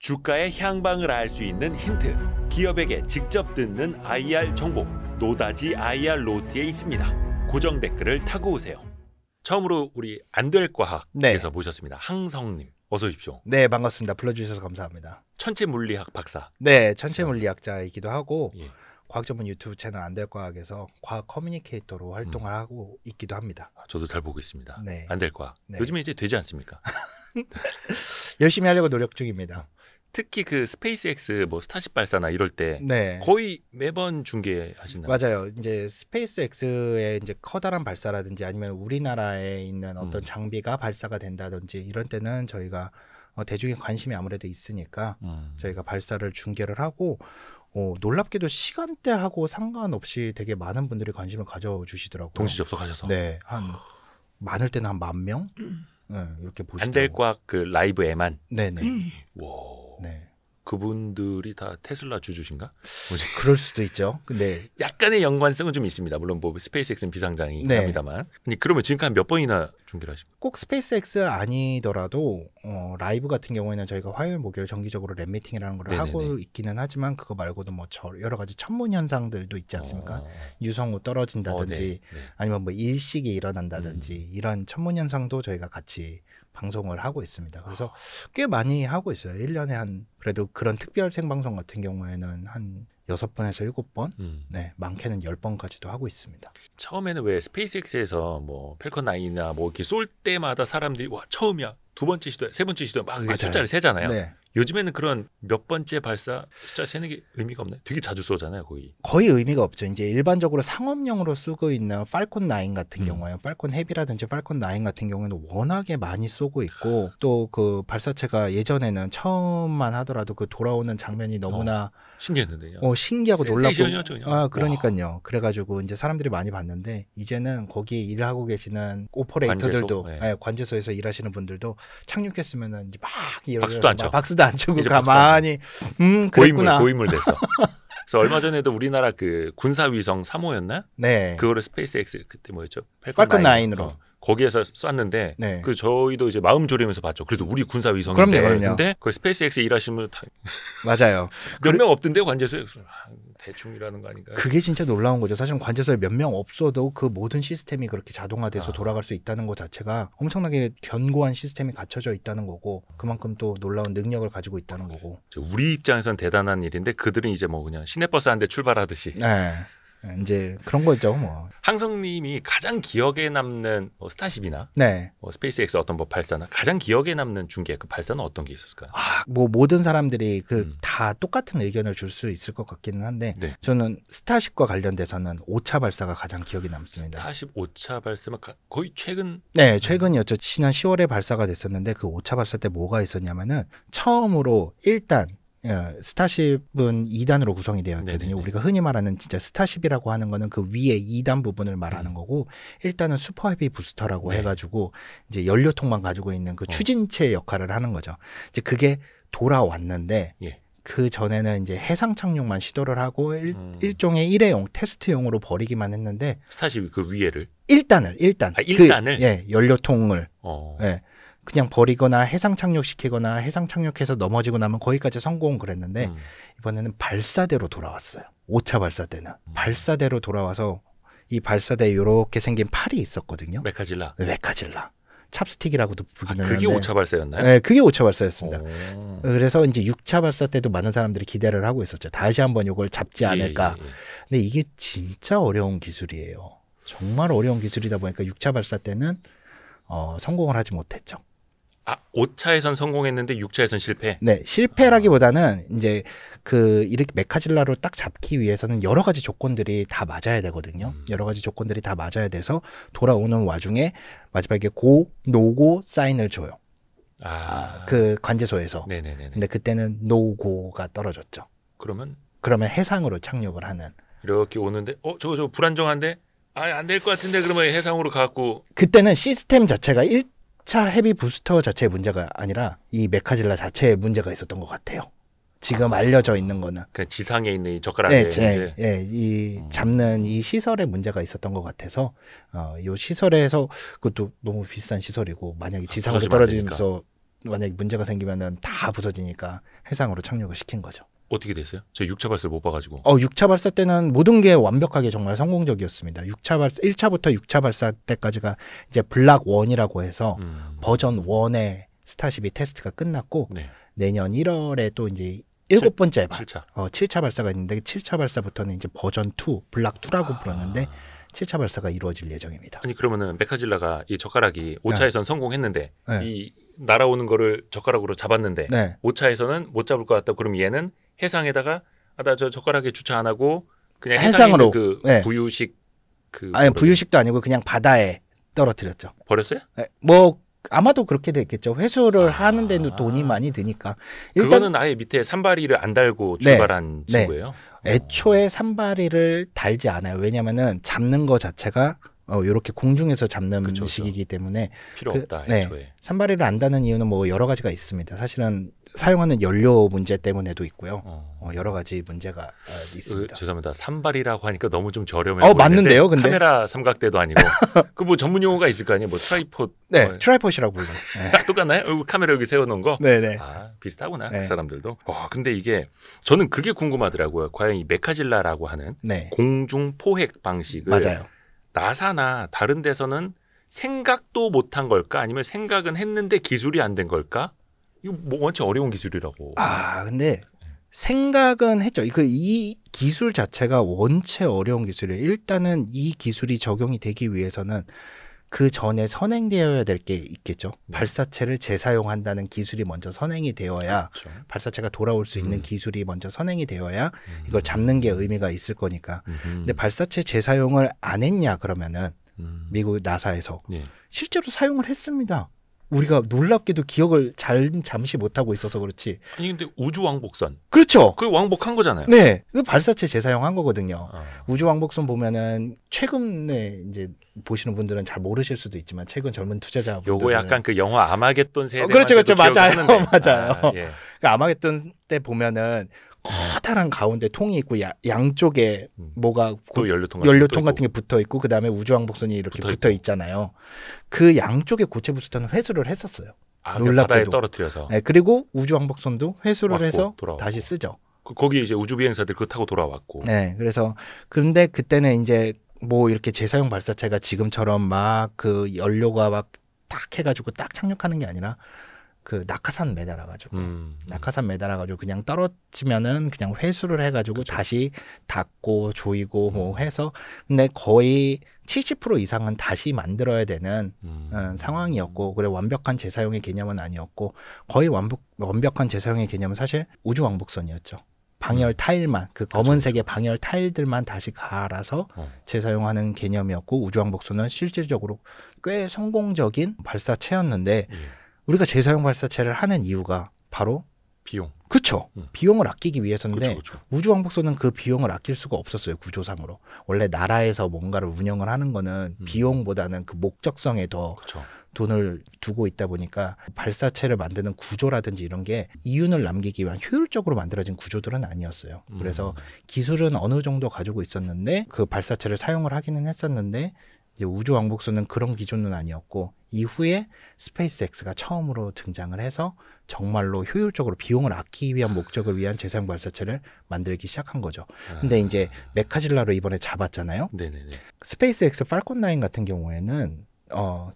주가의 향방을 알 수 있는 힌트, 기업에게 직접 듣는 IR 정보, 노다지 IR 노트에 있습니다. 고정 댓글을 타고 오세요. 처음으로 우리 안될과학에서 모셨습니다. 항성님, 어서 오십시오. 네, 반갑습니다. 불러주셔서 감사합니다. 천체물리학 박사. 네, 천체물리학자이기도 하고 예. 과학 전문 유튜브 채널 안될과학에서 과학 커뮤니케이터로 활동을 하고 있기도 합니다. 저도 잘 보고 있습니다. 네. 안될과학. 네. 요즘에 이제 되지 않습니까? 열심히 하려고 노력 중입니다. 특히 그 스페이스X 뭐 스타쉽 발사나 이럴 때 네. 거의 매번 중계하신다고요? 맞아요. 이제 스페이스X의 이제 커다란 발사라든지 아니면 우리나라에 있는 어떤 장비가 발사가 된다든지 이런 때는 저희가 대중의 관심이 아무래도 있으니까 저희가 발사를 중계를 하고 놀랍게도 시간대하고 상관없이 되게 많은 분들이 관심을 가져주시더라고요. 동시 접속하셔서. 네, 한 많을 때는 한 10,000명 네, 이렇게 보시더라고요. 안될과학 그 라이브에만. 네네. 와. 네. 그분들이 다 테슬라 주주신가? 뭐지? 그럴 수도 있죠. 근데 약간의 연관성은 좀 있습니다. 물론 뭐 스페이스X는 비상장이긴 네. 합니다만. 근데 그러면 지금까지 몇 번이나 중계를 하신 거예요? 꼭 스페이스X 아니더라도 라이브 같은 경우에는 저희가 화요일 목요일 정기적으로 랩 미팅이라는 걸 네네네. 하고 있기는 하지만 그거 말고도 뭐 여러 가지 천문 현상들도 있지 않습니까? 유성우 떨어진다든지 네. 아니면 뭐 일식이 일어난다든지 이런 천문 현상도 저희가 같이 방송을 하고 있습니다. 그래서 꽤 많이 하고 있어요. 1년에 한 그래도 그런 특별 생방송 같은 경우에는 한 6번에서 7번, 네, 많게는 10번까지도 하고 있습니다. 처음에는 왜 스페이스X에서 뭐 펠컨 9이나 뭐 이렇게 쏠 때마다 사람들이 와 처음이야, 두 번째 시도야, 세 번째 시도야 막 숫자를 세잖아요. 네. 요즘에는 그런 몇 번째 발사 숫자 세는 게 의미가 없나요? 되게 자주 쏘잖아요, 거의. 거의 의미가 없죠. 이제 일반적으로 상업용으로 쓰고 있는 팔콘 9 같은 경우에 팔콘 헤비라든지 팔콘 9 같은 경우에는 워낙에 많이 쏘고 있고 또 그 발사체가 예전에는 처음만 하더라도 그 돌아오는 장면이 너무나 신기했는데요. 신기하고 놀랍고. 센세이션이었죠, 그냥. 그러니까요. 그래가지고 이제 사람들이 많이 봤는데 이제는 거기 일하고 계시는 오퍼레이터들도 관제소? 네. 관제소에서 일하시는 분들도 착륙했으면은 이제 막 박수도 안 쳐. 박수도 안 치고 이제 가만히 그랬구나. 고인물 됐어. 그래서 얼마 전에도 우리나라 그 군사위성 3호였나? 네. 그거를 스페이스X 그때 뭐였죠? 팔콘 9으로. 거기에서 쐈는데 네. 그 저희도 이제 마음 졸이면서 봤죠. 그래도 우리 군사위성인데. 그럼요. 근데 그 스페이스X 일하시면 맞아요. 몇 명 없던데 관제소에 대충 일하는 거 아닌가요? 그게 진짜 놀라운 거죠. 사실 관제소에 몇 명 없어도 그 모든 시스템이 그렇게 자동화돼서 돌아갈 수 있다는 것 자체가 엄청나게 견고한 시스템이 갖춰져 있다는 거고 그만큼 또 놀라운 능력을 가지고 있다는 거고. 우리 입장에선 대단한 일인데 그들은 이제 뭐 그냥 시내버스 한 대 출발하듯이. 네. 이제 그런 거죠, 뭐. 항성님이 가장 기억에 남는 스타쉽이나 네. 스페이스X 어떤 뭐 발사나 가장 기억에 남는 중계 그 발사는 어떤 게 있었을까요? 뭐 모든 사람들이 다 똑같은 의견을 줄 수 있을 것 같기는 한데 네. 저는 스타쉽과 관련돼서는 5차 발사가 가장 기억이 남습니다. 스타쉽 5차 발사면 거의 최근. 네, 최근이었죠. 지난 10월에 발사가 됐었는데 그 5차 발사 때 뭐가 있었냐면은 처음으로 일단 스타쉽은 2단으로 구성이 되어 있거든요. 네네네. 우리가 흔히 말하는 진짜 스타쉽이라고 하는 거는 그 위에 2단 부분을 말하는 거고 일단은 슈퍼 헤비 부스터라고 해가지고 이제 연료통만 가지고 있는 그 추진체 역할을 하는 거죠. 이제 그게 돌아왔는데 그 전에는 이제 해상 착륙만 시도를 하고 일종의 일회용 테스트용으로 버리기만 했는데 스타쉽 그 위에를 일단 1단을 연료통을 그냥 버리거나 해상 착륙시키거나 해상 착륙해서 넘어지고 나면 거기까지 성공은 그랬는데 이번에는 발사대로 돌아왔어요. 5차 발사 때는 발사대로 돌아와서 이 발사대에 이렇게 생긴 팔이 있었거든요. 메카질라. 네, 메카질라. 찹스틱이라고도 부르는 그게 5차 발사였나요? 네, 그게 5차 발사였습니다. 그래서 이제 6차 발사 때도 많은 사람들이 기대를 하고 있었죠. 다시 한번 이걸 잡지 않을까. 근데 이게 진짜 어려운 기술이에요. 정말 어려운 기술이다 보니까 6차 발사 때는 성공을 하지 못했죠. 5차에선 성공했는데 6차에선 실패? 네, 실패라기보다는 이제 이렇게 메카질라로 딱 잡기 위해서는 여러 가지 조건들이 다 맞아야 되거든요. 여러 가지 조건들이 다 맞아야 돼서 돌아오는 와중에 마지막에 노고 사인을 줘요. 그 관제소에서. 네네네. 근데 그때는 노고가 떨어졌죠. 그러면 해상으로 착륙을 하는. 이렇게 오는데 저거 불안정한데 안 될 것 같은데 그러면 해상으로 가고. 그때는 시스템 자체가 1차 헤비 부스터 자체의 문제가 아니라 이 메카질라 자체에 문제가 있었던 것 같아요. 지금 알려져 있는 거는. 그 지상에 있는 이 젓가락에 이 잡는 이 시설에 문제가 있었던 것 같아서 이 시설에서 그것도 너무 비싼 시설이고 만약에 지상으로 떨어지면서 만약에 문제가 생기면은 다 부서지니까 해상으로 착륙을 시킨 거죠. 어떻게 됐어요? 저 6차 발사를 못 봐가지고. 6차 발사 때는 모든 게 완벽하게 정말 성공적이었습니다. 6차 발사 1차부터 6차 발사 때까지가 이제 블락 1이라고 해서 버전 1의 스타쉽이 테스트가 끝났고 네. 내년 1월에 또 이제 7번째 7차. 7차 발사가 있는데 7차 발사부터는 이제 버전 2, 블락 2라고 부르는데 7차 발사가 이루어질 예정입니다. 아니 그러면은 메카질라가 이 젓가락이 5차에선 성공했는데 네. 이 날아오는 거를 젓가락으로 잡았는데 네. 5차에서는 못 잡을 것 같다. 그럼 얘는 해상에다가 나 저 젓가락에 주차 안 하고 그냥 해상으로 그 네. 부유식 그 아니 부유식도 아니고 그냥 바다에 떨어뜨렸죠. 버렸어요? 네. 뭐 아마도 그렇게 됐겠죠. 회수를 하는 데는 돈이 많이 드니까. 일단 그거는 아예 밑에 산발이를 안 달고 출발한 네. 친구예요? 애초에 산발이를 달지 않아요. 왜냐면은 잡는 거 자체가 이렇게 공중에서 잡는 그쵸. 식이기 때문에 필요 없다. 네. 애초에. 산발이를 안 다는 이유는 뭐 여러 가지가 있습니다. 사실은 사용하는 연료 문제 때문에도 있고요. 여러 가지 문제가 있습니다. 죄송합니다. 산발이라고 하니까 너무 좀 저렴해 보이는데 맞는데요, 근데? 카메라 삼각대도 아니고 그 뭐 전문 용어가 있을 거 아니에요. 뭐 트라이포드. 네, 뭐 트라이포시라고 불러요. 네. 똑같나요? 카메라 여기 세워놓은 거? 네네. 비슷하구나. 네. 그 사람들도. 근데 이게 저는 그게 궁금하더라고요. 과연 이 메카질라라고 하는 네, 공중 포획 방식을 맞아요. 나사나 다른 데서는 생각도 못한 걸까? 아니면 생각은 했는데 기술이 안 된 걸까? 이거 뭐 원체 어려운 기술이라고. 근데 생각은 했죠. 이 기술 자체가 원체 어려운 기술이에요. 일단은 이 기술이 적용이 되기 위해서는 그 전에 선행되어야 될 게 있겠죠. 발사체를 재사용한다는 기술이 먼저 선행이 되어야 그렇죠. 발사체가 돌아올 수 있는 기술이 먼저 선행이 되어야 이걸 잡는 게 의미가 있을 거니까. 근데 발사체 재사용을 안 했냐 그러면은 미국 나사에서 예. 실제로 사용을 했습니다. 우리가 놀랍게도 기억을 잠시 못하고 있어서 그렇지. 아니 근데 우주 왕복선 그렇죠. 그 왕복한 거잖아요. 네, 그 발사체 재사용한 거거든요. 어. 우주 왕복선 보면은 최근에 이제 보시는 분들은 잘 모르실 수도 있지만 최근 젊은 투자자분들 요거 약간 그 영화 아마겟돈 세대 그렇죠. 맞아요. 맞아요. 예. 그 아마겟돈 때 보면은 커다란 가운데 통이 있고 양쪽에 뭐가 또 연료통 같은 게 붙어 있고 그다음에 우주 왕복선이 이렇게 붙어 있잖아요. 그 양쪽에 고체 부스터는 회수를 했었어요. 놀랍게도 바다에 떨어뜨려서. 네, 그리고 우주 왕복선도 회수를 해서 돌아왔고. 다시 쓰죠. 거기 이제 우주 비행사들 그거 타고 돌아왔고. 네, 그래서 그런데 그때는 이제 뭐 이렇게 재사용 발사체가 지금처럼 막 그 연료가 막 딱 해가지고 딱 착륙하는 게 아니라 그 낙하산 매달아가지고 낙하산 매달아가지고 그냥 떨어지면은 그냥 회수를 해가지고 그렇죠. 다시 닫고 조이고 뭐 해서 근데 거의 70% 이상은 다시 만들어야 되는 상황이었고 그래 완벽한 재사용의 개념은 아니었고 거의 완벽한 재사용의 개념은 사실 우주 왕복선이었죠. 방열 타일만 그 검은색의 방열 타일들만 다시 갈아서 재사용하는 개념이었고 우주 왕복선은 실질적으로 꽤 성공적인 발사체였는데 우리가 재사용 발사체를 하는 이유가 바로 비용. 그렇죠. 비용을 아끼기 위해서인데 그쵸. 우주 왕복선은 그 비용을 아낄 수가 없었어요. 구조상으로. 원래 나라에서 뭔가를 운영을 하는 거는 비용보다는 그 목적성에 더 그쵸. 돈을 두고 있다 보니까 발사체를 만드는 구조라든지 이런 게 이윤을 남기기 위한 효율적으로 만들어진 구조들은 아니었어요. 그래서 기술은 어느 정도 가지고 있었는데 그 발사체를 사용을 하기는 했었는데 이제 우주 왕복선은 그런 기준은 아니었고 이후에 스페이스X가 처음으로 등장을 해서 정말로 효율적으로 비용을 아끼기 위한 목적을 위한 재사용 발사체를 만들기 시작한 거죠. 근데 이제 메카질라로 이번에 잡았잖아요. 네네네. 스페이스X 팔콘 9 같은 경우에는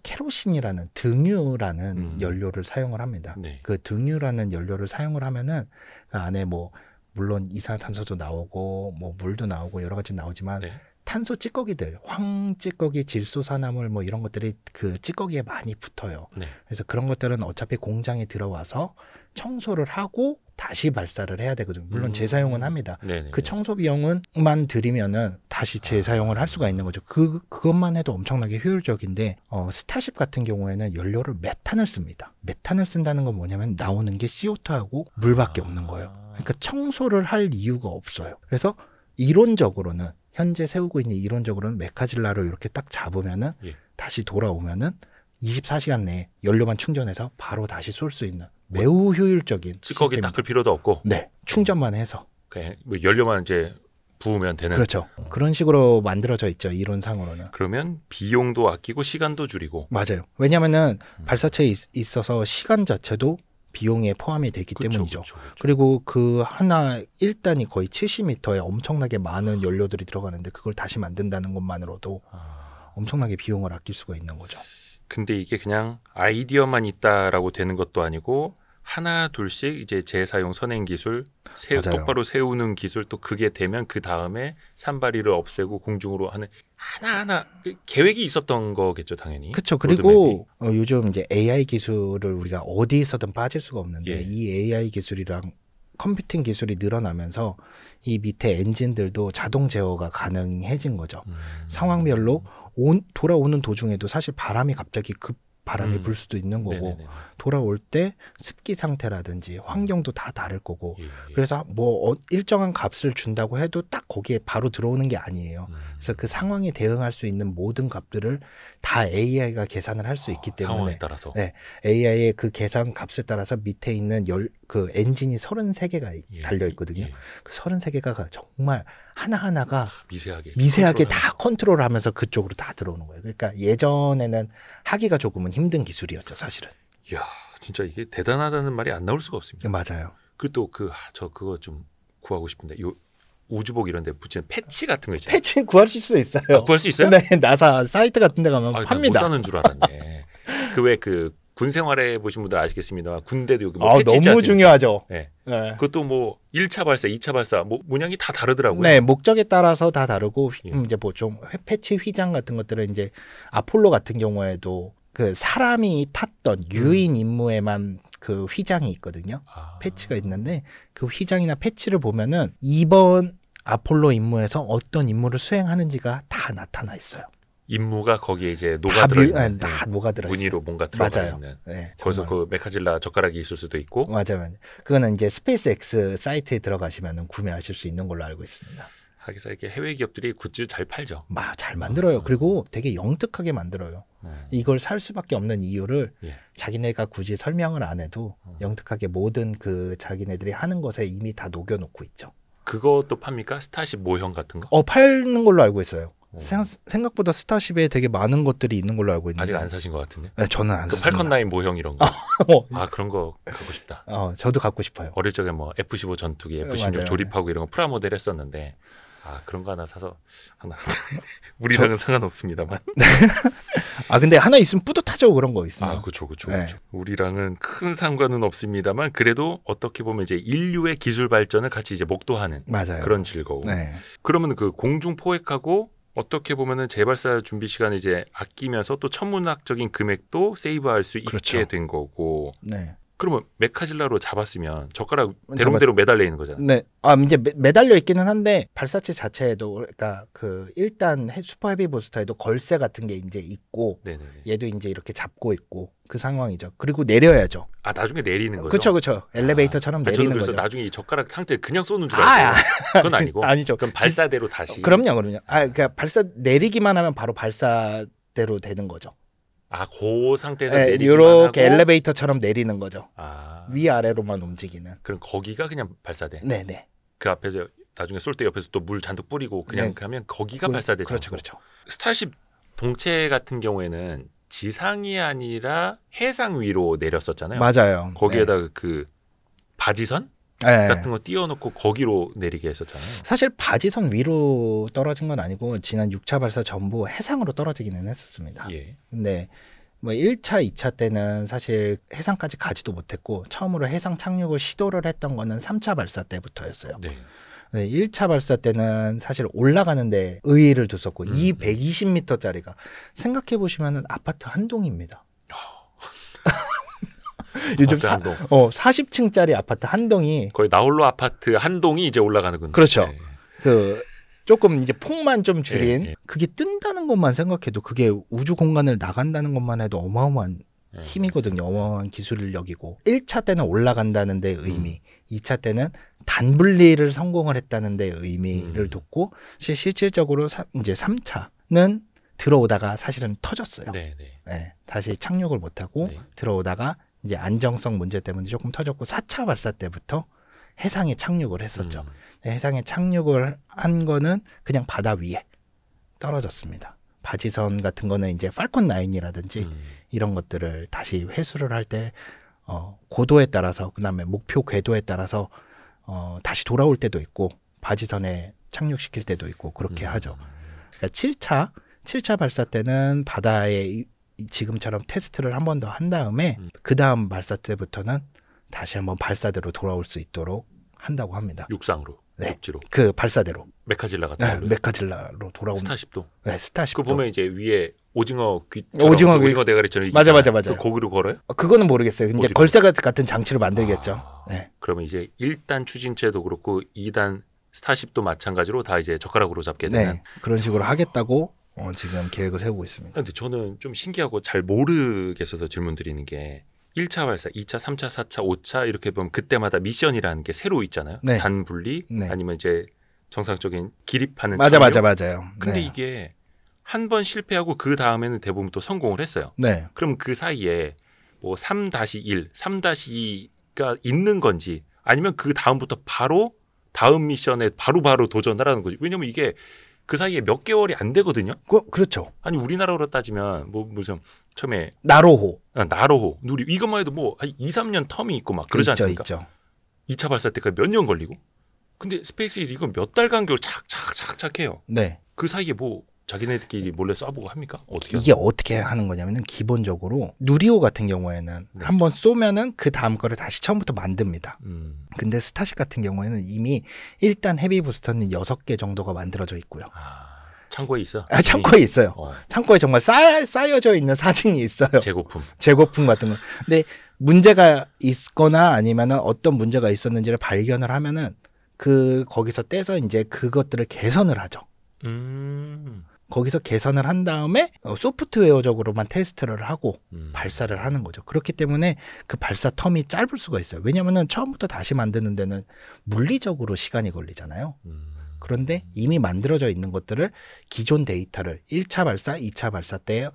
케로신이라는 등유라는 연료를 사용을 합니다. 네. 그 등유라는 연료를 사용을 하면은 그 안에 뭐 물론 이산화탄소도 나오고 뭐 물도 나오고 여러 가지 나오지만 네. 탄소 찌꺼기들, 황 찌꺼기, 질소산화물 뭐 이런 것들이 그 찌꺼기에 많이 붙어요. 네. 그래서 그런 것들은 어차피 공장에 들어와서 청소를 하고 다시 발사를 해야 되거든요. 물론 재사용은 합니다. 네네. 그 청소 비용만 들이면은 다시 재사용을 할 수가 있는 거죠. 그것만 해도 엄청나게 효율적인데 스타쉽 같은 경우에는 연료를 메탄을 씁니다. 메탄을 쓴다는 건 뭐냐면 나오는 게 CO2하고 물밖에 없는 거예요. 그러니까 청소를 할 이유가 없어요. 그래서 이론적으로는 현재 세우고 있는 이론적으로는 메카질라로 이렇게 딱 잡으면은 다시 돌아오면은 24시간 내에 연료만 충전해서 바로 다시 쏠 수 있는 매우 효율적인 찌꺼기 시스템입니다. 닦을 필요도 없고. 네, 충전만 해서. 뭐 연료만 이제 부으면 되는. 그렇죠. 그런 식으로 만들어져 있죠. 이론상으로는. 그러면 비용도 아끼고 시간도 줄이고. 맞아요. 왜냐하면은 발사체에 있어서 시간 자체도 비용에 포함이 되기 때문이죠. 그쵸. 그리고 그 하나 1단이 거의 70m에 엄청나게 많은 연료들이 들어가는데 그걸 다시 만든다는 것만으로도 엄청나게 비용을 아낄 수가 있는 거죠. 근데 이게 그냥 아이디어만 있다라고 되는 것도 아니고 하나 둘씩 이제 재사용 선행 기술, 맞아요. 똑바로 세우는 기술 또 그게 되면 그 다음에 산발이를 없애고 공중으로 하는 하나하나 계획이 있었던 거겠죠, 당연히. 그렇죠. 그리고 요즘 이제 AI 기술을 우리가 어디서든 빠질 수가 없는데 이 AI 기술이랑 컴퓨팅 기술이 늘어나면서 이 밑에 엔진들도 자동 제어가 가능해진 거죠. 상황별로 돌아오는 도중에도 사실 바람이 갑자기 바람이 불 수도 있는 거고 네네네. 돌아올 때 습기 상태라든지 환경도 다 다를 거고 그래서 뭐 일정한 값을 준다고 해도 딱 거기에 바로 들어오는 게 아니에요. 그래서 그 상황에 대응할 수 있는 모든 값들을 다 AI가 계산을 할 수 있기 때문에 상황에 따라서. 네, AI의 그 계산 값에 따라서 밑에 있는 그 엔진이 33개가 달려 있거든요. 그 33개가 정말 하나하나가 미세하게 다 컨트롤하면서 그쪽으로 다 들어오는 거예요. 그러니까 예전에는 하기가 조금은 힘든 기술이었죠, 사실은. 이야, 진짜 이게 대단하다는 말이 안 나올 수가 없습니다. 맞아요. 그리고 또 저 그거 좀 구하고 싶은데 요 우주복 이런 데 붙이는 패치 같은 거 있잖아요. 패치 구하실 수 있어요. 구할 수 있어요? 네, 나사 사이트 같은 데 가면 팝니다. 못 사는 줄 알았네. 군 생활해 보신 분들 아시겠습니다만 군대도 여기 뭐 패치 있지 너무 않습니까? 중요하죠. 네. 네. 그것도 뭐 1차 발사, 2차 발사 뭐 문양이 다 다르더라고요. 네, 목적에 따라서 다 다르고 이제 뭐 좀 패치 휘장 같은 것들은 이제 아폴로 같은 경우에도 그 사람이 탔던 유인 임무에만 그 휘장이 있거든요. 패치가 있는데 그 휘장이나 패치를 보면은 이번 아폴로 임무에서 어떤 임무를 수행하는지가 다 나타나 있어요. 임무가 거기에 이제 녹아들어있는 다 녹아들어 있어요. 무늬로 뭔가 들어가 맞아요. 있는. 네, 거기서 그 메카질라 젓가락이 있을 수도 있고. 맞아요. 그거는 이제 스페이스 X 사이트에 들어가시면 구매하실 수 있는 걸로 알고 있습니다. 하기사 이렇게 해외 기업들이 굿즈 잘 팔죠. 잘 만들어요. 그리고 되게 영특하게 만들어요. 이걸 살 수밖에 없는 이유를 자기네가 굳이 설명을 안 해도 영특하게 모든 그 자기네들이 하는 것에 이미 다 녹여놓고 있죠. 그것도 팝니까? 스타쉽 모형 같은 거? 팔는 걸로 알고 있어요. 생각보다 스타쉽에 되게 많은 것들이 있는 걸로 알고 있는데 아직 안 사신 것 같은데? 네, 저는 안 샀습니다. 팔컨9 모형 이런 거. 그런 거 갖고 싶다. 저도 갖고 싶어요. 어릴 적에 뭐 F-15 전투기, F-16 맞아요. 조립하고 이런 거 프라모델 했었는데 그런 거 하나 사서 하나 우리랑은 상관없습니다만. 근데 하나 있으면 뿌듯하죠. 그런 거 있으면. 그렇죠. 네. 우리랑은 큰 상관은 없습니다만 그래도 어떻게 보면 이제 인류의 기술 발전을 같이 이제 목도하는 맞아요. 그런 즐거움. 네. 그러면 그 공중 포획하고 어떻게 보면은 재발사 준비 시간을 이제 아끼면서 또 천문학적인 금액도 세이브할 수 있게 된 거고. 네. 그러면 메카질라로 잡았으면 젓가락 대롱대롱 매달려 있는 거잖아요. 네. 이제 매달려 있기는 한데 발사체 자체에도 그러니까 그 일단 슈퍼 헤비 부스터에도 걸쇠 같은 게 이제 있고 네네네. 얘도 이제 이렇게 잡고 있고 그 상황이죠. 그리고 내려야죠. 나중에 내리는 거죠. 그렇죠. 엘리베이터처럼 내리는 그래서 거죠. 나중에 이 젓가락 상태를 그냥 쏘는 줄 알고. 그건 아니고. 아니죠. 그럼 발사대로 다시. 그럼요. 그러니까 내리기만 하면 바로 발사대로 되는 거죠. 그 상태에서 네, 내리기만 이렇게 하고. 엘리베이터처럼 내리는 거죠. 위아래로만 움직이는. 그럼 거기가 그냥 발사대. 네네. 그 앞에서 나중에 쏠 때 옆에서 또 물 잔뜩 뿌리고 그냥 가면 거기가 발사대죠. 그렇죠. 스타쉽 동체 같은 경우에는 지상이 아니라 해상 위로 내렸었잖아요. 맞아요. 거기에다가 그 바지선 같은 거 띄워놓고 거기로 내리게 했었잖아요. 사실 바지선 위로 떨어진 건 아니고 지난 6차 발사 전부 해상으로 떨어지기는 했었습니다. 근데 뭐 1차, 2차 때는 사실 해상까지 가지도 못했고 처음으로 해상 착륙을 시도를 했던 거는 3차 발사 때부터였어요. 네, 1차 발사 때는 사실 올라가는데 의의를 뒀었고 220m짜리가 생각해 보시면은 아파트 한 동입니다. 요즘 40층짜리 아파트 한 동이 거의 나홀로 아파트 한 동이 이제 올라가는군요. 그렇죠. 조금 이제 폭만 좀 줄인 그게 뜬다는 것만 생각해도 그게 우주 공간을 나간다는 것만 해도 어마어마한 힘이거든요. 어마어마한 기술력이고 1차 때는 올라간다는 데 의미 2차 때는 단분리를 성공을 했다는 데 의미를 뒀고 실질적으로 이제 3차는 들어오다가 사실은 터졌어요. 다시 착륙을 못하고 들어오다가 이제 안정성 문제 때문에 조금 터졌고 4차 발사 때부터 해상에 착륙을 했었죠. 해상에 착륙을 한 거는 그냥 바다 위에 떨어졌습니다. 바지선 같은 거는 이제 팔콘 9이라든지 이런 것들을 다시 회수를 할 때 고도에 따라서 그다음에 목표 궤도에 따라서 다시 돌아올 때도 있고 바지선에 착륙시킬 때도 있고 그렇게 하죠. 그러니까 7차 발사 때는 바다에 지금처럼 테스트를 한 번 더 한 다음에 그 다음 발사 때부터는 다시 한번 발사대로 돌아올 수 있도록 한다고 합니다. 육상으로, 네. 육지로. 그 발사대로. 메카질라 같은 걸로. 메카질라로 돌아오는. 스타쉽도. 네, 스타쉽도. 그 보면 이제 위에 오징어 오징어 대가리처럼 맞아. 그 거기로 걸어요? 그거는 모르겠어요. 이제 걸쇠 같은 장치를 만들겠죠. 네. 그러면 이제 1단 추진체도 그렇고 2단 스타쉽도 마찬가지로 다 이제 젓가락으로 잡게 되는. 네. 그런 식으로 하겠다고 지금 계획을 세우고 있습니다. 근데 저는 좀 신기하고 잘 모르겠어서 질문 드리는 게 1차 발사, 2차, 3차, 4차, 5차 이렇게 보면 그때마다 미션이라는 게 새로 있잖아요. 네. 단분리 네. 아니면 이제 정상적인 기립하는 맞아요. 근데 네. 이게 한 번 실패하고 그 다음에는 대부분 또 성공을 했어요. 네. 그럼 그 사이에 뭐 3-1, 3-2가 있는 건지 아니면 그 다음부터 바로 다음 미션에 바로 도전하라는 거지. 왜냐면 이게 그 사이에 몇 개월이 안 되거든요. 그렇죠. 아니 우리나라로 따지면 뭐 무슨 처음에 나로호, 누리 이것만 해도 뭐 한 2-3년 텀이 있고 막 그러지 않습니까? 있죠. 2차 발사 때까지 몇 년 걸리고. 근데 스페이스X 이건 몇 달 간격을 착착착착 해요. 네. 그 사이에 뭐 자기네들끼리 몰래 쏴보고 합니까? 어떻게 이게 어떻게 하는 거냐면은 기본적으로 누리호 같은 경우에는 네. 한번 쏘면은 그 다음 거를 다시 처음부터 만듭니다. 근데 스타쉽 같은 경우에는 이미 일단 헤비 부스터는 6개 정도가 만들어져 있고요. 창고에 있어? 창고에 있어요. 창고에 정말 쌓여져 있는 사진이 있어요. 제고품 같은 거. 근데 문제가 있거나 아니면은 어떤 문제가 있었는지를 발견을 하면은 거기서 떼서 이제 그것들을 개선을 하죠. 거기서 개선을 한 다음에 소프트웨어적으로만 테스트를 하고 발사를 하는 거죠. 그렇기 때문에 그 발사 텀이 짧을 수가 있어요. 왜냐하면 처음부터 다시 만드는 데는 물리적으로 시간이 걸리잖아요. 그런데 이미 만들어져 있는 것들을 기존 데이터를 1차 발사, 2차 발사 때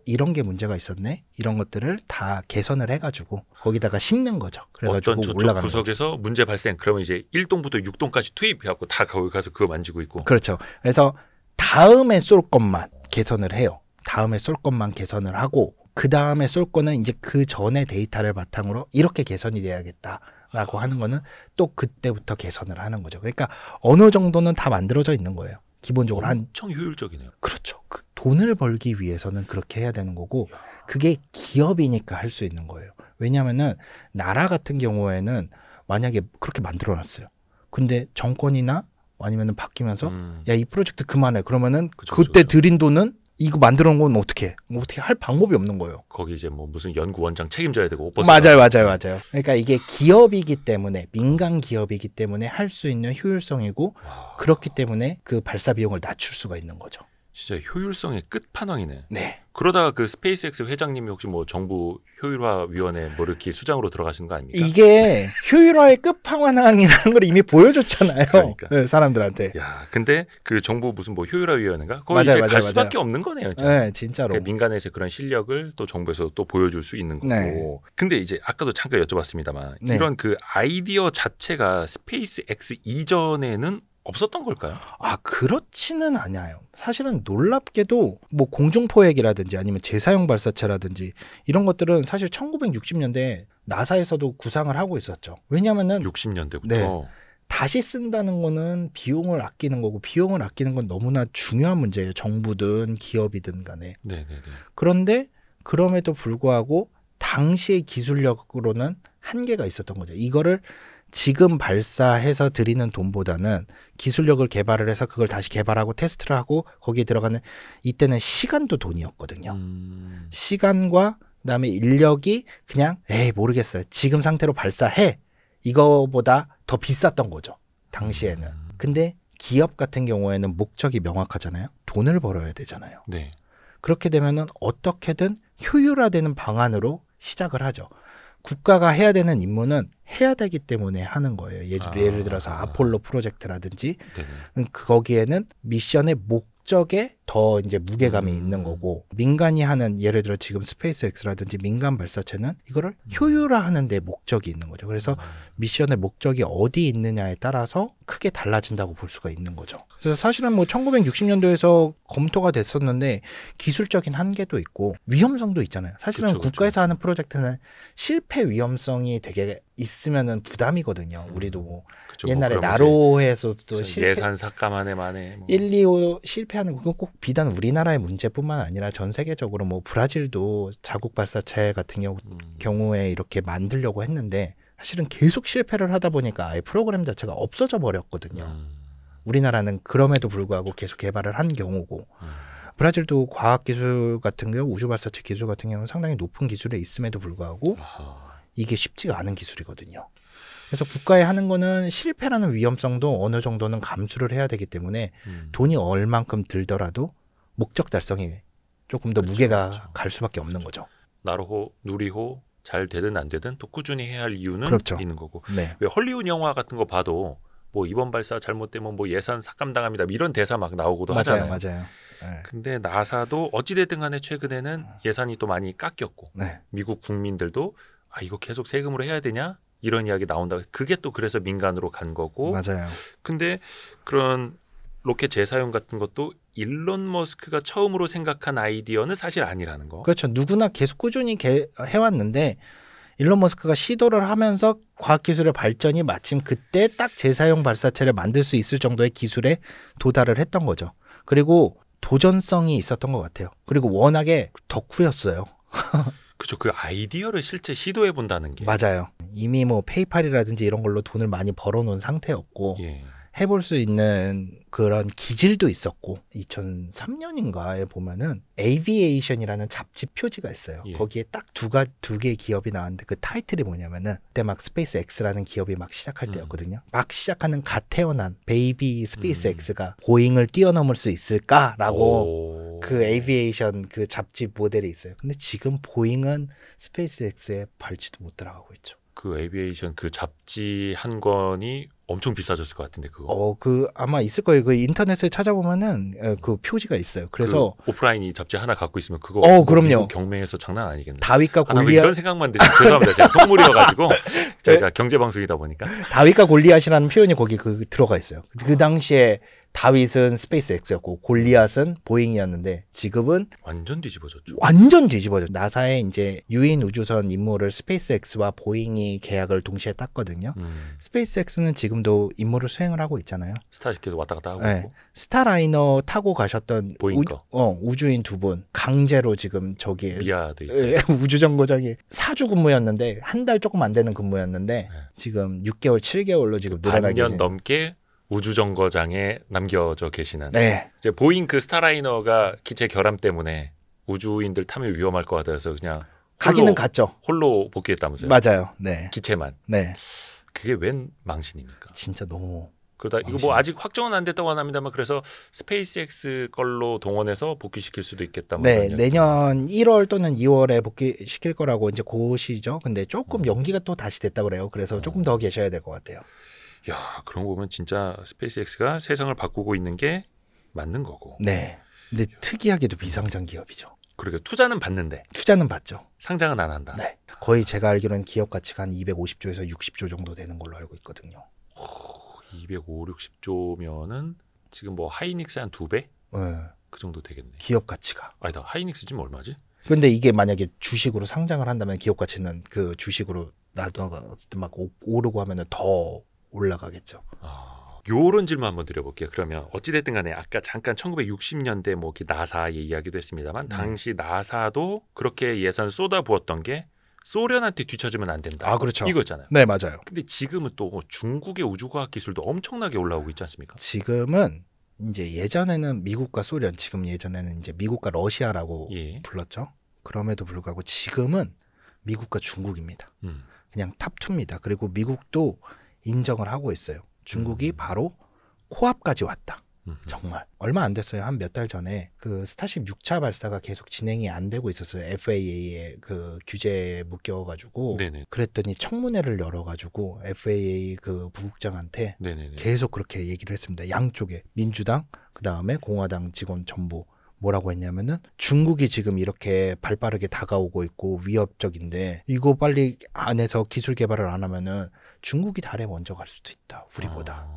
이런 게 문제가 있었네? 이런 것들을 다 개선을 해가지고 거기다가 심는 거죠. 그래가지고 어떤 올라가는 구석에서 거죠. 문제 발생. 그러면 이제 1동부터 6동까지 투입해갖고 다 거기 가서 그거 만지고 있고. 그렇죠. 그래서 다음에 쏠 것만 개선을 해요. 다음에 쏠 것만 개선을 하고 그 다음에 쏠 거는 이제 그 전에 데이터를 바탕으로 이렇게 개선이 돼야겠다라고 하는 거는 또 그때부터 개선을 하는 거죠. 그러니까 어느 정도는 다 만들어져 있는 거예요. 기본적으로 엄청 효율적이네요. 그렇죠. 돈을 벌기 위해서는 그렇게 해야 되는 거고 그게 기업이니까 할 수 있는 거예요. 왜냐하면은 나라 같은 경우에는 만약에 그렇게 만들어놨어요. 근데 정권이나 아니면은 바뀌면서 야, 이 프로젝트 그만해. 그러면은 그때 들인 돈은 이거 만들어 놓은 건 어떻게 할 방법이 없는 거예요. 거기 이제 뭐 무슨 연구원장 책임져야 되고. 맞아요. 그러니까 이게 기업이기 때문에 민간 기업이기 때문에 할 수 있는 효율성이고 그렇기 때문에 그 발사 비용을 낮출 수가 있는 거죠. 진짜 효율성의 끝판왕이네. 네. 그러다가 그 스페이스X 회장님이 혹시 뭐 정부 효율화위원회 뭐 이렇게 수장으로 들어가시는 거 아닙니까? 이게 효율화의 끝판왕이라는 걸 이미 보여줬잖아요. 그러니까. 네, 사람들한테. 야, 근데 그 정부 무슨 뭐 효율화위원회인가? 거기 이제 갈 수밖에 없는 거네요. 진짜. 네, 진짜로. 그러니까 민간에서 그런 실력을 또 정부에서 또 보여줄 수 있는 거고. 네. 근데 이제 아까도 잠깐 여쭤봤습니다만 네. 이런 그 아이디어 자체가 스페이스X 이전에는 없었던 걸까요? 그렇지는 않아요. 사실은 놀랍게도 뭐 공중포획이라든지 아니면 재사용 발사체라든지 이런 것들은 사실 1960년대에 나사에서도 구상을 하고 있었죠. 왜냐면은 60년대부터 네, 다시 쓴다는 거는 비용을 아끼는 거고 비용을 아끼는 건 너무나 중요한 문제예요. 정부든 기업이든 간에. 네네네. 그런데 그럼에도 불구하고 당시의 기술력으로는 한계가 있었던 거죠. 이거를 지금 발사해서 드리는 돈보다는 기술력을 개발을 해서 그걸 다시 개발하고 테스트를 하고 거기에 들어가는 이때는 시간도 돈이었거든요. 시간과 그다음에 인력이 그냥 모르겠어요. 지금 상태로 발사해. 이거보다 더 비쌌던 거죠. 당시에는. 근데 기업 같은 경우에는 목적이 명확하잖아요. 돈을 벌어야 되잖아요. 네. 그렇게 되면은 어떻게든 효율화되는 방안으로 시작을 하죠. 국가가 해야 되는 임무는 해야 되기 때문에 하는 거예요. 예를 들어서 아폴로 프로젝트라든지 거기에는 미션의 목적에 더 이제 무게감이 있는 거고, 민간이 하는 예를 들어 지금 스페이스X라든지 민간 발사체는 이거를 효율화하는 데 목적이 있는 거죠. 그래서 미션의 목적이 어디 있느냐에 따라서 크게 달라진다고 볼 수가 있는 거죠. 그래서 사실은 뭐 1960년도에서 검토가 됐었는데 기술적인 한계도 있고 위험성도 있잖아요. 사실은 그쵸. 국가에서 하는 프로젝트는 실패 위험성이 되게 있으면은 부담이거든요. 우리도 뭐 그쵸, 옛날에 뭐 그런 나로에서도 실패 예산 삭감하네 만에 뭐. 1, 2, 5 실패하는 그건 꼭 비단 우리나라의 문제뿐만 아니라 전 세계적으로 뭐 브라질도 자국 발사체 같은 경우에 이렇게 만들려고 했는데 사실은 계속 실패를 하다 보니까 아예 프로그램 자체가 없어져 버렸거든요. 우리나라는 그럼에도 불구하고 계속 개발을 한 경우고 브라질도 과학기술 같은 경우 우주 발사체 기술 같은 경우는 상당히 높은 기술에 있음에도 불구하고 이게 쉽지가 않은 기술이거든요. 그래서 국가에 하는 거는 실패라는 위험성도 어느 정도는 감수를 해야 되기 때문에 돈이 얼만큼 들더라도 목적 달성이 조금 더 무게가 갈 수밖에 없는 거죠. 나로호, 누리호 잘 되든 안 되든 또 꾸준히 해야 할 이유는 있는 거고. 네. 왜 헐리우드 영화 같은 거 봐도 뭐 이번 발사 잘못되면 뭐 예산 삭감당합니다. 이런 대사 막 나오고도 하잖아요. 맞아요. 네. 근데 나사도 어찌됐든 간에 최근에는 예산이 또 많이 깎였고 네. 미국 국민들도 아 이거 계속 세금으로 해야 되냐? 이런 이야기 나온다. 그게 또 그래서 민간으로 간 거고. 맞아요. 근데 그런 로켓 재사용 같은 것도 일론 머스크가 처음으로 생각한 아이디어는 사실 아니라는 거. 그렇죠. 누구나 계속 꾸준히 해왔는데 일론 머스크가 시도를 하면서 과학기술의 발전이 마침 그때 딱 재사용 발사체를 만들 수 있을 정도의 기술에 도달을 했던 거죠. 그리고 도전성이 있었던 것 같아요. 그리고 워낙에 덕후였어요. 그렇죠. 그 아이디어를 실제 시도해 본다는 게. 맞아요. 이미 뭐 페이팔이라든지 이런 걸로 돈을 많이 벌어놓은 상태였고 예. 해볼 수 있는 그런 기질도 있었고 2003년인가에 보면은 에이비에이션이라는 잡지 표지가 있어요. 예. 거기에 딱 두 개의 기업이 나왔는데 그 타이틀이 뭐냐면은 그때 막 스페이스 X라는 기업이 막 시작할 때였거든요. 막 시작하는 갓 태어난 베이비 스페이스 X가 보잉을 뛰어넘을 수 있을까라고 그 에이비에이션 그 잡지 모델이 있어요. 근데 지금 보잉은 스페이스 X에 밟지도 못 들어가고 있죠. 그 에이비에이션 그 잡지 한 권이 엄청 비싸졌을 것 같은데 그거. 그 아마 있을 거예요. 그 인터넷에 찾아보면은 그 표지가 있어요. 그래서 그 오프라인 이 잡지 하나 갖고 있으면 그거 그럼요. 미국 경매에서 장난 아니겠네. 다윗과 뭐 골리앗 이런 생각만 드시 죄송합니다. 제가 속물이어가지고 저희가 경제 방송이다 보니까. 다윗과 골리앗이라는 표현이 거기 들어가 있어요. 그 당시에 다윗은 스페이스 X였고 골리앗은 보잉이었는데 지금은 완전 뒤집어졌죠. 완전 뒤집어졌죠. 나사의 이제 유인 우주선 임무를 스페이스 X와 보잉이 계약을 동시에 땄거든요. 스페이스 X는 지금도 임무를 수행을 하고 있잖아요. 스타쉽 계속 왔다 갔다 하고 네. 있고. 스타라이너 타고 가셨던 보잉 거. 우주인 두 분 강제로 지금 저기 미아도 있고. 우주정거장에 사주 근무였는데 한 달 조금 안 되는 근무였는데 지금 6개월, 7개월로 지금 늘어나게 반년 넘게 우주정거장에 남겨져 계시는. 네. 이제 보잉 그 스타라이너가 기체 결함 때문에 우주인들 타면 위험할 것 같아서 그냥 가기는 갔죠. 홀로 복귀했다면서요. 맞아요. 네. 기체만. 네. 그게 웬 망신입니까? 진짜 너무. 그러다 이거 뭐 아직 확정은 안 됐다고 합니다만 그래서 스페이스X 걸로 동원해서 복귀시킬 수도 있겠다. 네, 내년 1월 또는 2월에 복귀시킬 거라고 이제 고시죠. 근데 조금 연기가 또 다시 됐다 그래요. 그래서 조금 더 계셔야 될 것 같아요. 야, 그런 거 보면 진짜 스페이스X가 세상을 바꾸고 있는 게 맞는 거고. 네. 근데 특이하게도 비상장 기업이죠. 그러게 투자는 받는데 투자는 받죠. 상장은 안 한다. 네. 거의 제가 알기로는 기업 가치가 한 250조에서 60조 정도 되는 걸로 알고 있거든요. 250, 60조면은 지금 뭐 하이닉스 한 2배? 네. 그 정도 되겠네. 기업 가치가. 아니다. 하이닉스 지금 얼마지? 근데 이게 만약에 주식으로 상장을 한다면 기업 가치는 그 주식으로 놔둬갔을 때 막 오르고 하면은 더 올라가겠죠. 요런 질문 한번 드려볼게요. 그러면 어찌됐든 간에 아까 잠깐 1960년대 뭐 나사의 이야기도 했습니다만 당시 나사도 그렇게 예산을 쏟아부었던 게 소련한테 뒤처지면 안 된다. 그렇죠. 이거잖아요. 네, 맞아요. 근데 지금은 또 중국의 우주과학 기술도 엄청나게 올라오고 있지 않습니까? 지금은 이제 예전에는 미국과 소련, 지금 예전에는 이제 미국과 러시아라고 불렀죠. 그럼에도 불구하고 지금은 미국과 중국입니다. 그냥 탑2입니다. 그리고 미국도 인정을 하고 있어요. 중국이 바로 코앞까지 왔다. 정말 얼마 안 됐어요. 한 몇 달 전에 그 스타쉽 6차 발사가 계속 진행이 안 되고 있었어요. FAA의 그 규제에 묶여가지고. 네네. 그랬더니 청문회를 열어가지고 FAA 그 부국장한테 네네네. 계속 그렇게 얘기를 했습니다. 양쪽에 민주당, 그 다음에 공화당 직원 전부 뭐라고 했냐면은 중국이 지금 이렇게 발빠르게 다가오고 있고 위협적인데 이거 빨리 안에서 기술 개발을 안 하면은 중국이 달에 먼저 갈 수도 있다. 우리보다.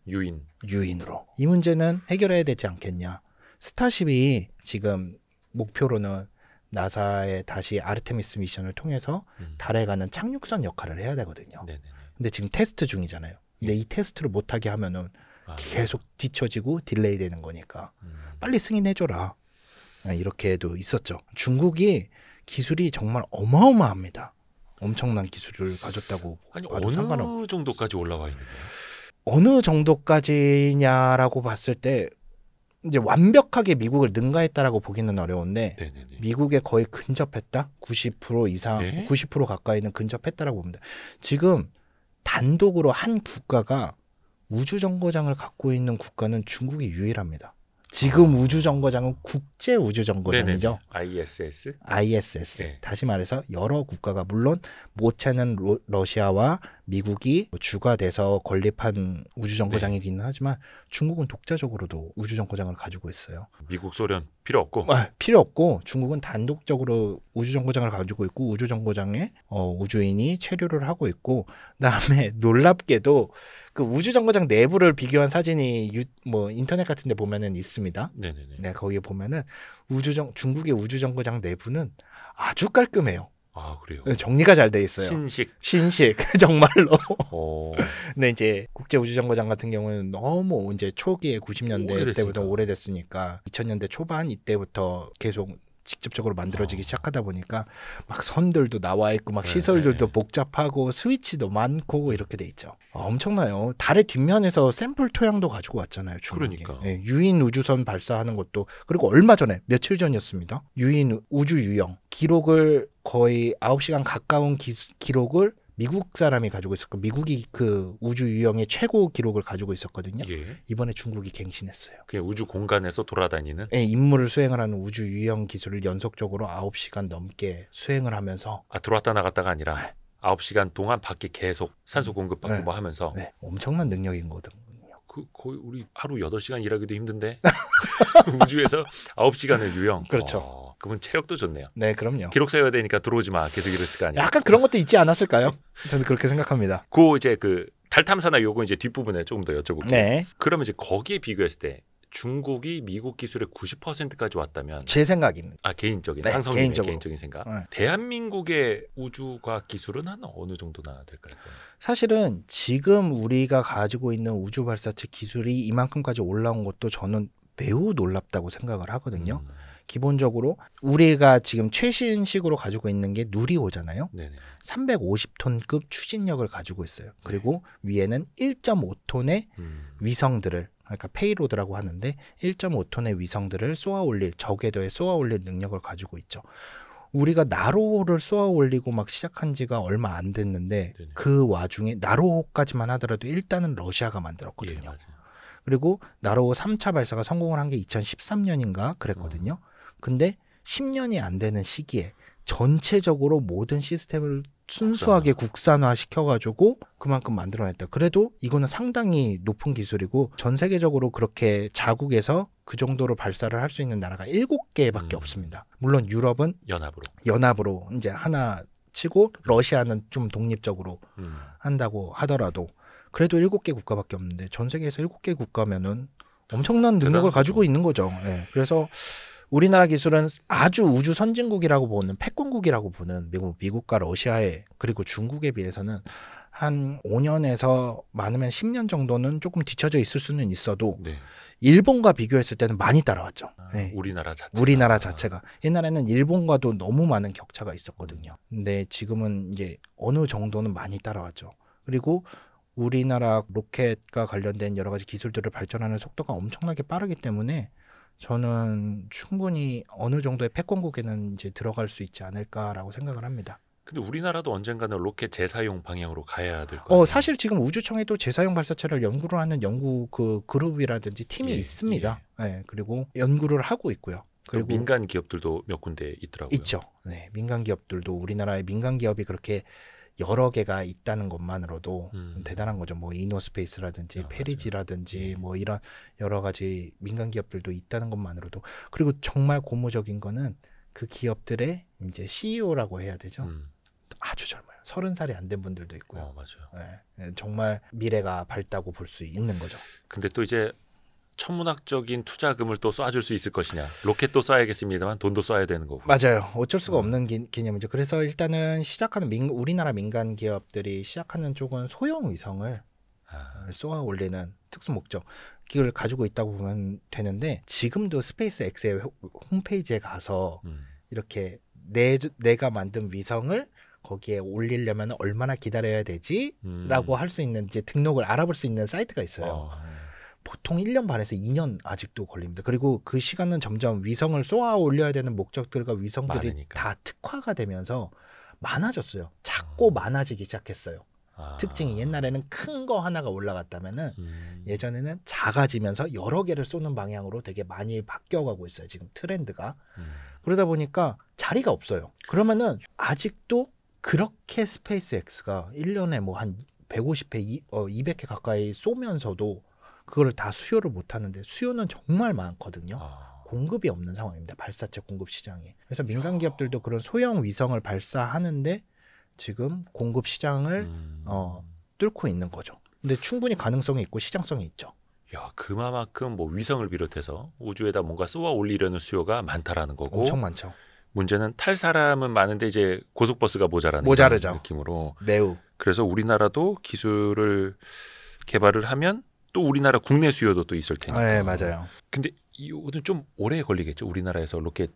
유인으로. 이 문제는 해결해야 되지 않겠냐. 스타쉽이 지금 목표로는 나사의 다시 아르테미스 미션을 통해서 달에 가는 착륙선 역할을 해야 되거든요. 네네네. 근데 지금 테스트 중이잖아요. 근데 이 테스트를 못하게 하면은 계속 뒤처지고 딜레이 되는 거니까 빨리 승인해줘라. 이렇게도 있었죠. 중국이 기술이 정말 어마어마합니다. 엄청난 기술을 가졌다고 아니 봐도 어느 정도까지 올라와 있는 거예요? 어느 정도까지냐라고 봤을 때 이제 완벽하게 미국을 능가했다라고 보기는 어려운데 네네네. 미국에 거의 근접했다? 90% 이상, 네? 90% 가까이는 근접했다라고 봅니다. 지금 단독으로 한 국가가 우주정거장을 갖고 있는 국가는 중국이 유일합니다. 지금 우주정거장은 국제우주정거장이죠. ISS? ISS. 네. 다시 말해서 여러 국가가 물론 모체는 러시아와 미국이 주가 돼서 건립한 우주정거장이기는 하지만 중국은 독자적으로도 우주정거장을 가지고 있어요. 미국, 소련 필요 없고? 필요 없고 중국은 단독적으로 우주정거장을 가지고 있고 우주정거장에 우주인이 체류를 하고 있고 그다음에 놀랍게도 그 우주정거장 내부를 비교한 사진이 인터넷 같은 데 보면은 있습니다. 네네네. 네, 거기에 보면은 중국의 우주정거장 내부는 아주 깔끔해요. 아, 그래요? 정리가 잘 돼 있어요. 신식 정말로. 근데 이제 국제우주정거장 같은 경우는 너무 이제 초기에 90년대 때부터 오래됐으니까 2000년대 초반 이때부터 계속 직접적으로 만들어지기 시작하다 보니까 막 선들도 나와 있고 막 시설들도 복잡하고 스위치도 많고 이렇게 돼 있죠. 엄청나요. 달의 뒷면에서 샘플 토양도 가지고 왔잖아요. 중국이. 그러니까. 네, 유인 우주선 발사하는 것도 그리고 얼마 전에 며칠 전이었습니다. 유인 우주 유영 기록을 거의 9시간 가까운 기록을 미국 사람이 가지고 있었고 미국이 그 우주 유영의 최고 기록을 가지고 있었거든요. 예. 이번에 중국이 갱신했어요. 그냥 우주 공간에서 돌아다니는? 네, 임무를 수행을 하는 우주 유영 기술을 연속적으로 9시간 넘게 수행을 하면서 들어왔다 나갔다가 아니라 9시간 동안 밖에 계속 산소 공급받고 뭐 하면서 엄청난 능력인 거거든요. 거의 우리 하루 8시간 일하기도 힘든데 우주에서 9시간을 유영. 그렇죠. 그분 체력도 좋네요. 네, 그럼요. 기록 세워야 되니까 들어오지 마. 계속 이랬을 거 아니에요. 약간 그런 것도 있지 않았을까요? 저는 그렇게 생각합니다. 이제 그 달 탐사나 요거 이제 뒷부분에 조금 더 여쭤볼게요. 네. 그러면 이제 거기에 비교했을 때 중국이 미국 기술의 90%까지 왔다면 제 생각입니다. 개인적인 개인적인 생각. 대한민국의 우주과학 기술은 한 어느 정도나 될까요? 사실은 지금 우리가 가지고 있는 우주 발사체 기술이 이만큼까지 올라온 것도 저는 매우 놀랍다고 생각을 하거든요. 기본적으로 우리가 지금 최신식으로 가지고 있는 게 누리호잖아요. 네네. 350톤급 추진력을 가지고 있어요. 그리고 위에는 1.5톤의 위성들을 그러니까 페이로드라고 하는데 1.5톤의 위성들을 적궤도에 쏘아 올릴 능력을 가지고 있죠. 우리가 나로호를 쏘아 올리고 막 시작한 지가 얼마 안 됐는데 네네. 그 와중에 나로호까지만 하더라도 일단은 러시아가 만들었거든요. 예, 그리고 나로호 3차 발사가 성공을 한 게 2013년인가 그랬거든요. 근데 10년이 안 되는 시기에 전체적으로 모든 시스템을 순수하게 국산화 시켜가지고 그만큼 만들어냈다. 그래도 이거는 상당히 높은 기술이고 전 세계적으로 그렇게 자국에서 그 정도로 발사를 할 수 있는 나라가 7개밖에 없습니다. 물론 유럽은 연합으로 이제 하나 치고 러시아는 좀 독립적으로 한다고 하더라도 그래도 7개 국가밖에 없는데 전 세계에서 7개 국가면은 엄청난 능력을 가지고 있는 거죠. 네. 그래서 우리나라 기술은 아주 우주 선진국이라고 보는 패권국이라고 보는 미국과 러시아에 그리고 중국에 비해서는 한 5년에서 많으면 10년 정도는 조금 뒤처져 있을 수는 있어도 일본과 비교했을 때는 많이 따라왔죠. 네. 우리나라 자체가 옛날에는 일본과도 너무 많은 격차가 있었거든요. 근데 지금은 이제 어느 정도는 많이 따라왔죠. 그리고 우리나라 로켓과 관련된 여러 가지 기술들을 발전하는 속도가 엄청나게 빠르기 때문에 저는 충분히 어느 정도의 패권국에는 이제 들어갈 수 있지 않을까라고 생각을 합니다. 근데 우리나라도 언젠가는 로켓 재사용 방향으로 가야 될 거예요. 사실 지금 우주청에도 재사용 발사체를 연구를 하는 연구 그 그룹이라든지 팀이 있습니다. 네, 그리고 연구를 하고 있고요. 그리고 민간 기업들도 몇 군데 있더라고요. 있죠. 네, 민간 기업들도 우리나라의 민간 기업이 그렇게 여러 개가 있다는 것만으로도 대단한 거죠. 뭐 이노스페이스라든지 페리지라든지 뭐 이런 여러 가지 민간 기업들도 있다는 것만으로도. 그리고 정말 고무적인 거는 그 기업들의 이제 CEO라고 해야 되죠. 아주 젊어요. 30살이 안 된 분들도 있고요. 맞아요. 네, 정말 미래가 밝다고 볼 수 있는 거죠. 근데 또 이제 천문학적인 투자금을 또 쏴줄 수 있을 것이냐. 로켓도 쏴야겠습니다만 돈도 쏴야 되는 거고. 맞아요. 어쩔 수가 없는 개념이죠. 그래서 일단은 시작하는 우리나라 민간 기업들이 시작하는 쪽은 소형 위성을 쏘아 올리는 특수 목적을 가지고 있다고 보면 되는데, 지금도 스페이스X의 홈페이지에 가서 이렇게 내가 만든 위성을 거기에 올리려면 얼마나 기다려야 되지라고 할 수 있는 이제 등록을 알아볼 수 있는 사이트가 있어요. 보통 1년 반에서 2년 아직도 걸립니다. 그리고 그 시간은 점점 위성을 쏘아 올려야 되는 목적들과 위성들이 많으니까. 다 특화가 되면서 많아졌어요. 작고 많아지기 시작했어요. 특징이 옛날에는 큰 거 하나가 올라갔다면은 예전에는 작아지면서 여러 개를 쏘는 방향으로 되게 많이 바뀌어가고 있어요. 지금 트렌드가. 그러다 보니까 자리가 없어요. 그러면은 아직도 그렇게 스페이스X가 1년에 뭐 한 150회, 200회 가까이 쏘면서도 그걸 다 수요를 못 하는데, 수요는 정말 많거든요. 공급이 없는 상황입니다. 발사체 공급 시장이. 그래서 민간 기업들도 그런 소형 위성을 발사하는데 지금 공급 시장을 뚫고 있는 거죠. 근데 충분히 가능성이 있고 시장성이 있죠. 야, 그만큼 뭐 위성을 비롯해서 우주에다 뭔가 쏘아 올리려는 수요가 많다라는 거고. 엄청 많죠. 문제는 탈 사람은 많은데 이제 고속버스가 모자르죠. 느낌으로. 매우. 그래서 우리나라도 기술을 개발을 하면 또 우리나라 국내 수요도 또 있을 테니까. 네, 맞아요. 근데 이거는 좀 오래 걸리겠죠. 우리나라에서 로켓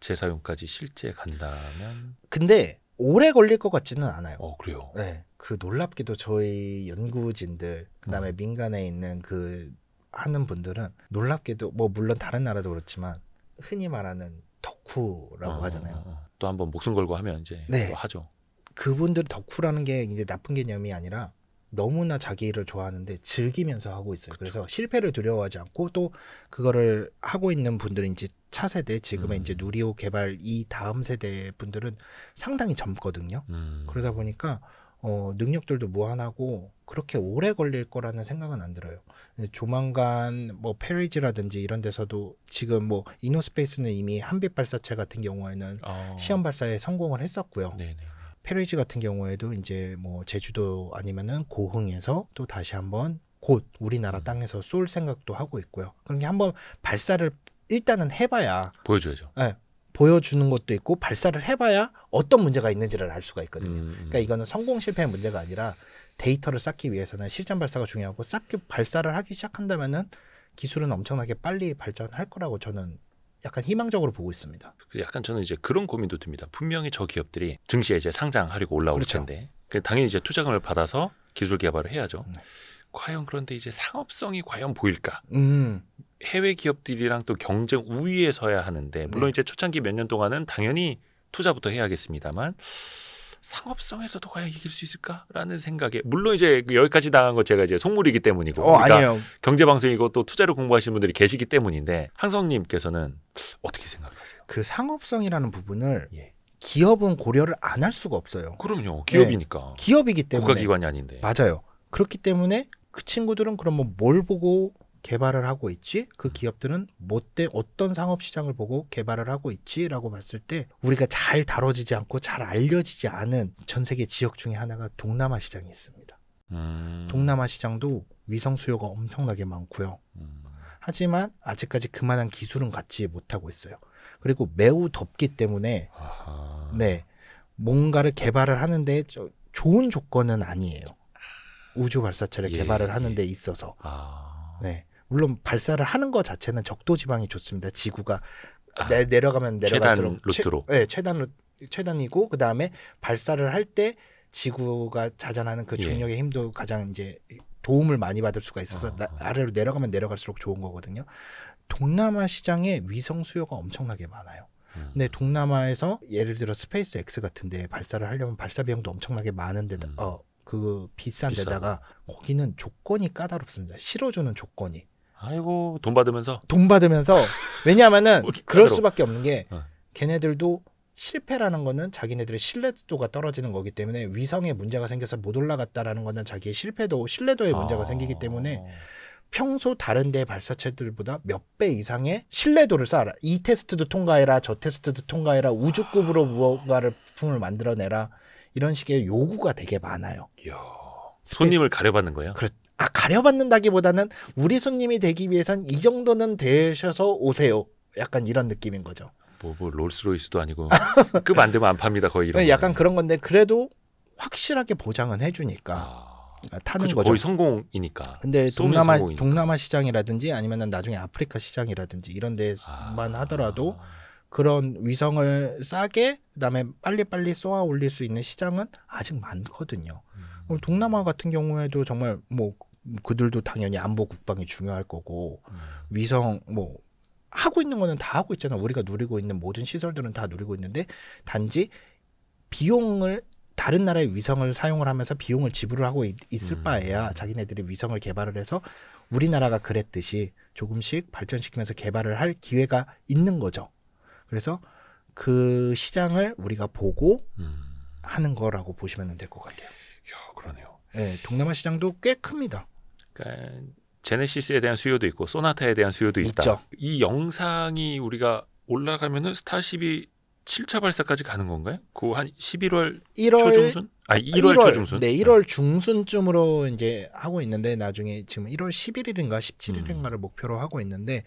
재사용까지 실제 간다면. 근데 오래 걸릴 것 같지는 않아요. 그래요. 네, 그 놀랍게도 저희 연구진들, 그다음에 민간에 있는 그 하는 분들은 놀랍게도 뭐 물론 다른 나라도 그렇지만 흔히 말하는 덕후라고 하잖아요. 또 한번 목숨 걸고 하면 이제 네. 또 하죠. 그분들 덕후라는 게 이제 나쁜 개념이 아니라 너무나 자기 일을 좋아하는데 즐기면서 하고 있어요. 그래서 실패를 두려워하지 않고, 또 그거를 하고 있는 분들은 이제 차세대, 지금의 이제 누리호 개발 이 다음 세대 분들은 상당히 젊거든요. 그러다 보니까 능력들도 무한하고 그렇게 오래 걸릴 거라는 생각은 안 들어요. 조만간 뭐 페리지라든지 이런 데서도 지금 뭐 이노스페이스는 이미 한빛 발사체 같은 경우에는 시험 발사에 성공을 했었고요. 네네. 페리지 같은 경우에도 이제 뭐 제주도 아니면은 고흥에서 또 다시 한번 곧 우리나라 땅에서 쏠 생각도 하고 있고요. 그러니까 한번 발사를 일단은 해봐야 보여줘야죠. 네, 보여주는 것도 있고 발사를 해봐야 어떤 문제가 있는지를 알 수가 있거든요. 그러니까 이거는 성공 실패의 문제가 아니라 데이터를 쌓기 위해서는 실전 발사가 중요하고 쌓기 발사를 하기 시작한다면은 기술은 엄청나게 빨리 발전할 거라고 저는 약간 희망적으로 보고 있습니다. 약간 저는 이제 그런 고민도 듭니다. 분명히 저 기업들이 증시에 이제 상장하려고 올라올 그렇죠. 텐데 당연히 이제 투자금을 받아서 기술 개발을 해야죠. 과연 그런데 이제 상업성이 과연 보일까? 해외 기업들이랑 또 경쟁 우위에 서야 하는데 물론 이제 초창기 몇 년 동안은 당연히 투자부터 해야겠습니다만 상업성에서도 과연 이길 수 있을까라는 생각에, 물론 이제 여기까지 나간 거 제가 이제 속물이기 때문이고 그러니까 아니에요. 경제방송이고 또 투자를 공부하시는 분들이 계시기 때문인데 항성님께서는 어떻게 생각하세요? 그 상업성이라는 부분을 예. 기업은 고려를 안 할 수가 없어요. 그럼요. 기업이니까. 기업이기 때문에. 국가기관이 아닌데. 맞아요. 그렇기 때문에 그 친구들은 그러면 뭘 보고 개발을 하고 있지? 그 기업들은 어떤 상업시장을 보고 개발을 하고 있지라고 봤을 때 우리가 잘 다뤄지지 않고 잘 알려지지 않은 전 세계 지역 중에 하나가 동남아 시장이 있습니다. 동남아 시장도 위성 수요가 엄청나게 많고요. 하지만 아직까지 그만한 기술은 갖지 못하고 있어요. 그리고 매우 덥기 때문에 네, 뭔가를 개발을 하는데 좋은 조건은 아니에요. 우주 발사체를 개발을 하는 데 있어서. 네. 물론 발사를 하는 것 자체는 적도 지방이 좋습니다. 지구가 내려가면 내려갈수록 최단 루트로. 최단이고 그다음에 발사를 할 때 지구가 자전하는 그 중력의 힘도 가장 이제 도움을 많이 받을 수가 있어서 아래로 내려가면 내려갈수록 좋은 거거든요. 동남아 시장에 위성 수요가 엄청나게 많아요. 근데 동남아에서 예를 들어 스페이스 X 같은 데 발사를 하려면 발사 비용도 엄청나게 많은데 그 비싼 데다가 거기는 조건이 까다롭습니다. 실어주는 조건이. 아이고 돈 받으면서 왜냐하면은 그럴 수밖에 없는 게 걔네들도 실패라는 거는 자기네들의 신뢰도가 떨어지는 거기 때문에 위성에 문제가 생겨서 못 올라갔다라는 거는 자기의 신뢰도에 문제가 생기기 때문에 평소 다른 데 발사체들보다 몇 배 이상의 신뢰도를 쌓아라. 이 테스트도 통과해라. 저 테스트도 통과해라. 우주급으로 무언가를 부품을 만들어내라. 이런 식의 요구가 되게 많아요. 이야, 손님을 가려받는 거예요? 가려받는다기보다는 우리 손님이 되기 위해선 이 정도는 되셔서 오세요. 약간 이런 느낌인 거죠. 뭐 롤스로이스도 아니고 급 안 되면 안 팝니다. 거의 이런. 약간 그런 건데 그래도 확실하게 보장은 해주니까. 타는 그렇죠. 거죠. 거의 성공이니까. 근데 동남아 시장이라든지 아니면 나중에 아프리카 시장이라든지 이런 데만 하더라도 그런 위성을 싸게 그다음에 빨리빨리 쏘아 올릴 수 있는 시장은 아직 많거든요. 동남아 같은 경우에도 정말 뭐 그들도 당연히 안보 국방이 중요할 거고 위성 뭐 하고 있는 거는 다 하고 있잖아. 우리가 누리고 있는 모든 시설들은 다 누리고 있는데 단지 비용을 다른 나라의 위성을 사용을 하면서 비용을 지불을 하고 있을 바에야 자기네들이 위성을 개발을 해서 우리나라가 그랬듯이 조금씩 발전시키면서 개발을 할 기회가 있는 거죠. 그래서 그 시장을 우리가 보고 하는 거라고 보시면 될 것 같아요. 이야, 그러네요. 네, 동남아 시장도 꽤 큽니다. 그러니까 제네시스에 대한 수요도 있고 소나타에 대한 수요도 있다. 있죠. 이 영상이 우리가 올라가면은 스타쉽이 7차 발사까지 가는 건가요? 그 한 11월 초중순? 1월 초중순? 네, 1월 중순쯤으로 이제 하고 있는데 나중에 지금 1월 11일인가 17일인가를 목표로 하고 있는데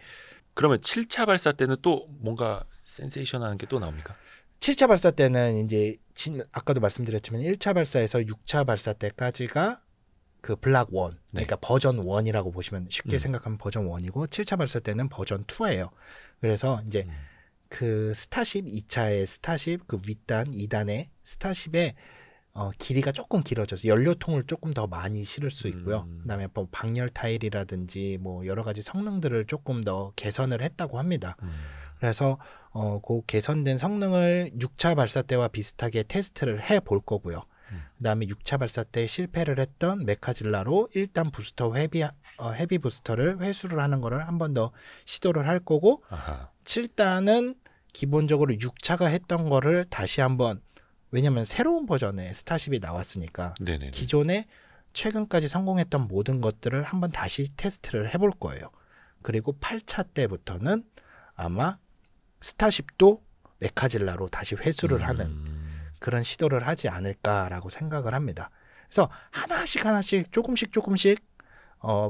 그러면 7차 발사 때는 또 뭔가 센세이션한 게 또 나옵니까? 7차 발사 때는 이제 아까도 말씀드렸지만 1차 발사에서 6차 발사 때까지가 그 블락 1, 그러니까 버전 1이라고 보시면 쉽게 생각하면 버전 1이고 7차 발사 때는 버전 2예요. 그래서 이제 그 스타쉽 2차의 스타쉽 그 윗단 2단의 스타쉽의 길이가 조금 길어져서 연료통을 조금 더 많이 실을 수 있고요. 그다음에 뭐 방열 타일이라든지 뭐 여러 가지 성능들을 조금 더 개선을 했다고 합니다. 그래서 그 개선된 성능을 6차 발사 때와 비슷하게 테스트를 해 볼 거고요. 그다음에 6차 발사 때 실패를 했던 메카질라로 1단 부스터 헤비 부스터를 회수를 하는 거를 한 번 더 시도를 할 거고 7단은 기본적으로 6차가 했던 거를 다시 한번 왜냐면 새로운 버전의 스타쉽이 나왔으니까 네네네. 기존에 최근까지 성공했던 모든 것들을 한번 다시 테스트를 해볼 거예요. 그리고 8차 때부터는 아마 스타쉽도 메카질라로 다시 회수를 하는 그런 시도를 하지 않을까라고 생각을 합니다. 그래서 하나씩 조금씩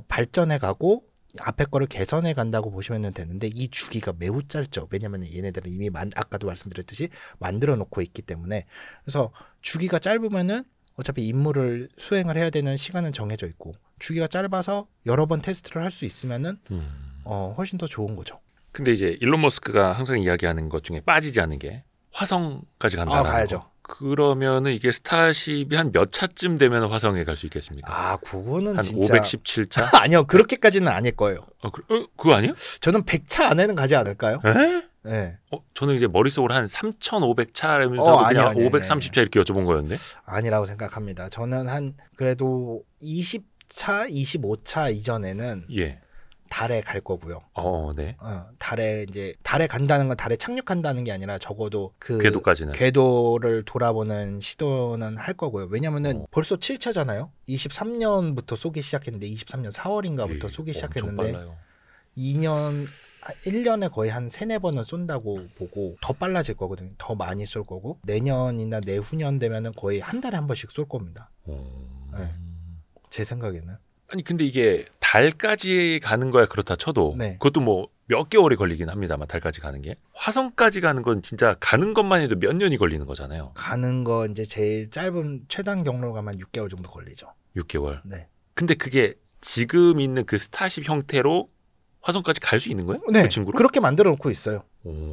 발전해가고 앞에 거를 개선해 간다고 보시면 되는데 이 주기가 매우 짧죠. 왜냐하면 얘네들은 이미 아까도 말씀드렸듯이 만들어 놓고 있기 때문에 그래서 주기가 짧으면은 어차피 임무를 수행을 해야 되는 시간은 정해져 있고 주기가 짧아서 여러 번 테스트를 할 수 있으면은 훨씬 더 좋은 거죠. 근데 이제 일론 머스크가 항상 이야기하는 것 중에 빠지지 않는 게 화성까지 간다는 가야죠. 거. 그러면은 이게 스타쉽이 한 몇 차쯤 되면 화성에 갈 수 있겠습니까? 그거는 한 진짜 517차? 아니요, 그렇게까지는 아닐 거예요. 그거 아니에요? 저는 100차 안에는 가지 않을까요? 에? 네. 저는 이제 머릿속으로 한 3,500차라면서 그냥 530차 이렇게 여쭤본 거였는데? 아니라고 생각합니다. 저는 한 그래도 20차, 25차 이전에는 달에 갈 거고요. 네. 달에 간다는 건 달에 착륙한다는 게 아니라 적어도 그 궤도까지는 궤도를 돌아보는 시도는 할 거고요. 왜냐면은 벌써 7차잖아요. 23년부터 쏘기 시작했는데 23년 4월인가부터 쏘기 시작했는데 1년에 거의 한 3-4번은 쏜다고 보고 더 빨라질 거거든요. 더 많이 쏠 거고 내년이나 내후년 되면은 거의 한 달에 한 번씩 쏠 겁니다. 네. 제 생각에는. 아니 근데 이게 달까지 가는 거야 그렇다 쳐도 그것도 뭐 몇 개월이 걸리긴 합니다만 달까지 가는 게 화성까지 가는 건 진짜 가는 것만 해도 몇 년이 걸리는 거잖아요. 가는 거 이제 제일 짧은 최단 경로가만 6개월 정도 걸리죠. 6개월. 네. 근데 그게 지금 있는 그 스타쉽 형태로 화성까지 갈 수 있는 거예요? 네. 그 친구로? 그렇게 만들어 놓고 있어요.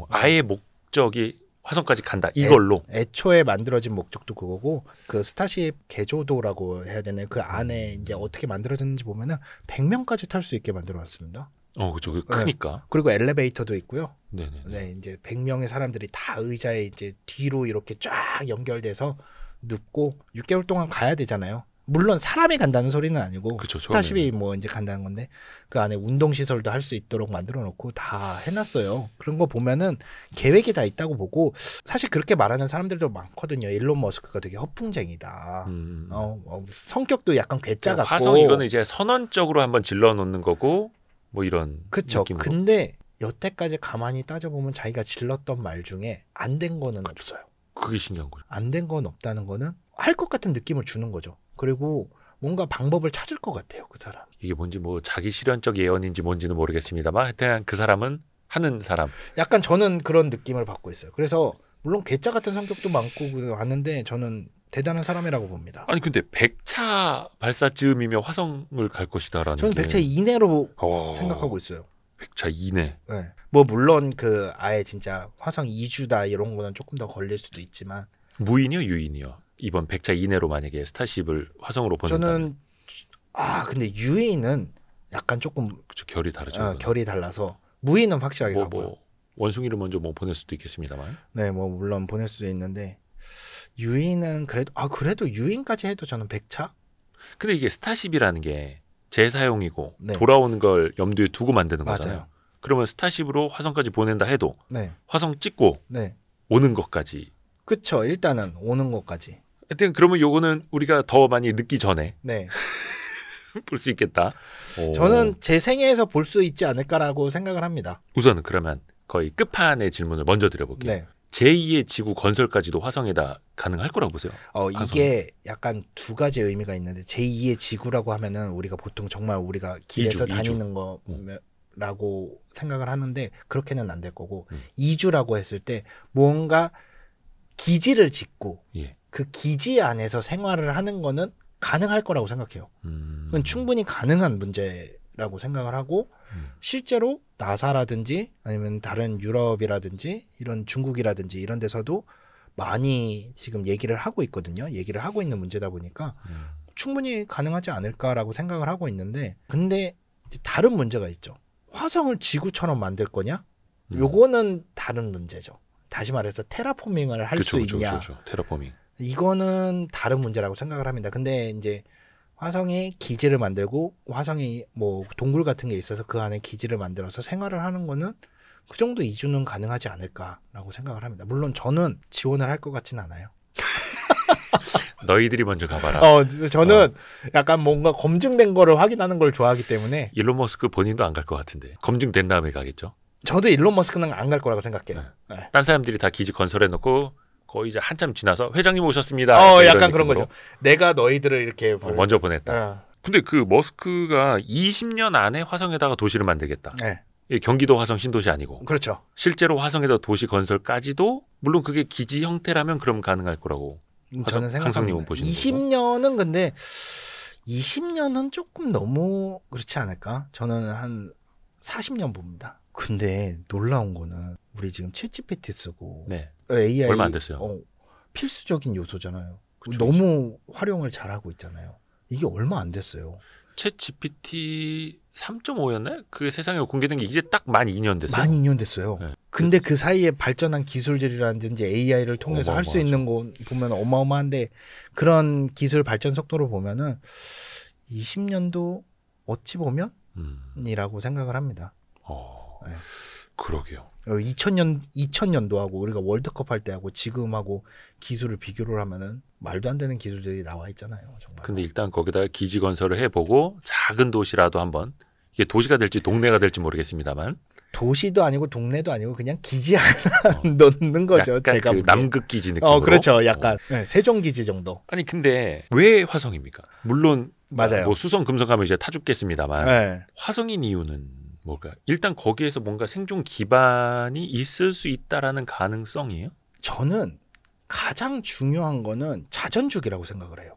아예 목적이 화성까지 간다 이걸로. 애초에 만들어진 목적도 그거고 그 스타쉽 개조도라고 해야 되나요? 그 안에 이제 어떻게 만들어졌는지 보면은 100명까지 탈 수 있게 만들어놨습니다. 그렇죠. 크니까. 네. 그리고 엘리베이터도 있고요. 네네. 네, 이제 100명의 사람들이 다 의자에 이제 뒤로 이렇게 쫙 연결돼서 눕고 6개월 동안 가야 되잖아요. 물론 사람이 간다는 소리는 아니고 그쵸, 스타쉽이 뭐 이제 간다는 건데 그 안에 운동 시설도 할 수 있도록 만들어 놓고 다 해놨어요. 그런 거 보면은 계획이 다 있다고 보고 사실 그렇게 말하는 사람들도 많거든요. 일론 머스크가 되게 허풍쟁이다. 성격도 약간 괴짜 같고. 화성 이거는 이제 선언적으로 한번 질러 놓는 거고 뭐 이런 그쵸. 느낌으로. 근데 여태까지 가만히 따져보면 자기가 질렀던 말 중에 안 된 거는 없어요. 그게 신기한 거죠. 안 된 건 없다는 거는 할 것 같은 느낌을 주는 거죠. 그리고 뭔가 방법을 찾을 것 같아요, 그 사람. 이게 뭔지 뭐 자기 실현적 예언인지 뭔지는 모르겠습니다만 하여튼 그 사람은 하는 사람. 약간 저는 그런 느낌을 받고 있어요. 그래서 물론 괴짜 같은 성격도 많고 왔는데 저는 대단한 사람이라고 봅니다. 아니 근데 100차 발사쯤이면 화성을 갈 것이다라는 저는 게 100차 이내로 생각하고 있어요. 100차 이내. 네. 뭐 물론 그 아예 진짜 화성 이주다 이런 거는 조금 더 걸릴 수도 있지만 무인이요, 유인이요? 이번 100차 이내로 만약에 스타쉽을 화성으로 보낸다면 저는 근데 유인은 약간 조금 그쵸, 결이 다르죠. 결이 달라서 무인은 확실하게 가고요. 원숭이를 먼저 뭐 보낼 수도 있겠습니다만. 네, 뭐 물론 보낼 수도 있는데 유인은 그래도 유인까지 해도 저는 100차? 근데 이게 스타쉽이라는 게 재사용이고 네. 돌아오는 걸 염두에 두고 만드는 맞아요. 거잖아요. 그러면 스타쉽으로 화성까지 보낸다 해도 네. 화성 찍고 네. 오는 것까지. 그쵸. 일단은 오는 것까지. 하여튼 그러면 요거는 우리가 더 많이 늦기 전에 네. 볼 수 있겠다. 저는 제 생애에서 볼 수 있지 않을까라고 생각을 합니다. 우선은 그러면 거의 끝판의 질문을 먼저 드려볼게요. 네. 제2의 지구 건설까지도 화성에다 가능할 거라고 보세요. 이게 약간 두 가지 의미가 있는데 제2의 지구라고 하면은 우리가 보통 정말 우리가 길에서 다니는 거라고 생각을 하는데 그렇게는 안 될 거고 이주라고 했을 때 뭔가 기지를 짓고 그 기지 안에서 생활을 하는 거는 가능할 거라고 생각해요. 그건 충분히 가능한 문제라고 생각을 하고 실제로 나사라든지 아니면 다른 유럽이라든지 이런 중국이라든지 이런 데서도 많이 지금 얘기를 하고 있거든요. 얘기를 하고 있는 문제다 보니까 충분히 가능하지 않을까라고 생각을 하고 있는데 근데 이제 다른 문제가 있죠. 화성을 지구처럼 만들 거냐? 요거는 다른 문제죠. 다시 말해서 테라포밍을 할 수 있냐? 그렇죠. 테라포밍. 이거는 다른 문제라고 생각을 합니다. 근데 이제 화성에 기지를 만들고 화성에 뭐 동굴 같은 게 있어서 그 안에 기지를 만들어서 생활을 하는 거는 그 정도 이주는 가능하지 않을까라고 생각을 합니다. 물론 저는 지원을 할 것 같진 않아요. 너희들이 먼저 가봐라. 저는 약간 뭔가 검증된 거를 확인하는 걸 좋아하기 때문에 일론 머스크 본인도 안 갈 것 같은데 검증된 다음에 가겠죠. 저도 일론 머스크는 안 갈 거라고 생각해요. 네. 딴 사람들이 다 기지 건설해놓고 거의 이제 한참 지나서 회장님 오셨습니다. 약간 그런 거죠. 내가 너희들을 이렇게 먼저 보냈다. 근데 그 머스크가 20년 안에 화성에다가 도시를 만들겠다. 네. 경기도 화성 신도시 아니고. 그렇죠. 실제로 화성에다 도시 건설까지도 물론 그게 기지 형태라면 그럼 가능할 거라고. 저는 생각합니다. 20년은 근데 20년은 조금 너무 그렇지 않을까? 저는 한 40년 봅니다. 근데 놀라운 거는 우리 지금 챗GPT 쓰고 AI 얼마 안 됐어요. 필수적인 요소잖아요. 그쵸, 너무 활용을 잘하고 있잖아요. 이게 얼마 안 됐어요. 챗GPT 3.5였나요? 그게 세상에 공개된 게 이제 딱 만 2년 됐어요. 만 2년 됐어요. 네. 근데 그 사이에 발전한 기술들이라든지 AI를 통해서 할 수 있는 거 보면 어마어마한데 그런 기술 발전 속도를 보면은 20년도 어찌 보면 이라고 생각을 합니다. 네. 그러게요. 2000년도하고 우리가 월드컵 할 때하고 지금하고 기술을 비교를 하면은 말도 안 되는 기술들이 나와 있잖아요. 정말. 근데 일단 거기다가 기지 건설을 해보고 작은 도시라도 한번 이게 도시가 될지 동네가 될지 모르겠습니다만 도시도 아니고 동네도 아니고 그냥 기지 하나 넣는 거죠. 약간 제가 그 남극 기지 느낌으로. 그렇죠. 약간 세종 기지 정도. 아니 근데 왜 화성입니까? 물론 맞아요. 뭐 수성 금성 가면 이제 타 죽겠습니다만 네. 화성인 이유는 뭘까? 일단 거기에서 뭔가 생존 기반이 있을 수 있다라는 가능성이에요? 저는 가장 중요한 거는 자전주기라고 생각을 해요.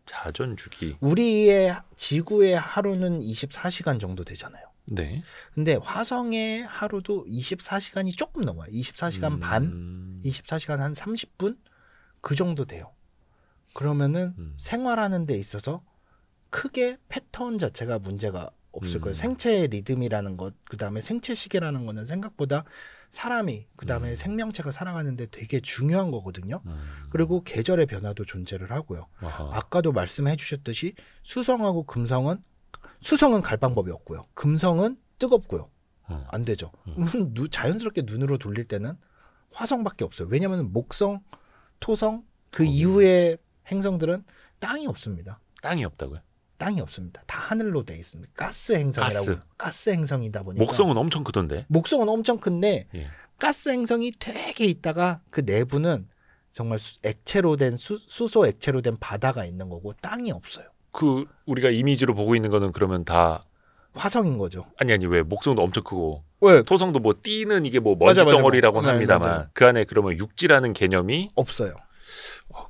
자전주기. 우리의 지구의 하루는 24시간 정도 되잖아요. 네. 근데 화성의 하루도 24시간이 조금 넘어요. 24시간 반, 24시간 한 30분 그 정도 돼요. 그러면은 생활하는 데 있어서 크게 패턴 자체가 문제가 없을 거예요. 생체 리듬이라는 것, 그다음에 생체 시계라는 거는 생각보다 사람이 그다음에 생명체가 살아가는데 되게 중요한 거거든요. 그리고 계절의 변화도 존재를 하고요. 아까도 말씀해 주셨듯이 수성하고 금성은 갈 방법이 없고요. 금성은 뜨겁고요. 안 되죠. 자연스럽게 눈으로 돌릴 때는 화성밖에 없어요. 왜냐하면 목성, 토성 그 이후의 행성들은 땅이 없습니다. 땅이 없다고요? 땅이 없습니다. 다 하늘로 돼 있습니다. 가스 행성이라고. 가스 행성이다 보니까. 목성은 엄청 크던데. 목성은 엄청 큰데 예. 가스 행성이 되게 있다가 그 내부는 정말 액체로 된 수소 액체로 된 바다가 있는 거고 땅이 없어요. 그 우리가 이미지로 보고 있는 거는 그러면 다 화성인 거죠. 아니 왜 목성도 엄청 크고 왜? 토성도 뭐 띠는 이게 뭐 먼지 덩어리라고는 합니다만 맞아. 그 안에 그러면 육지라는 개념이 없어요.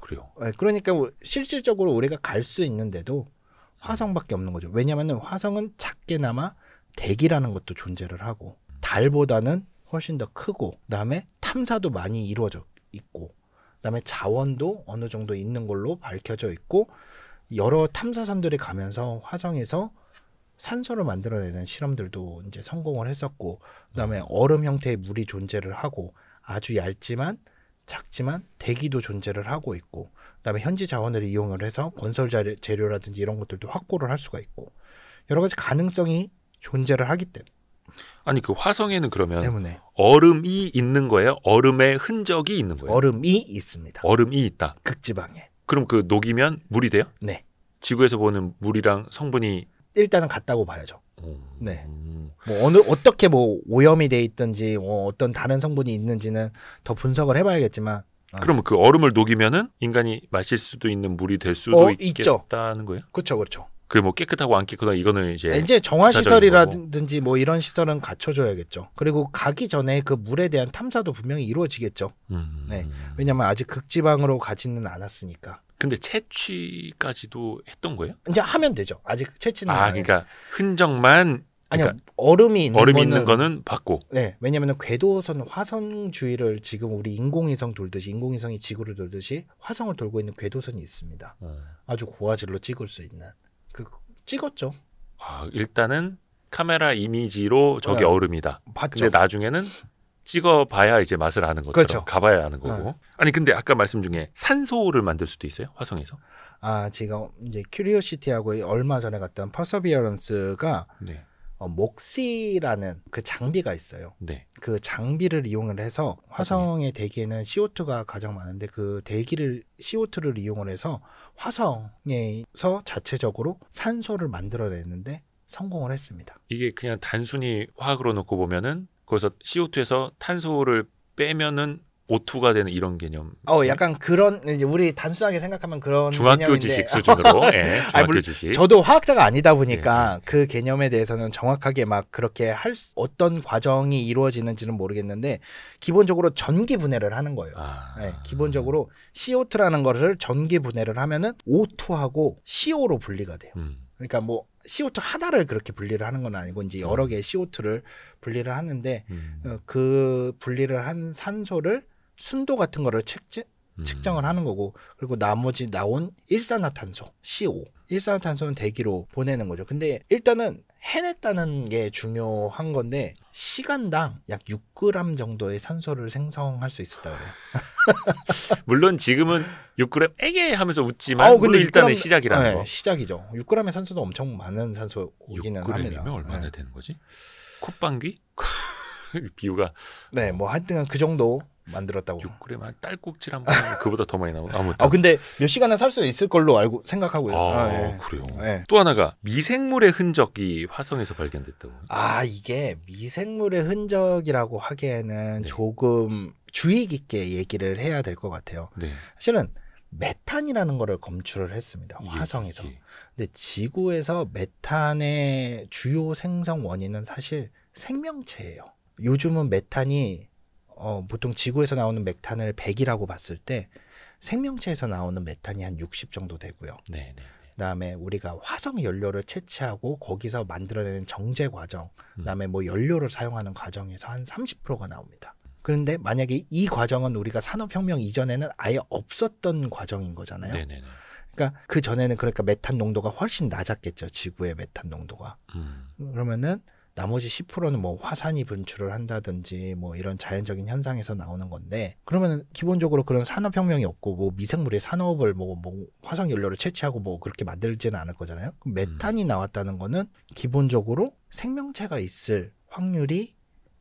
그래요. 네, 그러니까 실질적으로 우리가 갈 수 있는데도 화성밖에 없는 거죠. 왜냐하면 화성은 작게나마 대기라는 것도 존재를 하고 달보다는 훨씬 더 크고 그다음에 탐사도 많이 이루어져 있고 그다음에 자원도 어느 정도 있는 걸로 밝혀져 있고 여러 탐사선들이 가면서 화성에서 산소를 만들어내는 실험들도 이제 성공을 했었고 그다음에 얼음 형태의 물이 존재를 하고 아주 얇지만 작지만 대기도 존재를 하고 있고 그다음에 현지 자원을 이용을 해서 건설 재료라든지 이런 것들도 확보를 할 수가 있고 여러 가지 가능성이 존재를 하기 때문에 아니 그 화성에는 그러면 때문에 얼음이 있는 거예요? 얼음의 흔적이 있는 거예요? 얼음이 있습니다. 얼음이 있다. 극지방에. 그럼 그 녹이면 물이 돼요? 네. 지구에서 보는 물이랑 성분이 일단은 같다고 봐야죠. 네. 뭐 어떻게 뭐 오염이 돼 있든지 어떤 다른 성분이 있는지는 더 분석을 해봐야겠지만. 그러면 그 얼음을 녹이면은 인간이 마실 수도 있는 물이 될 수도 있겠다는 거예요? 그렇죠. 그 뭐 깨끗하고 안 깨끗하고 이거는 이제 정화 시설이라든지 뭐 이런 시설은 갖춰줘야겠죠. 그리고 가기 전에 그 물에 대한 탐사도 분명히 이루어지겠죠. 네. 왜냐하면 아직 극지방으로 가지는 않았으니까. 근데 채취까지도 했던 거예요? 이제 하면 되죠. 아직 채취는 그러니까 흔적만 아니요. 그러니까 얼음이 있는 거는 봤고. 네. 왜냐하면 궤도선 화성 주위를 지금 우리 인공위성 돌듯이 인공위성이 지구를 돌듯이 화성을 돌고 있는 궤도선이 있습니다. 아주 고화질로 찍을 수 있는. 찍었죠. 일단은 카메라 이미지로 저게 얼음이다. 봤죠. 근데 나중에는 찍어봐야 이제 맛을 아는 것처럼 그렇죠. 가봐야 아는 거고. 아니 근데 아까 말씀 중에 산소를 만들 수도 있어요? 화성에서? 지금 이제 큐리오시티하고 얼마 전에 갔던 퍼서비어런스가 네. 목시라는 그 장비가 있어요. 네. 그 장비를 이용을 해서 화성의 대기에는 CO2가 가장 많은데 그 CO2를 이용을 해서 화성에서 자체적으로 산소를 만들어내는데 성공을 했습니다. 이게 그냥 단순히 화학으로 놓고 보면은 거기서 CO2에서 탄소를 빼면은 O2가 되는 이런 개념. 약간 그런 이제 우리 단순하게 생각하면 그런 중학교 개념인데. 지식 수준으로. 중학교 지식. 저도 화학자가 아니다 보니까 그 개념에 대해서는 정확하게 막 그렇게 어떤 과정이 이루어지는지는 모르겠는데 기본적으로 전기 분해를 하는 거예요. 기본적으로 CO2라는 거를 전기 분해를 하면은 O2하고 CO로 분리가 돼요. 그러니까 뭐 CO2 하나를 그렇게 분리를 하는 건 아니고 이제 여러 개의 CO2를 분리를 하는데 그 분리를 한 산소를 순도 같은 거를 측정을 하는 거고 그리고 나머지 나온 일산화탄소 CO 일산화탄소는 대기로 보내는 거죠. 근데 일단은 해냈다는 게 중요한 건데 시간당 약 6g 정도의 산소를 생성할 수 있었다 그래요. 물론 지금은 6g 에게 하면서 웃지만 근데 일단은 시작이라는 거. 시작이죠. 6g의 산소도 엄청 많은 산소이기는 합니다. 6g이면 얼마나 되는 거지? 콧방귀? 비유가 뭐 하여튼 그 정도 만들었다고. 6g 한 딸꾹질 한 번 그보다 더 많이 나오는. 아무튼. 근데 몇 시간은 살 수 있을 걸로 생각하고요. 그래요. 또 하나가 미생물의 흔적이 화성에서 발견됐다고. 이게 미생물의 흔적이라고 하기에는 조금 주의 깊게 얘기를 해야 될 것 같아요. 사실은 메탄이라는 거를 검출을 했습니다. 화성에서. 근데 지구에서 메탄의 주요 생성 원인은 사실 생명체예요. 요즘은 메탄이 보통 지구에서 나오는 메탄을 100이라고 봤을 때 생명체에서 나오는 메탄이 한 60 정도 되고요. 그다음에 우리가 화성 연료를 채취하고 거기서 만들어내는 정제 과정, 그다음에 뭐 연료를 사용하는 과정에서 한 30%가 나옵니다. 그런데 만약에 이 과정은 우리가 산업혁명 이전에는 아예 없었던 과정인 거잖아요. 그러니까 그 전에는 그러니까 메탄 농도가 훨씬 낮았겠죠. 지구의 메탄 농도가. 그러면은 나머지 10%는 뭐 화산이 분출을 한다든지 뭐 이런 자연적인 현상에서 나오는 건데, 그러면은 기본적으로 그런 산업혁명이 없고 뭐 미생물의 산업을 뭐 화석 연료를 채취하고 뭐 그렇게 만들지는 않을 거잖아요. 그럼 메탄이 나왔다는 거는 기본적으로 생명체가 있을 확률이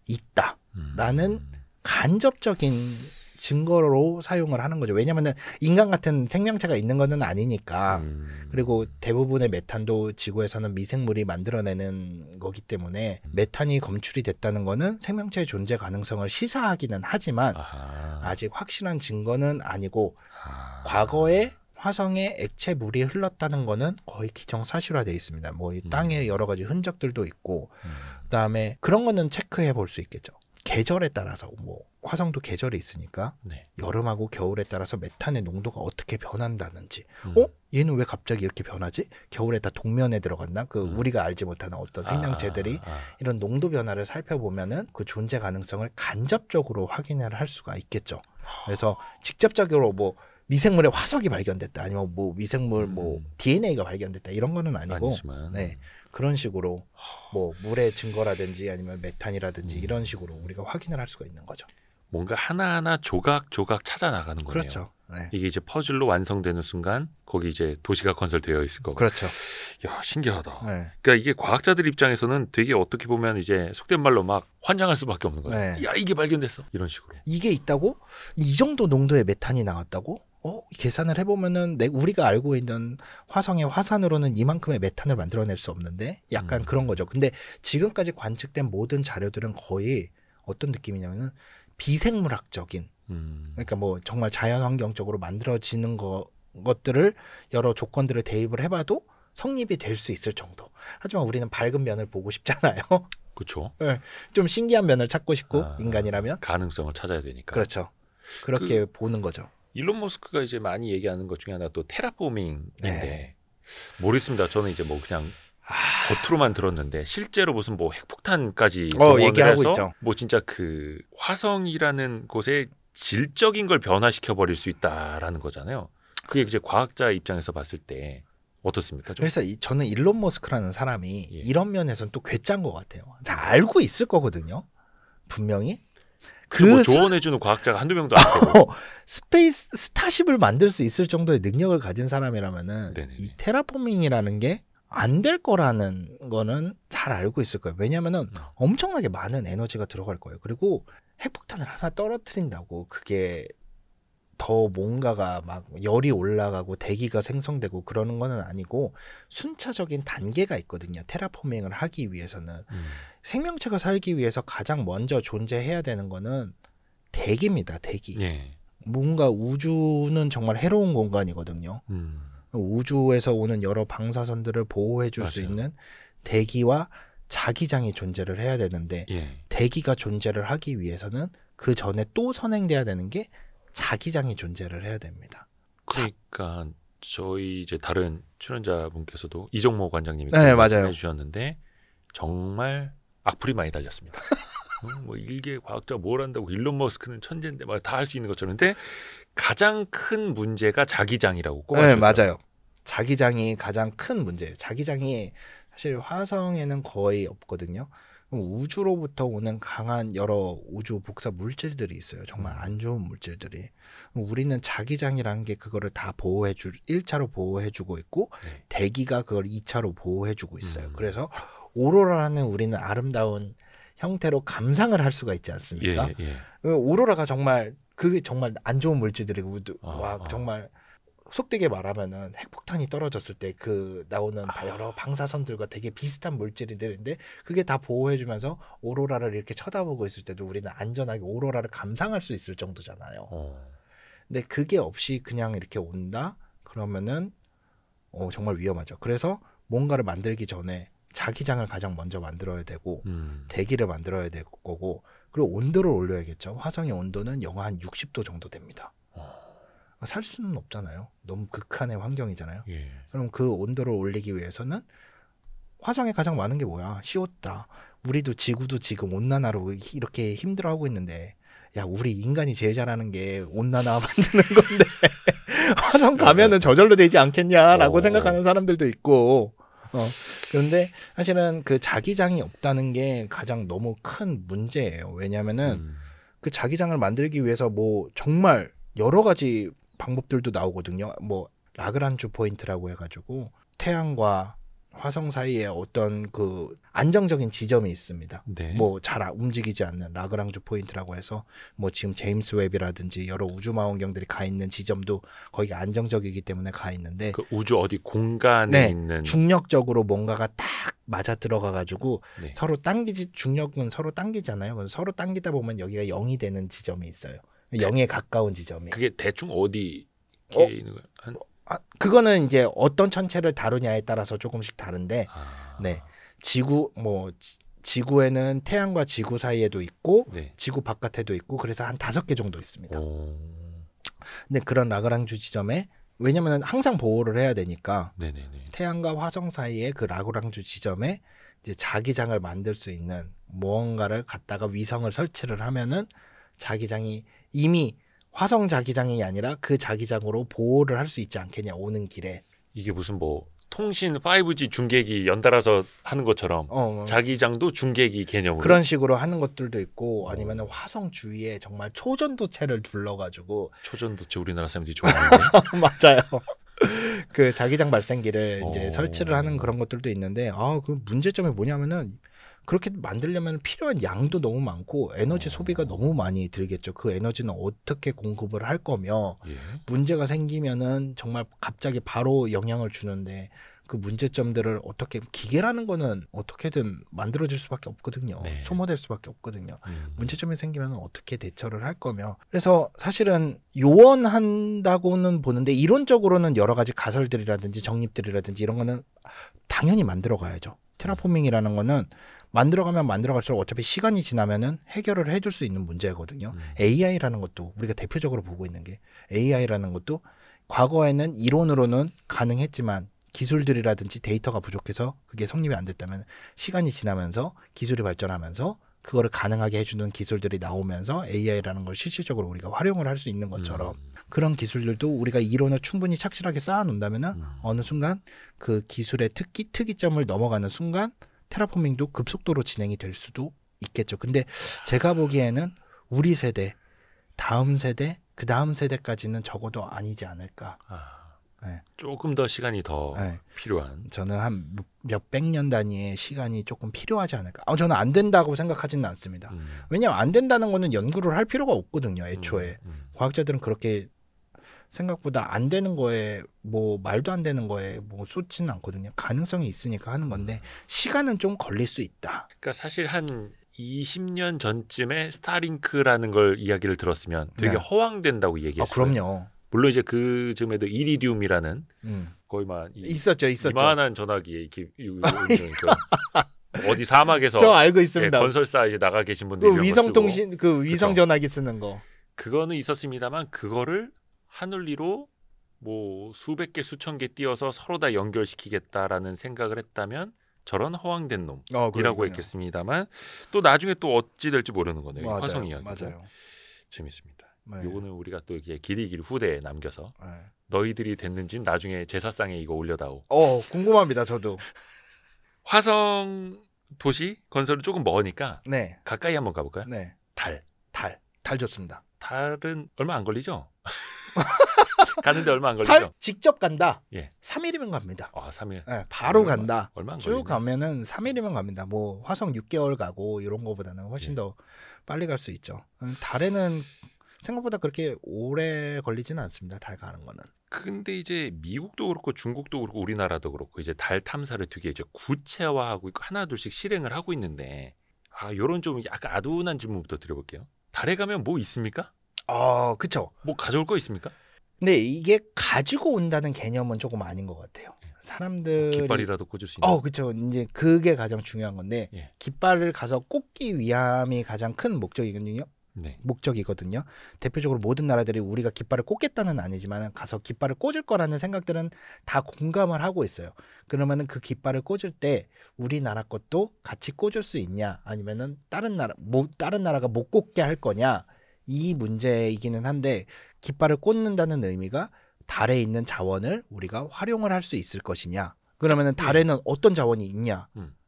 있다라는 간접적인 증거로 사용을 하는 거죠. 왜냐하면 인간 같은 생명체가 있는 거는 아니니까. 그리고 대부분의 메탄도 지구에서는 미생물이 만들어내는 거기 때문에 메탄이 검출이 됐다는 거는 생명체의 존재 가능성을 시사하기는 하지만 아직 확실한 증거는 아니고 과거에 화성에 액체 물이 흘렀다는 거는 거의 기정사실화되어 있습니다. 뭐 이 땅에 여러 가지 흔적들도 있고, 그다음에 그런 거는 체크해 볼 수 있겠죠. 계절에 따라서 뭐 화성도 계절이 있으니까 네. 여름하고 겨울에 따라서 메탄의 농도가 어떻게 변한다는지 얘는 왜 갑자기 이렇게 변하지? 겨울에 다 동면에 들어갔나? 그 우리가 알지 못하는 어떤 생명체들이 이런 농도 변화를 살펴보면은 그 존재 가능성을 간접적으로 확인을 할 수가 있겠죠. 그래서 직접적으로 뭐 미생물의 화석이 발견됐다 아니면 뭐 미생물 뭐 DNA가 발견됐다 이런 거는 아니고 네. 그런 식으로 뭐 물의 증거라든지 아니면 메탄이라든지 이런 식으로 우리가 확인을 할 수가 있는 거죠. 뭔가 하나하나 조각조각 찾아 나가는 거네요. 그렇죠. 네. 이게 이제 퍼즐로 완성되는 순간 거기 이제 도시가 건설되어 있을 거고. 그렇죠. 야, 신기하다. 네. 그러니까 이게 과학자들 입장에서는 되게 어떻게 보면 이제 속된 말로 막 환장할 수밖에 없는 거예요. 네. 야, 이게 발견됐어. 이런 식으로. 이게 있다고? 이 정도 농도의 메탄이 나왔다고? 계산을 해보면은 우리가 알고 있는 화성의 화산으로는 이만큼의 메탄을 만들어낼 수 없는데 약간 그런 거죠. 근데 지금까지 관측된 모든 자료들은 거의 어떤 느낌이냐면은 비생물학적인 그러니까 뭐 정말 자연환경적으로 만들어지는 것들을 여러 조건들을 대입을 해봐도 성립이 될 수 있을 정도. 하지만 우리는 밝은 면을 보고 싶잖아요. 그렇죠. 네, 좀 신기한 면을 찾고 싶고 인간이라면 가능성을 찾아야 되니까. 그렇죠. 그렇게 보는 거죠. 일론 머스크가 이제 많이 얘기하는 것 중에 하나 또 테라포밍인데 네. 모르겠습니다. 저는 이제 뭐 그냥 겉으로만 들었는데 실제로 무슨 뭐 핵폭탄까지 얘기하고 해서 있죠. 뭐 진짜 그 화성이라는 곳에 질적인 걸 변화시켜 버릴 수 있다라는 거잖아요. 그게 이제 과학자 입장에서 봤을 때 어떻습니까? 좀? 그래서 저는 일론 머스크라는 사람이 이런 면에서는 또 괴짜인 것 같아요. 잘 알고 있을 거거든요. 분명히. 뭐 조언해주는 과학자가 한두 명도 안 되고 스페이스 스타쉽을 만들 수 있을 정도의 능력을 가진 사람이라면은 네네네. 이 테라포밍이라는 게 안 될 거라는 거는 잘 알고 있을 거예요. 왜냐면은 엄청나게 많은 에너지가 들어갈 거예요. 그리고 핵폭탄을 하나 떨어뜨린다고 그게 더 뭔가가 막 열이 올라가고 대기가 생성되고 그러는 거는 아니고 순차적인 단계가 있거든요. 테라포밍을 하기 위해서는 생명체가 살기 위해서 가장 먼저 존재해야 되는 거는 대기입니다. 대기. 예. 뭔가 우주는 정말 해로운 공간이거든요. 우주에서 오는 여러 방사선들을 보호해 줄 수 있는 대기와 자기장이 존재를 해야 되는데 대기가 존재를 하기 위해서는 그 전에 또 선행돼야 되는 게 자기장이 존재를 해야 됩니다. 그러니까 저희 이제 다른 출연자분께서도 이정모 관장님이 말씀해 주셨는데 정말 악플이 많이 달렸습니다. 뭐 일개 과학자 뭘 한다고 일론 머스크는 천재인데 막 다 할 수 있는 것처럼. 근데 가장 큰 문제가 자기장이라고 꼽아주셨어요. 네, 맞아요. 자기장이 가장 큰 문제예요. 자기장이 사실 화성에는 거의 없거든요. 우주로부터 오는 강한 여러 우주 복사 물질들이 있어요. 정말 안 좋은 물질들이. 우리는 자기장이라는 게 그거를 다 1차로 보호해주고 있고 대기가 그걸 2차로 보호해주고 있어요. 그래서 오로라는 우리는 아름다운 형태로 감상을 할 수가 있지 않습니까? 오로라가 정말 그게 정말 안 좋은 물질들이고 와 정말 속되게 말하면은 핵폭탄이 떨어졌을 때 그 나오는 여러 방사선들과 되게 비슷한 물질들인데 그게 다 보호해주면서 오로라를 이렇게 쳐다보고 있을 때도 우리는 안전하게 오로라를 감상할 수 있을 정도잖아요. 근데 그게 없이 그냥 이렇게 온다? 그러면은 정말 위험하죠. 그래서 뭔가를 만들기 전에 자기장을 가장 먼저 만들어야 되고 대기를 만들어야 될 거고 그리고 온도를 올려야겠죠. 화성의 온도는 영하 한 60도 정도 됩니다. 살 수는 없잖아요. 너무 극한의 환경이잖아요. 그럼 그 온도를 올리기 위해서는 화성에 가장 많은 게 뭐야? CO2다. 우리도 지구도 지금 온난화로 이렇게 힘들어하고 있는데 야 우리 인간이 제일 잘하는 게 온난화 만드는 건데 화성 가면은 저절로 되지 않겠냐라고 오. 생각하는 사람들도 있고. 그런데 사실은 그 자기장이 없다는 게 가장 너무 큰 문제예요. 왜냐하면은 그 자기장을 만들기 위해서 뭐 정말 여러 가지 방법들도 나오거든요. 뭐 라그란주 포인트라고 해가지고 태양과 화성 사이에 어떤 그 안정적인 지점이 있습니다. 네. 뭐 잘 움직이지 않는 라그랑주 포인트라고 해서 뭐 지금 제임스 웹이라든지 여러 우주망원경들이 가 있는 지점도 거기가 안정적이기 때문에 가 있는데 그 우주 어디 공간에 네, 있는 중력적으로 뭔가가 딱 맞아 들어가 가지고 네. 서로 당기지 중력은 서로 당기잖아요. 그래서 서로 당기다 보면 여기가 0이 되는 지점이 있어요. 0에 가까운 지점이. 그게 대충 어디 있는 거예요? 그거는 이제 어떤 천체를 다루냐에 따라서 조금씩 다른데, 네, 지구에는 태양과 지구 사이에도 있고, 네. 지구 바깥에도 있고, 그래서 한 5개 정도 있습니다. 오. 근데 그런 라그랑주 지점에 왜냐면은 항상 보호를 해야 되니까 네네네. 태양과 화성 사이에 그 라그랑주 지점에 이제 자기장을 만들 수 있는 무언가를 갖다가 위성을 설치를 하면은 자기장이 이미 화성 자기장이 아니라 그 자기장으로 보호를 할 수 있지 않겠냐, 오는 길에. 이게 무슨 뭐 통신 5G 중계기 연달아서 하는 것처럼 자기장도 중계기 개념으로 그런 식으로 하는 것들도 있고, 아니면 화성 주위에 정말 초전도체를 둘러가지고 초전도체 우리나라 사람들이 좋아하는데 맞아요. 그 자기장 발생기를 이제 설치를 하는 그런 것들도 있는데, 그 문제점이 뭐냐면은 그렇게 만들려면 필요한 양도 너무 많고 에너지 소비가 너무 많이 들겠죠. 그 에너지는 어떻게 공급을 할 거며, 예. 문제가 생기면은 정말 갑자기 바로 영향을 주는데 그 문제점들을 어떻게, 기계라는 거는 어떻게든 만들어질 수밖에 없거든요. 네. 소모될 수밖에 없거든요. 문제점이 생기면 어떻게 대처를 할 거며. 그래서 사실은 요원한다고는 보는데, 이론적으로는 여러 가지 가설들이라든지 정립들이라든지 이런 거는 당연히 만들어 가야죠. 테라포밍이라는 거는 만들어가면 만들어갈수록 어차피 시간이 지나면은 해결을 해줄 수 있는 문제거든요. AI라는 것도 우리가 대표적으로 보고 있는 게, AI라는 것도 과거에는 이론으로는 가능했지만 기술들이라든지 데이터가 부족해서 그게 성립이 안 됐다면, 시간이 지나면서 기술이 발전하면서 그거를 가능하게 해주는 기술들이 나오면서 AI라는 걸 실질적으로 우리가 활용을 할 수 있는 것처럼 그런 기술들도 우리가 이론을 충분히 착실하게 쌓아놓는다면은 어느 순간 그 기술의 특이점을 넘어가는 순간 테라포밍도 급속도로 진행이 될 수도 있겠죠. 근데 제가 보기에는 우리 세대, 다음 세대, 그 다음 세대까지는 적어도 아니지 않을까. 네. 조금 더 시간이 더 네. 필요한. 저는 한 몇백 년 단위의 시간이 조금 필요하지 않을까. 저는 안 된다고 생각하지는 않습니다. 왜냐하면 안 된다는 거는 연구를 할 필요가 없거든요. 애초에. 과학자들은 그렇게 생각보다 안 되는 거에, 뭐 말도 안 되는 거에 뭐 쏟지는 않거든요. 가능성이 있으니까 하는 건데 시간은 좀 걸릴 수 있다. 그러니까 사실 한 20년 전쯤에 스타링크라는 걸 이야기를 들었으면 되게 네. 허황된다고 얘기했어요. 그럼요. 물론 이제 그 즈음에도 이리듐이라는 거의 막 있었죠. 이만한 전화기에 이렇게 어디 사막에서 저 알고 있습니다. 건설사 이제 나가 계신 분들이 그 위성통신, 그 위성 전화기 쓰는 거. 그거는 있었습니다만 그거를 하늘 위로 뭐 수백 개 수천 개 띄어서 서로 다 연결시키겠다라는 생각을 했다면 저런 허황된 놈이라고 했겠습니다만, 또 나중에 또 어찌 될지 모르는 거네요. 맞아요. 화성 이야기. 맞아요. 재밌습니다. 네. 요거는 우리가 또 이렇게 길이길 후대에 남겨서 네. 너희들이 됐는지는 나중에 제사상에 이거 올려다오. 궁금합니다. 저도. 화성 도시 건설은 조금 멀으니까 네. 가까이 한번 가볼까요? 네. 달 좋습니다. 달은 얼마 안 걸리죠? 가는데 얼마 안 걸리죠? 달 직접 간다. 예. 3일이면 갑니다. 3일. 네, 바로 간다. 얼마 안 쭉 걸리네. 가면은 3일이면 갑니다. 뭐 화성 6개월 가고 이런 거보다는 훨씬 더 빨리 갈 수 있죠. 달에는 생각보다 그렇게 오래 걸리지는 않습니다. 달 가는 거는. 근데 이제 미국도 그렇고 중국도 그렇고 우리나라도 그렇고 이제 달 탐사를 되게 이제 구체화하고 있고 하나둘씩 실행을 하고 있는데, 요런 좀 약간 아둔한 질문부터 드려볼게요. 달에 가면 뭐 있습니까? 그쵸. 뭐 가져올 거 있습니까? 근데 이게 가지고 온다는 개념은 조금 아닌 것 같아요. 사람들이 깃발이라도 꽂을 수 있는. 그쵸. 이제 그게 가장 중요한 건데, 예. 깃발을 가서 꽂기 위함이 가장 큰 목적이거든요. 네. 목적이거든요. 대표적으로 모든 나라들이 우리가 깃발을 꽂겠다는 아니지만 가서 깃발을 꽂을 거라는 생각들은 다 공감을 하고 있어요. 그러면은 그 깃발을 꽂을 때 우리나라 것도 같이 꽂을 수 있냐, 아니면은 다른 나라가 못 꽂게 할 거냐, 이 문제이기는 한데, 깃발을 꽂는다는 의미가 달에 있는 자원을 우리가 활용을 할 수 있을 것이냐. 그러면은 달에는 어떤 자원이 있냐가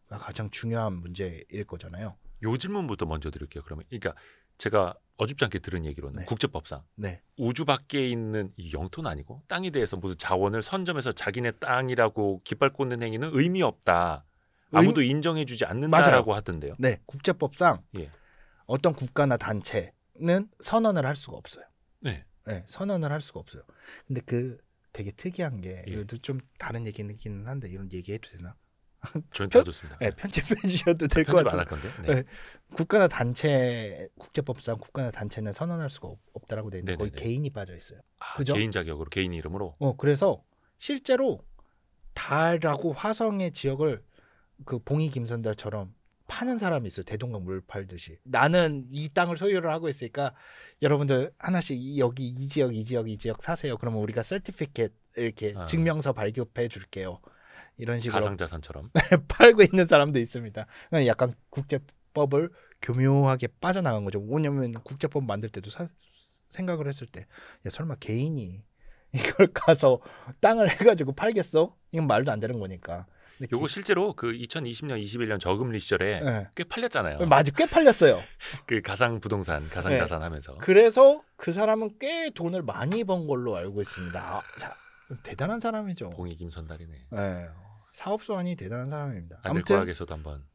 가장 중요한 문제일 거잖아요. 요 질문부터 먼저 드릴게요. 그러니까 제가 어줍지 않게 들은 얘기로는 네. 국제법상 네. 우주 밖에 있는 이 영토는 아니고 땅에 대해서 무슨 자원을 선점해서 자기네 땅이라고 깃발 꽂는 행위는 의미 없다. 아무도 인정해주지 않는다라고 하던데요. 네, 국제법상 예. 어떤 국가나 단체는 선언을 할 수가 없어요. 네. 네, 선언을 할 수가 없어요. 근데 그 되게 특이한 게 예. 이것도 좀 다른 얘기는 한데 이런 얘기해도 되나? 저는 다 좋습니다. 네, 편집해 주셔도 될 것 편집 같아요. 안 할 건데. 네. 네. 국가나 단체 국제법상 국가나 단체는 선언할 수가 없다라고 돼 있는데 거기 네네네. 개인이 빠져 있어요. 아, 그죠? 개인 자격으로 개인 이름으로. 그래서 실제로 달하고 화성의 지역을 그 봉이 김선달처럼 파는 사람이 있어요. 대동강 물 팔듯이. 나는 이 땅을 소유를 하고 있으니까 여러분들 하나씩 여기 이 지역 사세요. 그러면 우리가 서티피켓 이렇게 증명서 발급해 줄게요. 이런 식으로 가상자산처럼 팔고 있는 사람도 있습니다. 약간 국제법을 교묘하게 빠져나간 거죠. 왜냐면 국제법 만들 때도 생각을 했을 때 야, 설마 개인이 이걸 가서 땅을 해가지고 팔겠어? 이건 말도 안 되는 거니까. 요거 실제로 그 2020년, 21년 저금리 시절에 네. 꽤 팔렸잖아요. 맞아, 꽤 팔렸어요. 그 가상 부동산, 가상 네. 자산 하면서. 그래서 그 사람은 꽤 돈을 많이 번 걸로 알고 있습니다. 자, 대단한 사람이죠. 봉이 김선달이네. 네. 사업소환이 대단한 사람입니다. 아무튼 과학에서도 한번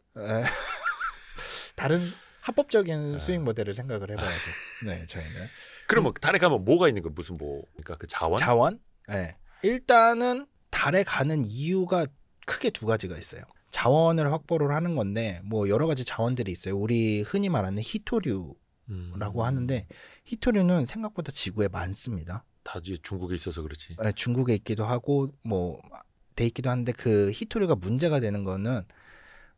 다른 합법적인 수익 모델을 생각을 해봐야죠. 네, 저희는. 그럼 달에 가면 뭐가 있는 거? 무슨 그러니까 그 자원? 자원? 네. 일단은 달에 가는 이유가 크게 두 가지가 있어요. 자원을 확보를 하는 건데 뭐 여러 가지 자원들이 있어요. 우리 흔히 말하는 히토류라고 하는데 히토류는 생각보다 지구에 많습니다. 다 중국에 있어서 그렇지. 네, 중국에 있기도 하고 뭐 돼 있기도 한데 그 히토류가 문제가 되는 거는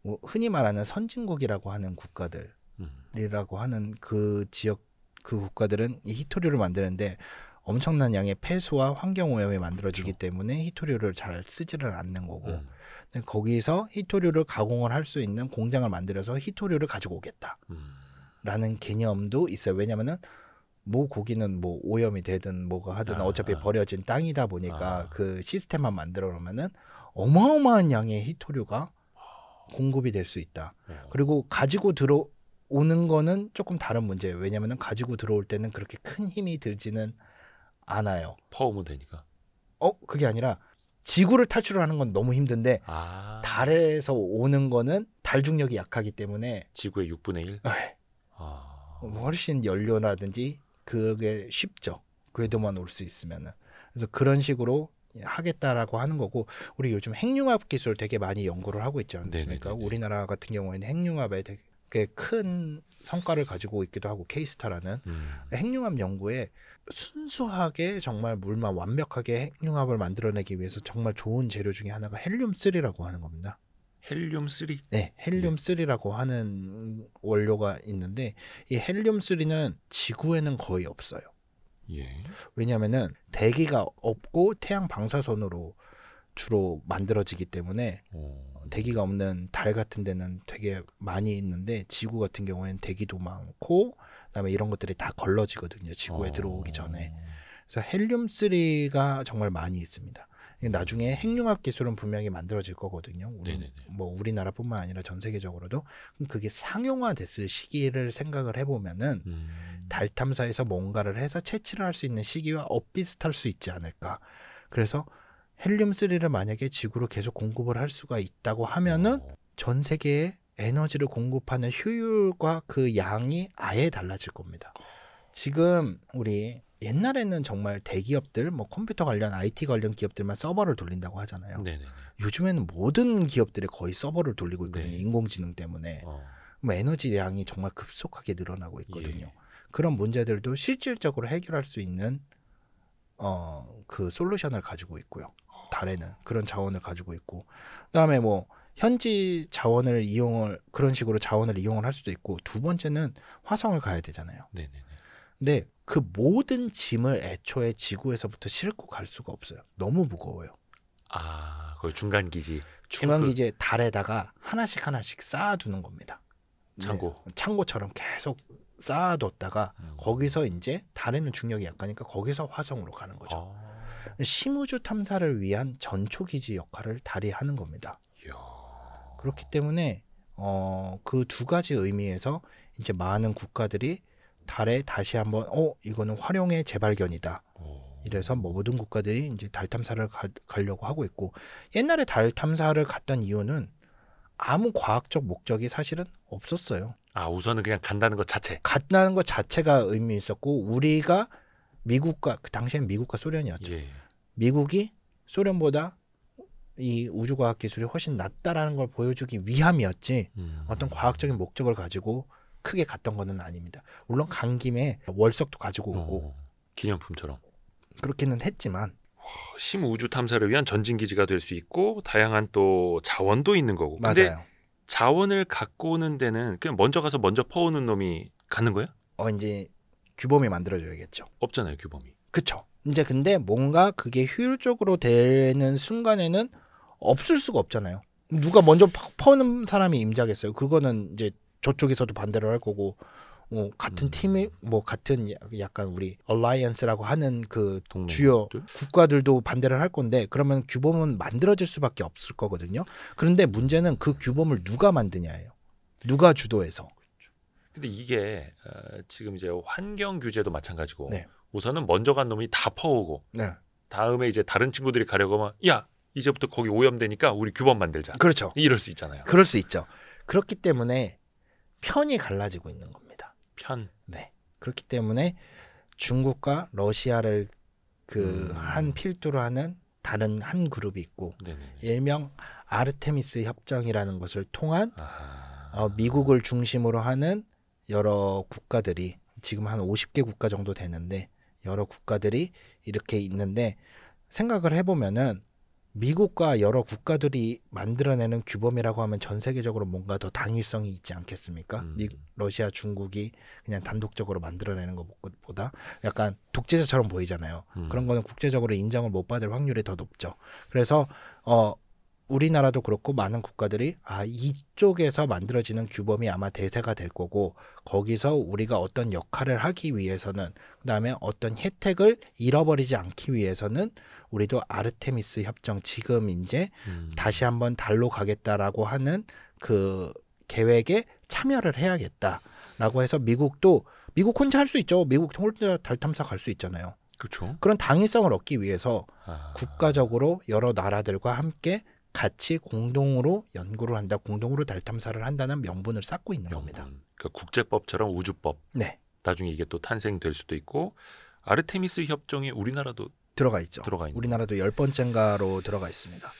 뭐 흔히 말하는 선진국이라고 하는 국가들이라고 하는 그 지역 그 국가들은 이 히토류를 만드는데 엄청난 양의 폐수와 환경 오염이 만들어지기 그렇죠. 때문에 히토류를 잘 쓰지를 않는 거고 거기서 히토류를 가공을 할 수 있는 공장을 만들어서 히토류를 가지고 오겠다라는 개념도 있어요. 왜냐하면은 뭐 고기는 뭐 오염이 되든 뭐가 하든 어차피 버려진 땅이다 보니까 그 시스템만 만들어 놓으면은 어마어마한 양의 히토류가 공급이 될 수 있다. 그리고 가지고 들어오는 거는 조금 다른 문제예요. 왜냐하면은 가지고 들어올 때는 그렇게 큰 힘이 들지는 않아요. 퍼오면 되니까. 그게 아니라 지구를 탈출하는 건 너무 힘든데 달에서 오는 거는 달 중력이 약하기 때문에 지구의 6분의 1? 훨씬 연료라든지 그게 쉽죠. 궤도만 올 수 있으면은. 그래서 그런 식으로 하겠다라고 하는 거고 우리 요즘 핵융합 기술 되게 많이 연구를 하고 있지 않습니까? 네네네네. 우리나라 같은 경우에는 핵융합에 되게 큰 성과를 가지고 있기도 하고 케이스타라는 핵융합 연구에 순수하게 정말 물만 완벽하게 핵융합을 만들어내기 위해서 정말 좋은 재료 중에 하나가 헬륨3라고 하는 겁니다. 헬륨3? 네, 헬륨3라고 하는 원료가 있는데 이 헬륨3는 지구에는 거의 없어요. 예. 왜냐하면은 대기가 없고 태양 방사선으로 주로 만들어지기 때문에 대기가 없는 달 같은 데는 되게 많이 있는데 지구 같은 경우에는 대기도 많고 그다음에 이런 것들이 다 걸러지거든요. 지구에 들어오기 전에. 그래서 헬륨3가 정말 많이 있습니다. 나중에 핵융합 기술은 분명히 만들어질 거거든요. 뭐 우리나라뿐만 아니라 전 세계적으로도. 그게 상용화됐을 시기를 생각을 해보면은 달 탐사에서 뭔가를 해서 채취를 할 수 있는 시기와 엇비슷할 수 있지 않을까. 그래서 헬륨3를 만약에 지구로 계속 공급을 할 수가 있다고 하면은 전 세계에 에너지를 공급하는 효율과 그 양이 아예 달라질 겁니다. 지금 우리 옛날에는 정말 대기업들, 뭐 컴퓨터 관련, IT 관련 기업들만 서버를 돌린다고 하잖아요. 네네네. 요즘에는 모든 기업들이 거의 서버를 돌리고 있거든요. 네. 인공지능 때문에. 뭐 에너지량이 정말 급속하게 늘어나고 있거든요. 예. 그런 문제들도 실질적으로 해결할 수 있는 그 솔루션을 가지고 있고요. 달에는 그런 자원을 가지고 있고, 그다음에 뭐 현지 자원을 그런 식으로 자원을 이용을 할 수도 있고, 두 번째는 화성을 가야 되잖아요. 네네네. 근데 그 모든 짐을 애초에 지구에서부터 싣고 갈 수가 없어요. 너무 무거워요. 거기 중간 기지. 중간 기지에 달에다가 하나씩 쌓아두는 겁니다. 창고. 네, 창고처럼 계속 쌓아뒀다가 거기서 이제 달에는 중력이 약하니까 거기서 화성으로 가는 거죠. 심우주 탐사를 위한 전초기지 역할을 달이하는 겁니다. 이야. 그렇기 때문에 그 두 가지 의미에서 이제 많은 국가들이 달에 다시 한번 이거는 활용의 재발견이다. 이래서 뭐 모든 국가들이 이제 달 탐사를 가려고 하고 있고, 옛날에 달 탐사를 갔던 이유는 아무 과학적 목적이 사실은 없었어요. 우선은 그냥 간다는 것 자체. 간다는 것 자체가 의미 있었고, 우리가 미국과 그 당시엔 미국과 소련이었죠. 예. 미국이 소련보다 이 우주과학 기술이 훨씬 낫다라는 걸 보여주기 위함이었지 어떤 과학적인 목적을 가지고 크게 갔던 거는 아닙니다. 물론 간 김에 월석도 가지고 오고 기념품처럼 그렇기는 했지만 심우주 탐사를 위한 전진기지가 될 수 있고 다양한 또 자원도 있는 거고. 근데 맞아요. 자원을 갖고 오는 데는 그냥 먼저 가서 먼저 퍼오는 놈이 가는 거야? 이제 규범이 만들어져야겠죠. 없잖아요, 규범이. 그쵸. 이제 근데 뭔가 그게 효율적으로 되는 순간에는 없을 수가 없잖아요. 누가 먼저 퍼는 사람이 임자겠어요. 그거는 이제 저쪽에서도 반대를 할 거고, 같은 팀이 같은 약간 우리 얼라이언스라고 하는 그 동맹들? 주요 국가들도 반대를 할 건데, 그러면 규범은 만들어질 수밖에 없을 거거든요. 그런데 문제는 그 규범을 누가 만드냐예요. 누가 주도해서. 근데 이게 지금 이제 환경 규제도 마찬가지고 네. 우선은 먼저 간 놈이 다 퍼오고 네. 다음에 이제 다른 친구들이 가려고 하면 야 이제부터 거기 오염되니까 우리 규범 만들자. 그렇죠. 이럴 수 있잖아요. 그럴 수 있죠. 그렇기 때문에 편이 갈라지고 있는 겁니다. 편. 네. 그렇기 때문에 중국과 러시아를 한 필두로 하는 다른 한 그룹이 있고, 네네네. 일명 아르테미스 협정이라는 것을 통한 미국을 중심으로 하는 여러 국가들이, 지금 한 50개 국가 정도 되는데 여러 국가들이 이렇게 있는데, 생각을 해보면은 미국과 여러 국가들이 만들어내는 규범이라고 하면 전 세계적으로 뭔가 더 당위성이 있지 않겠습니까? 러시아, 중국이 그냥 단독적으로 만들어내는 것보다 약간 독재자처럼 보이잖아요. 그런 거는 국제적으로 인정을 못 받을 확률이 더 높죠. 그래서 우리나라도 그렇고 많은 국가들이 이쪽에서 만들어지는 규범이 아마 대세가 될 거고, 거기서 우리가 어떤 역할을 하기 위해서는, 그다음에 어떤 혜택을 잃어버리지 않기 위해서는 우리도 아르테미스 협정, 지금 이제 다시 한번 달로 가겠다라고 하는 그 계획에 참여를 해야겠다라고 해서 미국 혼자 할 수 있죠. 미국 혼자 달 탐사 갈 수 있잖아요. 그렇죠. 그런 당위성을 얻기 위해서 국가적으로 여러 나라들과 함께 같이 공동으로 연구를 한다, 공동으로 달 탐사를 한다는 명분을 쌓고 있는 겁니다. 그러니까 국제법처럼 우주법. 네. 나중에 이게 또 탄생될 수도 있고, 아르테미스 협정에 우리나라도 들어가 있죠. 들어가 있는. 우리나라도 10번째인가로 들어가 있습니다.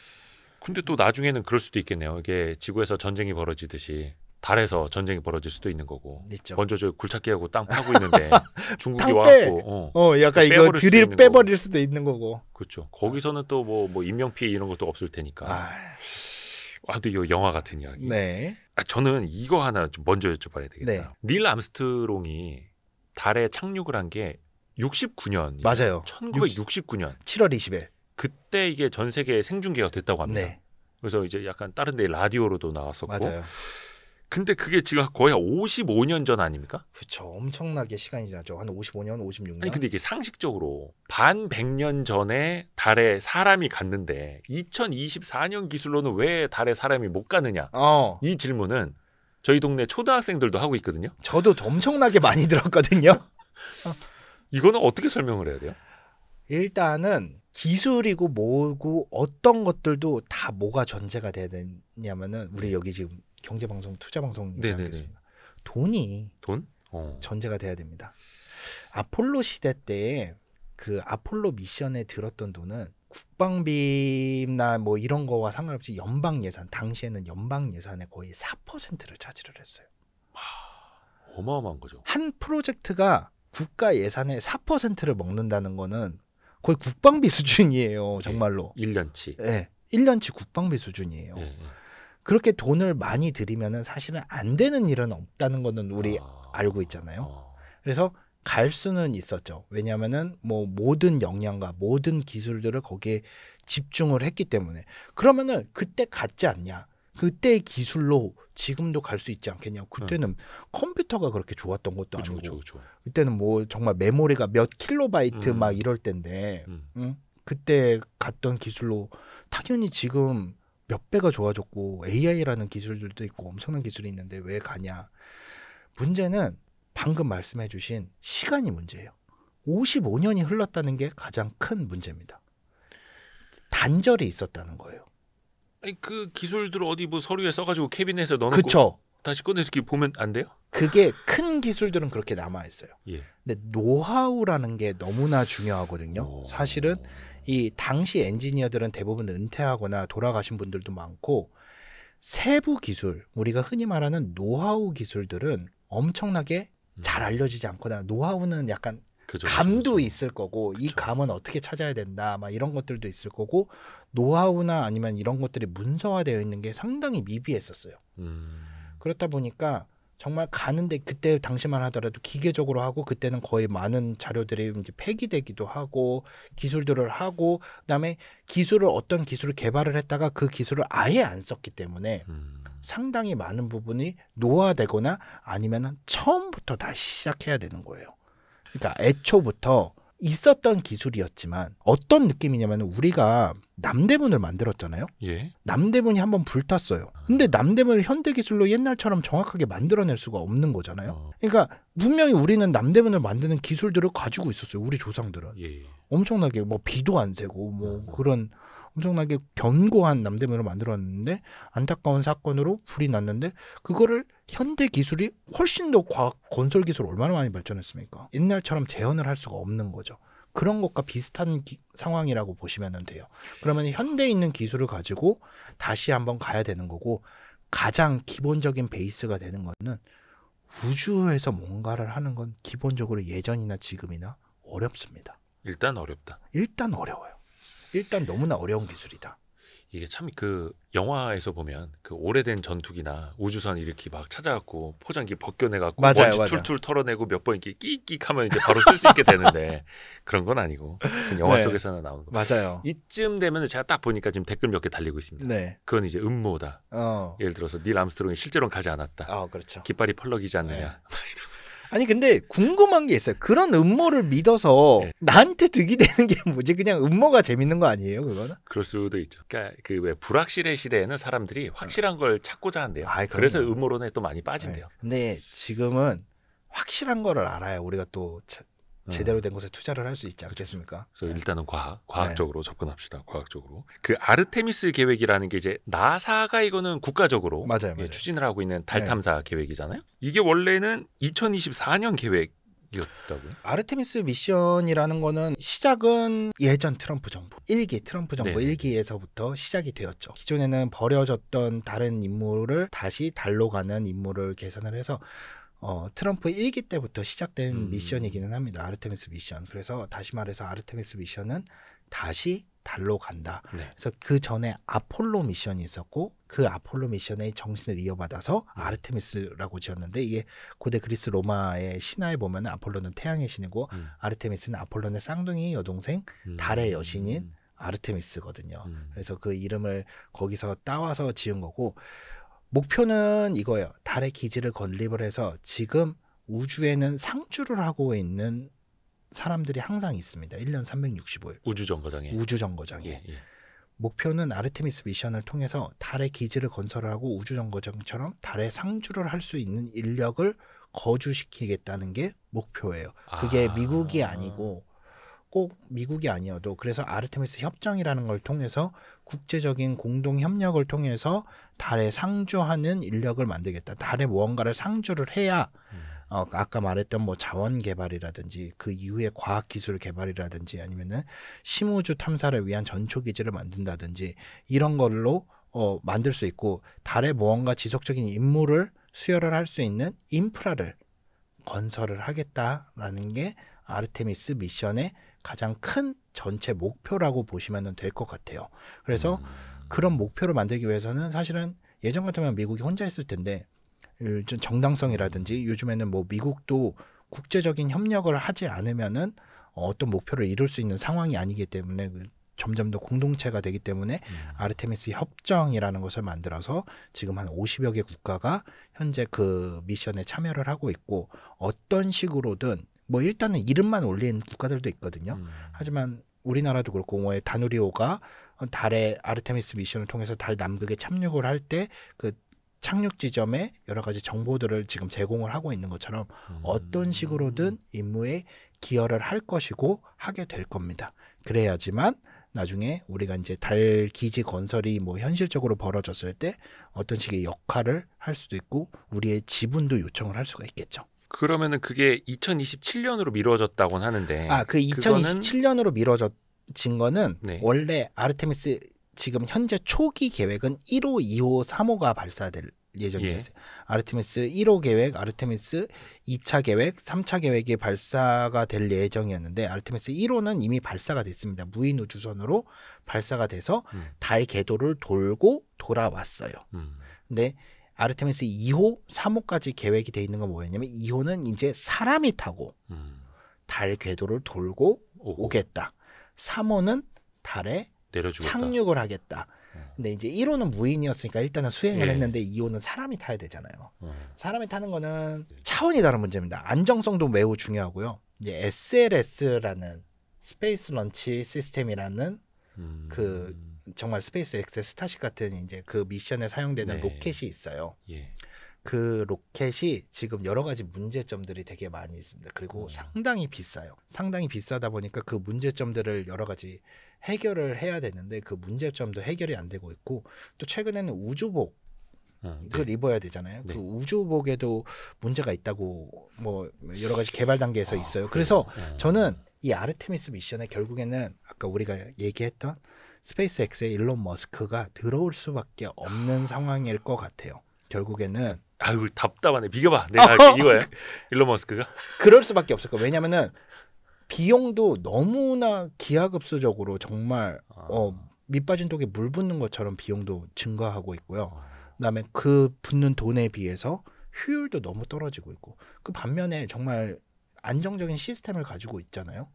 근데 또 나중에는 그럴 수도 있겠네요. 이게 지구에서 전쟁이 벌어지듯이 달에서 전쟁이 벌어질 수도 있는 거고. 있죠. 먼저 저 굴착기하고 땅 파고 있는데 중국이 땅 와갖고 약간 이거 드릴 빼버릴 수도 있는 거고. 그렇죠. 거기서는 또 뭐 인명 피해 이런 것도 없을 테니까. 근데 이거 영화 같은 이야기. 네. 저는 이거 하나 좀 먼저 여쭤봐야 되겠다. 네. 닐 암스트롱이 달에 착륙을 한 게 69년. 맞아요. 1969년. 7월 20일. 그때 이게 전 세계에 생중계가 됐다고 합니다. 네. 그래서 이제 약간 다른 데 라디오로도 나왔었고. 맞아요. 근데 그게 지금 거의 55년 전 아닙니까? 그렇죠. 엄청나게 시간이 지났죠. 한 55년, 56년. 아니 근데 이게 상식적으로 반 100년 전에 달에 사람이 갔는데 2024년 기술로는 왜 달에 사람이 못 가느냐? 이 질문은 저희 동네 초등학생들도 하고 있거든요. 저도 엄청나게 많이 들었거든요. 이거는 어떻게 설명을 해야 돼요? 일단은 기술이고 뭐고 어떤 것들도 다 뭐가 전제가 돼야 되냐면은, 우리 여기 지금 경제방송, 투자방송이지 않겠습니까? 돈이 전제가 돼야 됩니다. 아폴로 시대 때 그 아폴로 미션에 들었던 돈은 국방비나 뭐 이런 거와 상관없이 연방 예산, 당시에는 연방 예산의 거의 4%를 차지를 했어요. 어마어마한 거죠. 한 프로젝트가 국가 예산의 4%를 먹는다는 거는 거의 국방비 수준이에요. 정말로. 1년치. 네. 1년치 국방비 수준이에요. 그렇게 돈을 많이 들이면은 사실은 안 되는 일은 없다는 거는 우리 알고 있잖아요. 그래서 갈 수는 있었죠. 왜냐하면은 뭐 모든 역량과 모든 기술들을 거기에 집중을 했기 때문에. 그러면은 그때 갔지 않냐? 그때의 기술로 지금도 갈 수 있지 않겠냐? 그때는 컴퓨터가 그렇게 좋았던 것도 아니고, 그때는 뭐 정말 메모리가 몇 킬로바이트 막 이럴 때인데, 그때 갔던 기술로 당연히 지금 몇 배가 좋아졌고 AI라는 기술들도 있고 엄청난 기술이 있는데 왜 가냐. 문제는 방금 말씀해 주신 시간이 문제예요. 55년이 흘렀다는 게 가장 큰 문제입니다. 단절이 있었다는 거예요. 아니, 그 기술들을 어디 뭐 서류에 써가지고 캐비넷에 넣어놓고 그쵸. 다시 꺼내서 보면 안 돼요? 그게 큰 기술들은 그렇게 남아있어요. 예. 근데 노하우라는 게 너무나 중요하거든요. 사실은 이 당시 엔지니어들은 대부분 은퇴하거나 돌아가신 분들도 많고 세부 기술, 우리가 흔히 말하는 노하우 기술들은 엄청나게 잘 알려지지 않거나 노하우는 약간 그죠, 감도 그죠. 있을 거고 이 그죠. 감은 어떻게 찾아야 된다 막 이런 것들도 있을 거고 노하우나 아니면 이런 것들이 문서화되어 있는 게 상당히 미비했었어요. 그렇다 보니까 정말 가는데 그때 당시만 하더라도 기계적으로 하고 그때는 거의 많은 자료들이 이제 폐기되기도 하고 기술들을 하고 그다음에 어떤 기술을 개발을 했다가 그 기술을 아예 안 썼기 때문에 상당히 많은 부분이 노화되거나 아니면 처음부터 다시 시작해야 되는 거예요. 그러니까 애초부터 있었던 기술이었지만 어떤 느낌이냐면 우리가 남대문을 만들었잖아요. 예. 남대문이 한번 불탔어요. 근데 남대문을 현대기술로 옛날처럼 정확하게 만들어낼 수가 없는 거잖아요. 그러니까 분명히 우리는 남대문을 만드는 기술들을 가지고 있었어요. 우리 조상들은. 예. 엄청나게 뭐 비도 안 새고 뭐 그런 엄청나게 견고한 남대문을 만들었는데 안타까운 사건으로 불이 났는데 그거를 현대 기술이 훨씬 더 과학 건설 기술 얼마나 많이 발전했습니까? 옛날처럼 재현을 할 수가 없는 거죠. 그런 것과 비슷한 상황이라고 보시면 돼요. 그러면 현대에 있는 기술을 가지고 다시 한번 가야 되는 거고 가장 기본적인 베이스가 되는 거는 우주에서 뭔가를 하는 건 기본적으로 예전이나 지금이나 어렵습니다. 일단 어렵다. 일단 어려워요. 일단 너무나 어려운 기술이다. 이게 참 그 영화에서 보면 그 오래된 전투기나 우주선 이렇게 막 찾아갖고 포장기 벗겨내갖고 맞아요, 먼지 맞아요. 툴툴 털어내고 몇 번 이렇게 끽끽하면 이제 바로 쓸 수 있게 되는데 그런 건 아니고 영화 네. 속에서는 나오는 거. 맞아요. 이쯤 되면 제가 딱 보니까 지금 댓글 몇 개 달리고 있습니다. 네. 그건 이제 음모다. 예를 들어서 닐 암스트롱이 실제로는 가지 않았다. 그렇죠. 깃발이 펄럭이지 않느냐. 네. 아니 근데 궁금한 게 있어요. 그런 음모를 믿어서 네. 나한테 득이 되는 게 뭐지? 그냥 음모가 재밌는 거 아니에요, 그거는? 그럴 수도 있죠. 그러니까 그 왜 불확실의 시대에는 사람들이 확실한 걸 찾고자 한대요. 아이, 그래서 그럼요. 음모론에 또 많이 빠진대요. 네. 근데 지금은 확실한 거를 알아야 우리가 또 제대로 된 곳에 투자를 할 수 있지 않겠습니까? 그래서 일단은 과학적으로 접근합시다. 과학적으로. 그 아르테미스 계획이라는 게 이제 나사가 이거는 국가적으로 맞아요. 추진을 하고 있는 달 네. 탐사 계획이잖아요. 이게 원래는 2024년 계획이었다고요? 아르테미스 미션이라는 거는 시작은 예전 트럼프 정부 1기 트럼프 정부 네. 1기에서부터 시작이 되었죠. 기존에는 버려졌던 다른 임무를 다시 달로 가는 임무를 개선을 해서 트럼프 1기 때부터 시작된 미션이기는 합니다. 아르테미스 미션. 그래서 다시 말해서 아르테미스 미션은 다시 달로 간다. 네. 그래서 그 전에 아폴로 미션이 있었고 그 아폴로 미션의 정신을 이어받아서 아르테미스라고 지었는데 이게 고대 그리스 로마의 신화에 보면 아폴로는 태양의 신이고 아르테미스는 아폴로의 쌍둥이 여동생 달의 여신인 아르테미스거든요. 그래서 그 이름을 거기서 따와서 지은 거고 목표는 이거예요. 달의 기지를 건립을 해서 지금 우주에는 상주를 하고 있는 사람들이 항상 있습니다. 1년 365일. 우주정거장에. 우주정거장에. 예. 목표는 아르테미스 미션을 통해서 달의 기지를 건설을 하고 우주정거장처럼 달에 상주를 할 수 있는 인력을 거주시키겠다는 게 목표예요. 그게 미국이 아니고 꼭 미국이 아니어도 그래서 아르테미스 협정이라는 걸 통해서 국제적인 공동 협력을 통해서 달에 상주하는 인력을 만들겠다. 달에 무언가를 상주를 해야 아까 말했던 뭐 자원 개발이라든지 그 이후에 과학 기술 개발이라든지 아니면은 심우주 탐사를 위한 전초 기지를 만든다든지 이런 걸로 만들 수 있고 달에 무언가 지속적인 임무를 수혈을 할 수 있는 인프라를 건설을 하겠다라는 게 아르테미스 미션의 가장 큰 전체 목표라고 보시면 될 것 같아요. 그래서 그런 목표를 만들기 위해서는 사실은 예전 같으면 미국이 혼자 했을 텐데 좀 정당성이라든지 요즘에는 뭐 미국도 국제적인 협력을 하지 않으면은 어떤 목표를 이룰 수 있는 상황이 아니기 때문에 점점 더 공동체가 되기 때문에 아르테미스 협정이라는 것을 만들어서 지금 한 50여 개 국가가 현재 그 미션에 참여를 하고 있고 어떤 식으로든 뭐 일단은 이름만 올린 국가들도 있거든요. 하지만 우리나라도 그렇고 뭐 다누리호가 달에 아르테미스 미션을 통해서 달 남극에 착륙을 할 때 그 착륙 지점에 여러 가지 정보들을 지금 제공을 하고 있는 것처럼 어떤 식으로든 임무에 기여를 할 것이고 하게 될 겁니다. 그래야지만 나중에 우리가 이제 달 기지 건설이 뭐 현실적으로 벌어졌을 때 어떤 식의 역할을 할 수도 있고 우리의 지분도 요청을 할 수가 있겠죠. 그러면은 그게 2027년으로 미뤄졌다고는 하는데 그 2027년으로 미뤄진 거는 네. 원래 아르테미스 지금 현재 초기 계획은 1호, 2호, 3호가 발사될 예정이에요. 예. 아르테미스 1호 계획, 아르테미스 2차 계획, 3차 계획이 발사가 될 예정이었는데 아르테미스 1호는 이미 발사가 됐습니다. 무인 우주선으로 발사가 돼서 달 궤도를 돌고 돌아왔어요. 근데 아르테미스 2호, 3호까지 계획이 돼 있는 건 뭐였냐면 2호는 이제 사람이 타고 달 궤도를 돌고 오겠다. 3호는 달에 내려주겠다. 착륙을 하겠다. 근데 이제 1호는 무인이었으니까 일단은 수행을 예. 했는데 2호는 사람이 타야 되잖아요. 사람이 타는 거는 차원이 다른 문제입니다. 안정성도 매우 중요하고요. 이제 SLS라는 스페이스 런치 시스템이라는 그 정말 스페이스 X의 스타쉽 같은 이제 그 미션에 사용되는 네. 로켓이 있어요. 예. 그 로켓이 지금 여러 가지 문제점들이 되게 많이 있습니다. 그리고 상당히 비싸요. 상당히 비싸다 보니까 그 문제점들을 여러 가지 해결을 해야 되는데 그 문제점도 해결이 안 되고 있고 또 최근에는 우주복 그걸 입어야 되잖아요. 네. 그 우주복에도 문제가 있다고 뭐 여러 가지 개발 단계에서 있어요. 그래서 저는 이 아르테미스 미션에 결국에는 아까 우리가 얘기했던 스페이스 X의 일론 머스크가 들어올 수밖에 없는 상황일 것 같아요. 결국에는 아유 답답하네. 비교봐. 내가 할게. 이거야. 일론 머스크가. 그럴 수밖에 없을 거예요. 왜냐면은 비용도 너무나 기하급수적으로 정말 밑 빠진 독에 물 붓는 것처럼 비용도 증가하고 있고요. 그다음에 그 붓는 돈에 비해서 효율도 너무 떨어지고 있고 그 반면에 정말 안정적인 시스템을 가지고 있잖아요.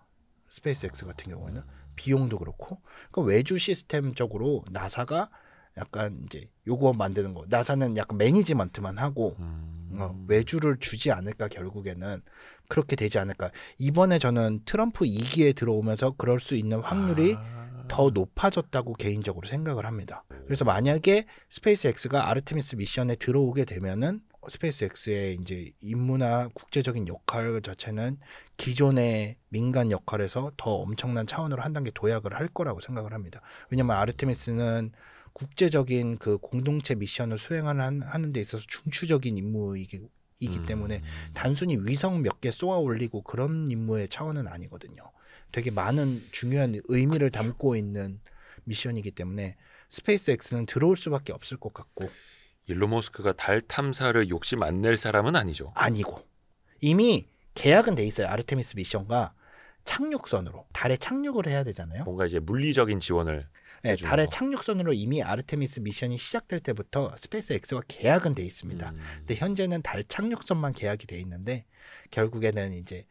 스페이스 X 같은 경우에는 비용도 그렇고 그 외주 시스템 쪽으로 나사가 약간 이제 요거 만드는 거 나사는 약간 매니지먼트만 하고 외주를 주지 않을까 결국에는 그렇게 되지 않을까. 이번에 저는 트럼프 2기에 들어오면서 그럴 수 있는 확률이 더 높아졌다고 개인적으로 생각을 합니다. 그래서 만약에 스페이스 X가 아르테미스 미션에 들어오게 되면은 스페이스 X의 이제 임무나 국제적인 역할 자체는 기존의 민간 역할에서 더 엄청난 차원으로 한 단계 도약을 할 거라고 생각을 합니다. 왜냐하면 아르테미스는 국제적인 그 공동체 미션을 수행하는 데 있어서 중추적인 임무이기 때문에 단순히 위성 몇 개 쏘아 올리고 그런 임무의 차원은 아니거든요. 되게 많은 중요한 의미를 담고 있는 미션이기 때문에 스페이스 X는 들어올 수밖에 없을 것 같고 일론 머스크가 달 탐사를 욕심 안 낼 사람은 아니죠. 아니고 이미 계약은 돼 있어요. 아르테미스 미션과 착륙선으로 달에 착륙을 해야 되잖아요. 뭔가 이제 물리적인 지원을 네, 달의 착륙선으로 이미 아르테미스 미션이 시작될 때부터 스페이스 X와 계약은 돼 있습니다. 근데 현재는 달 착륙선만 계약이 돼 있는데 결국에는 이제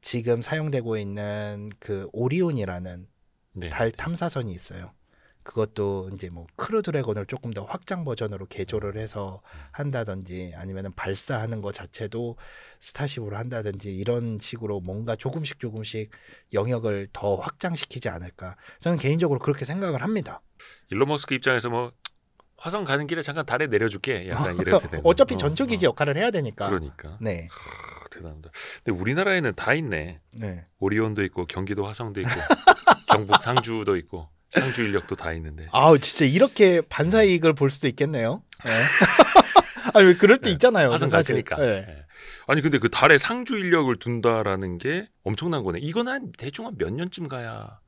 지금 사용되고 있는 그 오리온이라는 네. 달 탐사선이 있어요. 그것도 이제 뭐 크루 드래곤을 조금 더 확장 버전으로 개조를 해서 한다든지 아니면은 발사하는 것 자체도 스타쉽으로 한다든지 이런 식으로 뭔가 조금씩 영역을 더 확장시키지 않을까. 저는 개인적으로 그렇게 생각을 합니다. 일론 머스크 입장에서 뭐 화성 가는 길에 잠깐 달에 내려줄게. 약간 이렇게 되는. 어차피 전초기지 역할을 해야 되니까. 그러니까. 네. 대단하다. 근데 우리나라에는 다 있네. 네. 오리온도 있고 경기도 화성도 있고 경북 상주도 있고 상주 인력도 다 있는데. 아우 진짜 이렇게 반사이익을 볼 수도 있겠네요. 네. 아니 왜 그럴 때 있잖아요. 화성 갈 테니까. 네. 네. 아니 근데 그 달에 상주 인력을 둔다라는 게 엄청난 거네. 이건 한 대충 한 몇 년쯤 가야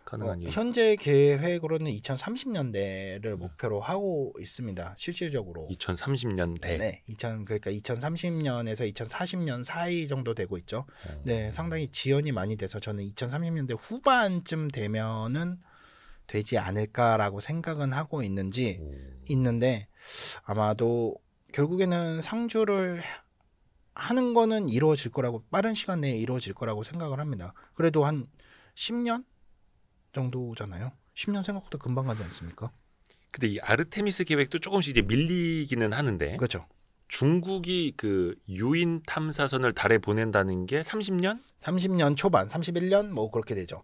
가능한 일? 현재 계획으로는 2030년대를 목표로 하고 있습니다. 실질적으로. 2030년대. 네, 그러니까 2030년에서 2040년 사이 정도 되고 있죠. 네, 상당히 지연이 많이 돼서 저는 2030년대 후반쯤 되면은 되지 않을까라고 생각은 하고 있는데 아마도 결국에는 상주를 하는 거는 이루어질 거라고 빠른 시간 내에 이루어질 거라고 생각을 합니다. 그래도 한 10년 정도잖아요. 10년 생각보다 금방 가지 않습니까? 근데 이 아르테미스 계획도 조금씩 이제 밀리기는 하는데. 그렇죠. 중국이 그 유인 탐사선을 달에 보낸다는 게 30년? 30년 초반, 31년 뭐 그렇게 되죠.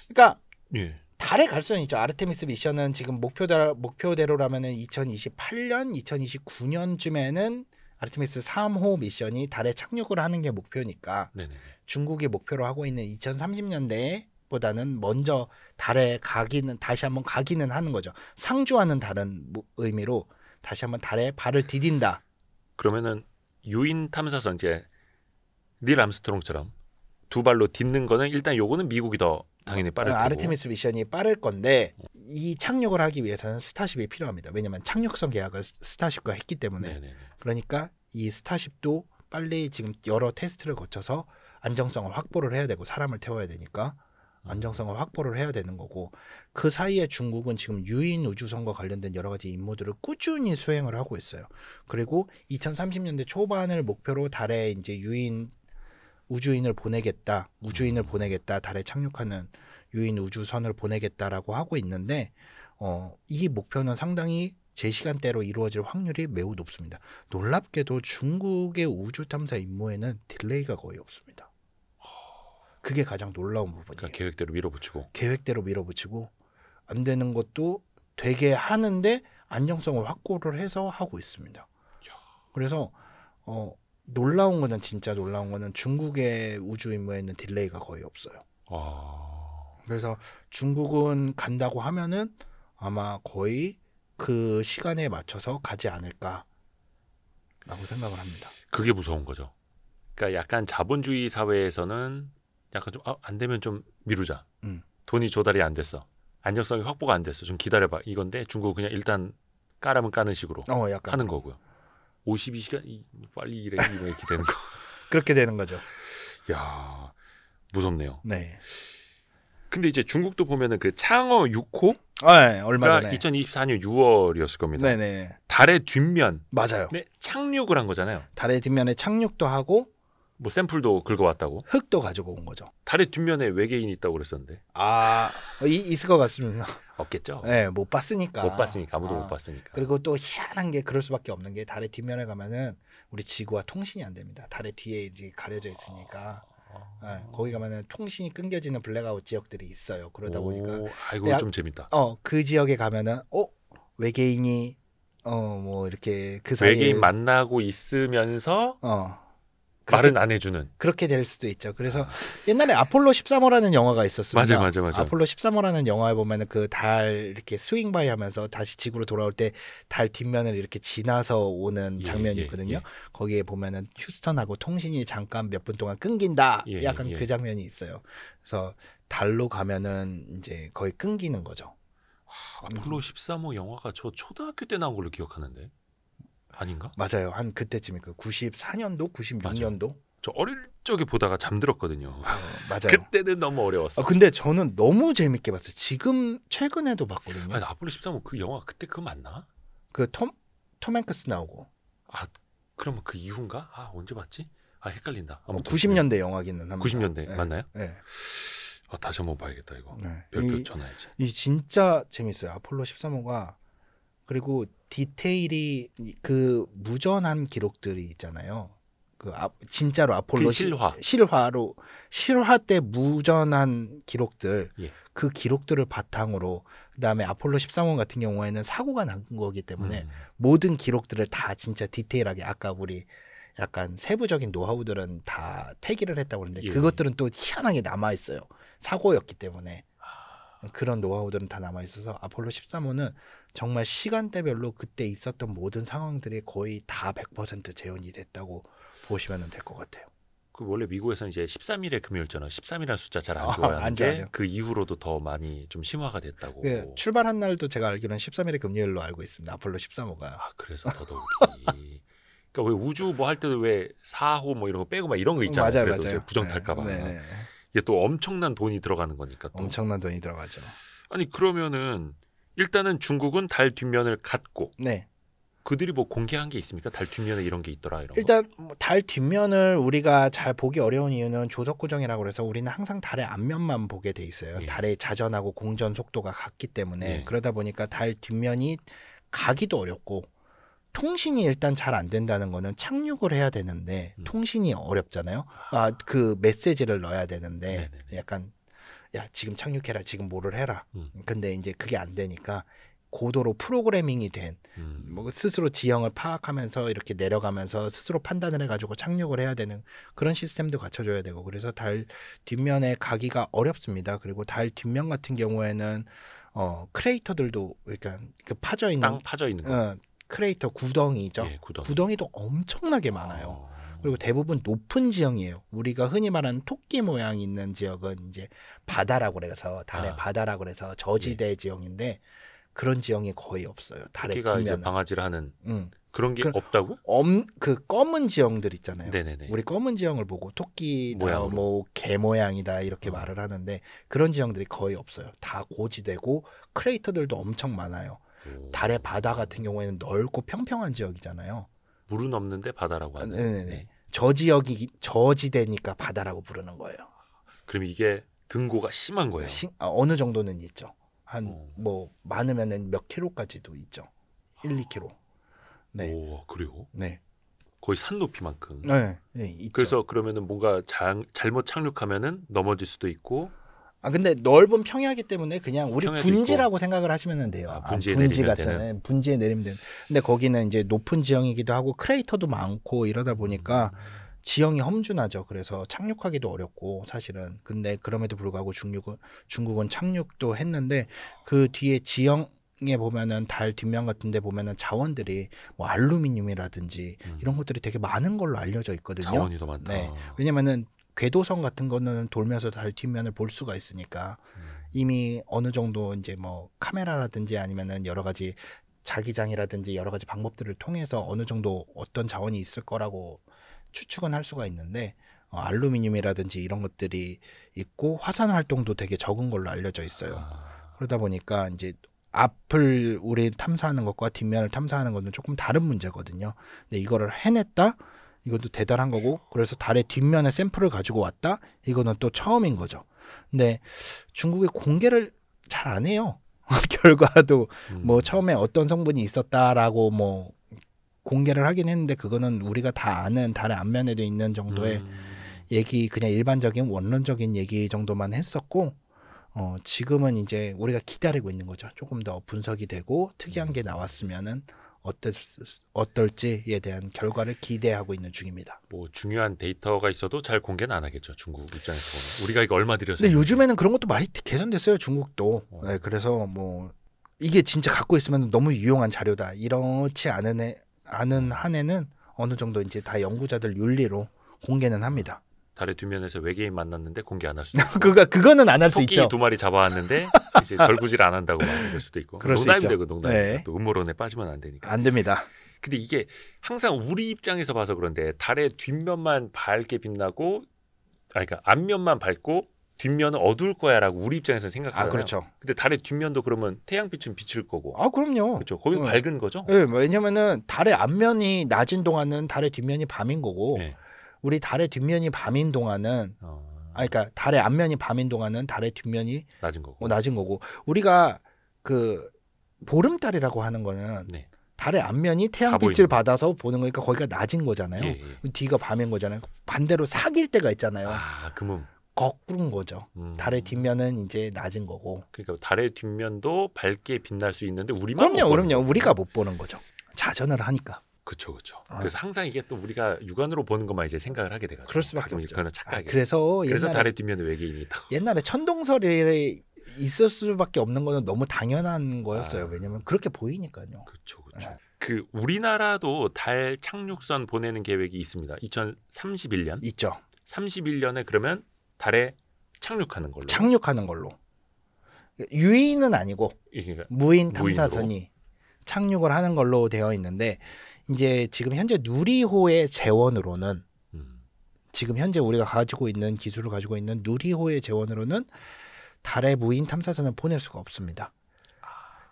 그러니까 예. 달에 갈 수는 있죠. 아르테미스 미션은 지금 목표대로라면은 2028년, 2029년쯤에는 아르테미스 3호 미션이 달에 착륙을 하는 게 목표니까 네네. 중국이 목표로 하고 있는 2030년대보다는 먼저 달에 다시 한번 가기는 하는 거죠. 상주하는 다른 의미로 다시 한번 달에 발을 디딘다. 그러면은 유인 탐사선 이제 닐 암스트롱처럼 두 발로 딛는 거는 일단 요거는 미국이 더 당연히 빠를 거고. 아르테미스 미션이 빠를 건데 이 착륙을 하기 위해서는 스타쉽이 필요합니다. 왜냐하면 착륙선 계약을 스타쉽과 했기 때문에. 네네네. 그러니까 이 스타쉽도 빨리 지금 여러 테스트를 거쳐서 안정성을 확보를 해야 되고 사람을 태워야 되니까 안정성을 확보를 해야 되는 거고 그 사이에 중국은 지금 유인 우주선과 관련된 여러 가지 임무들을 꾸준히 수행을 하고 있어요. 그리고 2030년대 초반을 목표로 달에 이제 우주인을 보내겠다, 달에 착륙하는 유인 우주선을 보내겠다라고 하고 있는데 이 목표는 상당히 제 시간대로 이루어질 확률이 매우 높습니다. 놀랍게도 중국의 우주 탐사 임무에는 딜레이가 거의 없습니다. 그게 가장 놀라운 부분이에요. 그러니까 계획대로 밀어붙이고 안 되는 것도 되게 하는데 안정성을 확보를 해서 하고 있습니다. 그래서 놀라운 거는 진짜 놀라운 거는 중국의 우주 임무에는 딜레이가 거의 없어요. 그래서 중국은 간다고 하면은 아마 거의 그 시간에 맞춰서 가지 않을까라고 생각을 합니다. 그게 무서운 거죠. 그러니까 약간 자본주의 사회에서는 약간 좀 안 되면 좀 미루자. 돈이 조달이 안 됐어. 안정성이 확보가 안 됐어. 좀 기다려봐. 이건데 중국은 그냥 일단 까라면 까는 식으로 약간 하는 거고요. 52시간 빨리 이래 이렇게 되는 거. 그렇게 되는 거죠. 야 무섭네요. 네. 근데 이제 중국도 보면은 그 창어 6호 얼마 전에 2024년 6월이었을 겁니다. 네네. 달의 뒷면 맞아요. 네, 착륙을 한 거잖아요. 달의 뒷면에 착륙도 하고 뭐 샘플도 긁어왔다고. 흙도 가지고 온 거죠. 달의 뒷면에 외계인이 있다고 그랬었는데. 있을 것 같습니다. 없겠죠. 네, 못 봤으니까 아무도 못 봤으니까. 그리고 또 희한한 게 그럴 수밖에 없는 게 달의 뒷면에 가면은 우리 지구와 통신이 안 됩니다. 달의 뒤에 이제 가려져 있으니까. 거기 가면은 통신이 끊겨지는 블랙아웃 지역들이 있어요. 그러다 보니까 이거 좀 재밌다. 그 지역에 가면은 외계인이 뭐 이렇게 그 사이에 외계인 만나고 있으면서 말은 안 해주는 그렇게 될 수도 있죠. 그래서 옛날에 아폴로 13호라는 영화가 있었습니다. 맞아요. 아폴로 13호라는 영화에 보면은 그 달 이렇게 스윙바이 하면서 다시 지구로 돌아올 때 달 뒷면을 이렇게 지나서 오는 장면이 있거든요. 거기에 보면은 휴스턴하고 통신이 잠깐 몇 분 동안 끊긴다. 약간 그 장면이 있어요. 그래서 달로 가면은 이제 거의 끊기는 거죠. 아폴로 13호 영화가 저 초등학교 때 나온 걸로 기억하는데. 아닌가? 맞아요. 한 그때쯤에 94년도, 96년도. 맞아. 저 어릴 적에 보다가 잠들었거든요. 맞아요. 그때는 너무 어려웠어. 근데 저는 너무 재밌게 봤어요. 지금 최근에도 봤거든요. 아폴로 13호 그 영화 그때 그거 맞나? 그 톰 행크스 나오고. 그러면 그 이후인가? 언제 봤지? 헷갈린다. 아무튼 90년대 영화기는 합니다. 90년대 맞나요? 네. 다시 한번 봐야겠다 이거. 네. 별표 쳐놔야지. 이 진짜 재밌어요. 아폴로 13호가. 그리고 디테일이 그 무전한 기록들이 있잖아요. 진짜로 아폴로 실화 때 무전한 기록들 그 기록들을 바탕으로 그다음에 아폴로 13호 같은 경우에는 사고가 난 거기 때문에 모든 기록들을 다 진짜 디테일하게 아까 우리 약간 세부적인 노하우들은 다 폐기를 했다고 그러는데 그것들은 또 희한하게 남아 있어요. 사고였기 때문에. 그런 노하우들은 다 남아있어서 아폴로 13호는 정말 시간대별로 그때 있었던 모든 상황들이 거의 다 100% 재현이 됐다고 보시면 될 것 같아요. 그 원래 미국에서는 이제 13일의 금요일잖아. 13이라는 숫자 잘 안 좋아하는데 그 이후로도 더 많이 좀 심화가 됐다고. 출발한 날도 제가 알기로는 13일의 금요일로 알고 있습니다. 아폴로 13호가. 그래서 더더욱이. 그러니까 왜 우주 뭐 할 때도 왜 4호 뭐 이런 거 빼고 막 이런 거 있잖아요. 맞아요. 부정 탈까봐. 이게 또 엄청난 돈이 들어가는 거니까. 엄청난 돈이 들어가죠. 아니 그러면은 일단은 중국은 달 뒷면을 갖고 그들이 뭐 공개한 게 있습니까? 달 뒷면에 이런 게 있더라 이런 일단 달 뒷면을 우리가 잘 보기 어려운 이유는 조석 고정이라고 그래서 우리는 항상 달의 앞면만 보게 돼 있어요. 달의 자전하고 공전 속도가 같기 때문에 그러다 보니까 달 뒷면이 가기도 어렵고 통신이 일단 잘 안 된다는 거는 착륙을 해야 되는데 통신이 어렵잖아요. 그 메시지를 넣어야 되는데 약간 야 지금 착륙해라, 지금 뭐를 해라. 음. 근데 이제 그게 안 되니까 고도로 프로그래밍이 된 뭐 스스로 지형을 파악하면서 이렇게 내려가면서 스스로 판단을 해가지고 착륙을 해야 되는 그런 시스템도 갖춰줘야 되고, 그래서 달 뒷면에 가기가 어렵습니다. 그리고 달 뒷면 같은 경우에는 크레이터들도, 그러니까 그 파져 있는 땅 파져 있는 거. 크레이터 구덩이죠. 예, 구덩이. 구덩이도 엄청나게 많아요. 그리고 대부분 높은 지형이에요. 우리가 흔히 말하는 토끼 모양 있는 지역은 이제 바다라고 그래서 달의 바다라고 그래서 저지대 지형인데 그런 지형이 거의 없어요. 달의 토끼가 이제 뒷면은. 방아지를 하는 그런 게 없다고? 그 검은 지형들 있잖아요. 네네네. 우리 검은 지형을 보고 토끼다, 모양으로. 뭐 개 모양이다 이렇게 말을 하는데 그런 지형들이 거의 없어요. 다 고지대고 크레이터들도 엄청 많아요. 달의 바다 같은 경우에는 넓고 평평한 지역이잖아요. 물은 없는데 바다라고 하는. 네네네. 저 지역이 저지대니까 바다라고 부르는 거예요. 그럼 이게 등고가 심한 거예요. 어느 정도는 있죠. 한 뭐 많으면은 몇 킬로까지도 있죠. 1, 2킬로. 네. 오, 그래요? 네. 거의 산 높이만큼. 네, 있죠. 그래서 그러면은 뭔가 잘못 착륙하면은 넘어질 수도 있고. 근데 넓은 평야이기 때문에 그냥 우리 평야도 분지라고 생각을 하시면 돼요. 분지에 분지 내리면 같은 되는. 분지에 내리면 되는. 근데 거기는 이제 높은 지형이기도 하고 크레이터도 많고 이러다 보니까 지형이 험준하죠. 그래서 착륙하기도 어렵고 사실은. 근데 그럼에도 불구하고 중국은 착륙도 했는데 그 뒤에 지형에 보면은 달 뒷면 같은데 보면은 자원들이 뭐 알루미늄이라든지 이런 것들이 되게 많은 걸로 알려져 있거든요. 자원이 더 많다. 네. 왜냐면은 궤도선 같은 거는 돌면서 달 뒷면을 볼 수가 있으니까 이미 어느 정도 이제 뭐 카메라라든지 아니면은 여러 가지 자기장이라든지 여러 가지 방법들을 통해서 어느 정도 어떤 자원이 있을 거라고 추측은 할 수가 있는데 알루미늄이라든지 이런 것들이 있고 화산 활동도 되게 적은 걸로 알려져 있어요. 그러다 보니까 이제 앞을 우리 탐사하는 것과 뒷면을 탐사하는 것은 조금 다른 문제거든요. 근데 이거를 해냈다? 이것도 대단한 거고, 그래서 달의 뒷면에 샘플을 가지고 왔다? 이거는 또 처음인 거죠. 근데 중국이 공개를 잘 안 해요. 결과도 뭐 처음에 어떤 성분이 있었다라고 뭐 공개를 하긴 했는데 그거는 우리가 다 아는 달의 앞면에도 있는 정도의 얘기, 그냥 일반적인 원론적인 얘기 정도만 했었고, 지금은 이제 우리가 기다리고 있는 거죠. 조금 더 분석이 되고 특이한 게 나왔으면은 어떨지에 대한 결과를 기대하고 있는 중입니다. 뭐 중요한 데이터가 있어도 잘 공개는 안 하겠죠. 중국 입장에서. 우리가 이거 얼마 들여서. 근데 요즘에는 그런 것도 많이 개선됐어요. 중국도. 네, 그래서 뭐 이게 진짜 갖고 있으면 너무 유용한 자료다. 이렇지 않은 한에는 어느 정도 이제 다 연구자들 윤리로 공개는 합니다. 달의 뒷면에서 외계인 만났는데 공개 안 할 수도 있고. 그거는 안 할 수 있죠. 토끼 2마리 잡아왔는데 이제 절구질 안 한다고 막 이럴 수도 있고. 그럴 수 농담이 있죠. 되고 농담이 네. 되고 또 음모론에 빠지면 안 되니까. 안 됩니다. 근데 이게 항상 우리 입장에서 봐서 그런데 달의 뒷면만 밝게 빛나고, 그러니까 앞면만 밝고 뒷면은 어두울 거야라고 우리 입장에서 생각하잖아요. 그렇죠. 근데 달의 뒷면도 그러면 태양빛은 비칠 거고. 그럼요. 그렇죠. 거기 밝은 거죠. 네, 왜냐면은 달의 앞면이 낮인 동안은 달의 뒷면이 밤인 거고, 네. 우리 달의 뒷면이 밤인 동안은 그러니까 달의 앞면이 밤인 동안은 달의 뒷면이 낮은 거고. 낮은 거고, 우리가 그 보름달이라고 하는 거는 네. 달의 앞면이 태양빛을 받아서 보는 거니까 거기가 낮은 거잖아요. 예. 뒤가 밤인 거잖아요. 반대로 사귈 때가 있잖아요. 금음. 거꾸로인 거죠. 달의 뒷면은 이제 낮은 거고. 그러니까 달의 뒷면도 밝게 빛날 수 있는데 우리만 그럼요. 우리가 못 보는 거죠. 자전을 하니까. 그렇죠. 그래서 항상 이게 또 우리가 육안으로 보는 것만 이제 생각을 하게 돼가지고. 그럴 수밖에 없죠. 그거는 착각이. 그래서 옛날에 달의 뒷면에 외계인이 있다고. 옛날에 천동설이 있을 수밖에 없는 거는 너무 당연한 거였어요. 왜냐면 그렇게 보이니까요. 그렇죠. 그 우리나라도 달 착륙선 보내는 계획이 있습니다. 2031년. 있죠. 31년에 그러면 달에 착륙하는 걸로. 유인은 아니고 그러니까 무인 탐사선이 착륙을 하는 걸로 되어 있는데, 이제 지금 현재 누리호의 재원으로는 지금 현재 우리가 가지고 있는 기술을 가지고 있는 누리호의 재원으로는 달에 무인 탐사선을 보낼 수가 없습니다.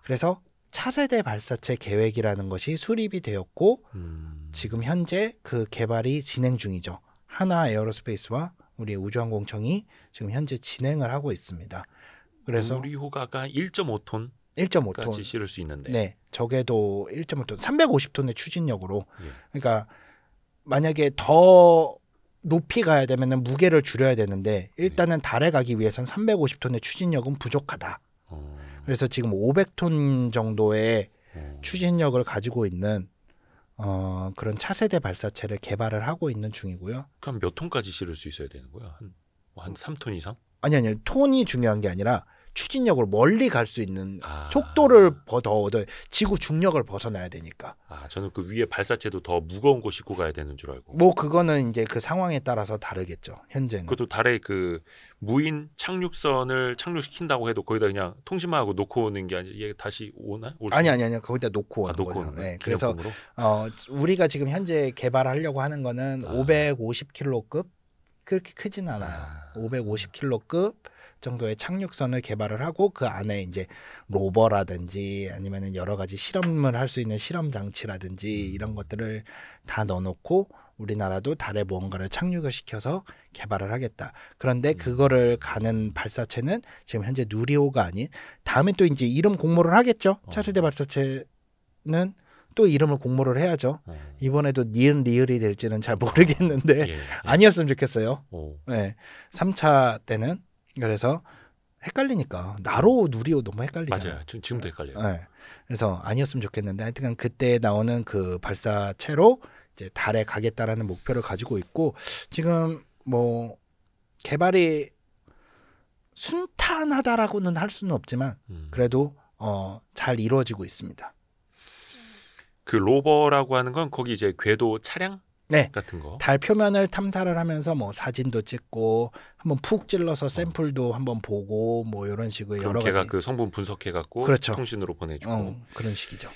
그래서 차세대 발사체 계획이라는 것이 수립이 되었고 지금 현재 그 개발이 진행 중이죠. 하나 에어로스페이스와 우리 우주항공청이 지금 현재 진행을 하고 있습니다. 그래서 누리호가 아까 1.5톤 1.5톤 실을 수 있는데. 네, 적게도 1.5톤, 350톤의 추진력으로. 그러니까 만약에 더 높이 가야 되면은 무게를 줄여야 되는데 일단은 달에 가기 위해선 350톤의 추진력은 부족하다. 그래서 지금 500톤 정도의 추진력을 가지고 있는 그런 차세대 발사체를 개발을 하고 있는 중이고요. 그럼 몇 톤까지 실을 수 있어야 되는 거야? 한 3톤 이상? 아니 톤이 중요한 게 아니라 추진력으로 멀리 갈 수 있는 속도를 더 얻어야 지구 중력을 벗어나야 되니까. 저는 그 위에 발사체도 더 무거운 거 싣고 가야 되는 줄 알고. 뭐 그거는 이제 그 상황에 따라서 다르겠죠. 현재는. 그것도 달에 그 무인 착륙선을 착륙시킨다고 해도 거기다 그냥 통신만 하고 놓고 오는 게 아니라 얘 다시 오나? 아니 거기다 놓고 오는 거죠. 네. 그래서 우리가 지금 현재 개발하려고 하는 거는 550kg급 그렇게 크진 않아요. 550kg급 정도의 착륙선을 개발을 하고 그 안에 이제 로버라든지 아니면은 여러 가지 실험을 할 수 있는 실험 장치라든지 이런 것들을 다 넣어놓고 우리나라도 달에 무언가를 착륙을 시켜서 개발을 하겠다. 그런데 그거를 가는 발사체는 지금 현재 누리호가 아닌 다음에 또 이제 이름 공모를 하겠죠. 차세대 발사체는 또 이름을 공모를 해야죠. 이번에도 니은 리을이 될지는 잘 모르겠는데 아니었으면 좋겠어요. 네, 3차 때는. 그래서 헷갈리니까 나로 누리호 너무 헷갈리잖아요. 맞아요. 지금도 헷갈려요. 네. 그래서 아니었으면 좋겠는데 하여튼 그때 나오는 그 발사체로 이제 달에 가겠다라는 목표를 가지고 있고 지금 뭐 개발이 순탄하다라고는 할 수는 없지만 그래도 잘 이루어지고 있습니다. 그 로버라고 하는 건 거기 이제 궤도 차량 같은 거. 달 표면을 탐사를 하면서 뭐 사진도 찍고 한번 푹 찔러서 샘플도 한번 보고 뭐 이런 식으로 여러 가지. 걔가 그 성분 분석해 갖고 통신으로 보내주고 그런 식이죠.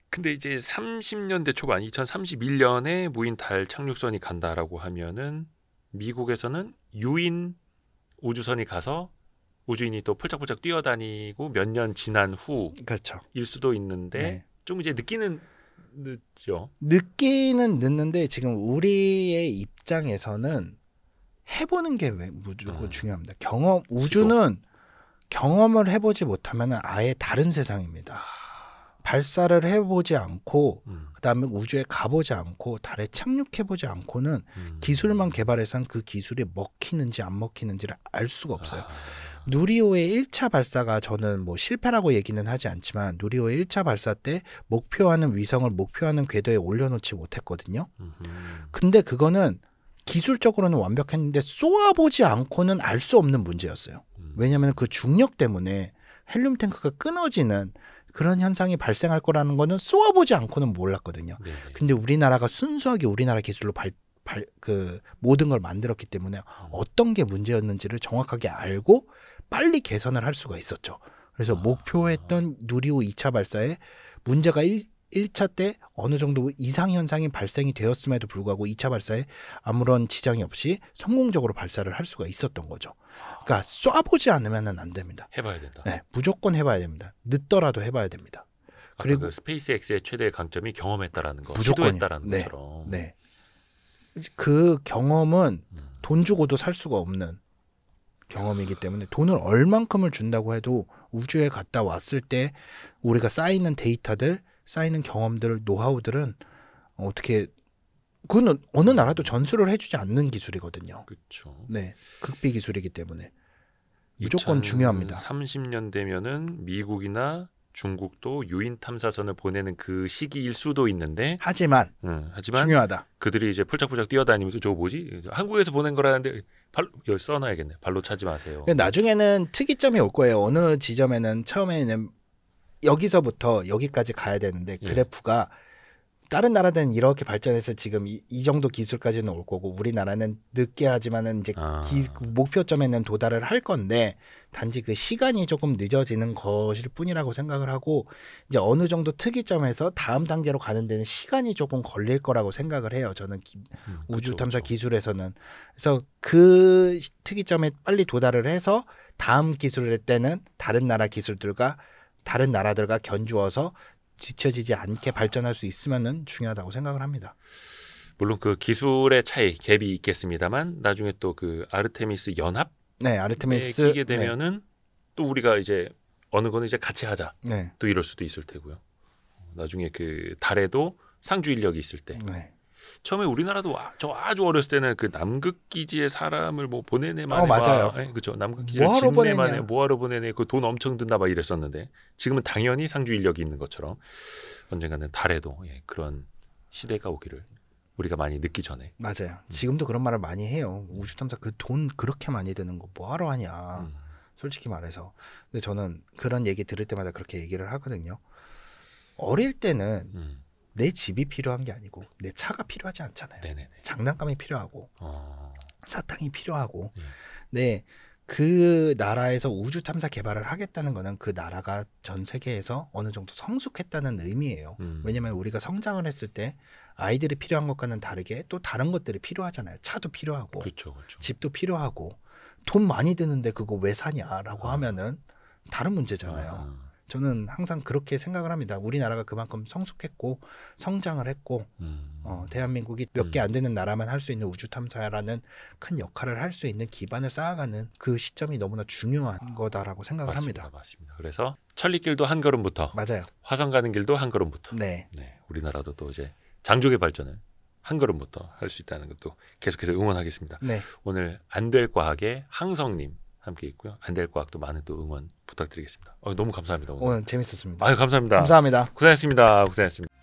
근데 이제 30년대 초반 2031년에 무인 달 착륙선이 간다라고 하면은 미국에서는 유인 우주선이 가서 우주인이 또 폴짝폴짝 뛰어다니고 몇 년 지난 후일 수도 있는데 좀 이제 늦기는 늦죠. 늦기는 늦는데 지금 우리의 입장에서는 해보는 게 무조건 중요합니다. 우주는 경험을 해보지 못하면 아예 다른 세상입니다. 발사를 해보지 않고 그다음에 우주에 가보지 않고 달에 착륙해보지 않고는 기술만 개발해서는 그 기술이 먹히는지 안 먹히는지를 알 수가 없어요. 누리호의 1차 발사가 저는 뭐 실패라고 얘기는 하지 않지만 누리호의 1차 발사 때 목표하는 위성을 목표하는 궤도에 올려놓지 못했거든요. 근데 그거는 기술적으로는 완벽했는데 쏘아보지 않고는 알 수 없는 문제였어요. 왜냐하면 그 중력 때문에 헬륨 탱크가 끊어지는 그런 현상이 발생할 거라는 거는 쏘아보지 않고는 몰랐거든요. 근데 우리나라가 순수하게 우리나라 기술로 그 모든 걸 만들었기 때문에 어떤 게 문제였는지를 정확하게 알고 빨리 개선을 할 수가 있었죠. 그래서 목표했던 누리호 2차 발사에 문제가 1차 때 어느 정도 이상 현상이 발생이 되었음에도 불구하고 2차 발사에 아무런 지장이 없이 성공적으로 발사를 할 수가 있었던 거죠. 그러니까 쏴보지 않으면 안 됩니다. 해봐야 된다. 네, 무조건 해봐야 됩니다. 늦더라도 해봐야 됩니다. 그리고 그 스페이스X의 최대 강점이 경험했다라는 거, 시도했다라는 것처럼. 네. 그 경험은 돈 주고도 살 수가 없는 경험이기 때문에 돈을 얼만큼을 준다고 해도 우주에 갔다 왔을 때 우리가 쌓이는 데이터들, 쌓이는 경험들, 노하우들은 어떻게 그거는 어느 나라도 전수를 해주지 않는 기술이거든요. 그렇죠. 네, 극비 기술이기 때문에 무조건 중요합니다. 30년 되면은 미국이나 중국도 유인 탐사선을 보내는 그 시기일 수도 있는데 하지만 중요하다. 그들이 이제 폴짝폴짝 뛰어다니면서 저거 뭐지? 한국에서 보낸 거라는데 여기 써놔야겠네. 발로 차지 마세요. 나중에는 특이점이 올 거예요. 어느 지점에는 처음에는 여기서부터 여기까지 가야 되는데 그래프가 다른 나라들은 이렇게 발전해서 지금 이 정도 기술까지는 올 거고 우리나라는 늦게 하지만은 이제 목표점에는 도달을 할 건데 단지 그 시간이 조금 늦어지는 것일 뿐이라고 생각을 하고 이제 어느 정도 특이점에서 다음 단계로 가는 데는 시간이 조금 걸릴 거라고 생각을 해요. 저는 우주 탐사 기술에서는. 그래서 그 특이점에 빨리 도달을 해서 다음 기술일 때는 다른 나라들과 견주어서 뒤처지지 않게 발전할 수 있으면은 중요하다고 생각을 합니다. 물론 그 기술의 차이, 갭이 있겠습니다만 나중에 또 그 아르테미스 연합 아르테미스 끼게 되면은 또 우리가 이제 어느 거는 이제 같이 하자. 또 이럴 수도 있을 테고요. 나중에 그 달에도 상주 인력이 있을 때. 처음에 우리나라도 아주 어렸을 때는 그 남극 기지에 사람을 뭐 보내네 만에 맞아요. 그렇죠. 남극 기지를 뭐하러 짓네 보내냐. 만에 뭐하러 보내네 그 돈 엄청 든다 막 이랬었는데 지금은 당연히 상주 인력이 있는 것처럼 언젠가는 달에도 그런 시대가 오기를 우리가 많이 늦기 전에. 맞아요. 지금도 그런 말을 많이 해요. 우주 탐사 그 돈 그렇게 많이 드는 거 뭐하러 하냐. 솔직히 말해서. 근데 저는 그런 얘기 들을 때마다 그렇게 얘기를 하거든요. 어릴 때는 내 집이 필요한 게 아니고 내 차가 필요하지 않잖아요. 네네네. 장난감이 필요하고 사탕이 필요하고 예. 네, 그 나라에서 우주 탐사 개발을 하겠다는 거는 그 나라가 전 세계에서 어느 정도 성숙했다는 의미예요. 왜냐하면 우리가 성장을 했을 때 아이들이 필요한 것과는 다르게 또 다른 것들이 필요하잖아요. 차도 필요하고 그렇죠, 그렇죠. 집도 필요하고 돈 많이 드는데 그거 왜 사냐라고 하면은 다른 문제잖아요. 저는 항상 그렇게 생각을 합니다. 우리나라가 그만큼 성숙했고 성장을 했고 대한민국이 몇 개 안 되는 나라만 할 수 있는 우주 탐사라는 큰 역할을 할 수 있는 기반을 쌓아가는 그 시점이 너무나 중요한 거다라고 생각을 맞습니다, 합니다. 맞습니다. 그래서 천리길도 한 걸음부터 맞아요. 화성 가는 길도 한 걸음부터. 네. 우리나라도 또 이제 장족의 발전을 한 걸음부터 할 수 있다는 것도 계속해서 응원하겠습니다. 네. 오늘 안될 과학의 항성님 함께 있고요. 안될 과학도 많은 또 응원 부탁드리겠습니다. 너무 감사합니다. 오늘 재밌었습니다. 감사합니다. 감사합니다. 고생했습니다. 고생했습니다.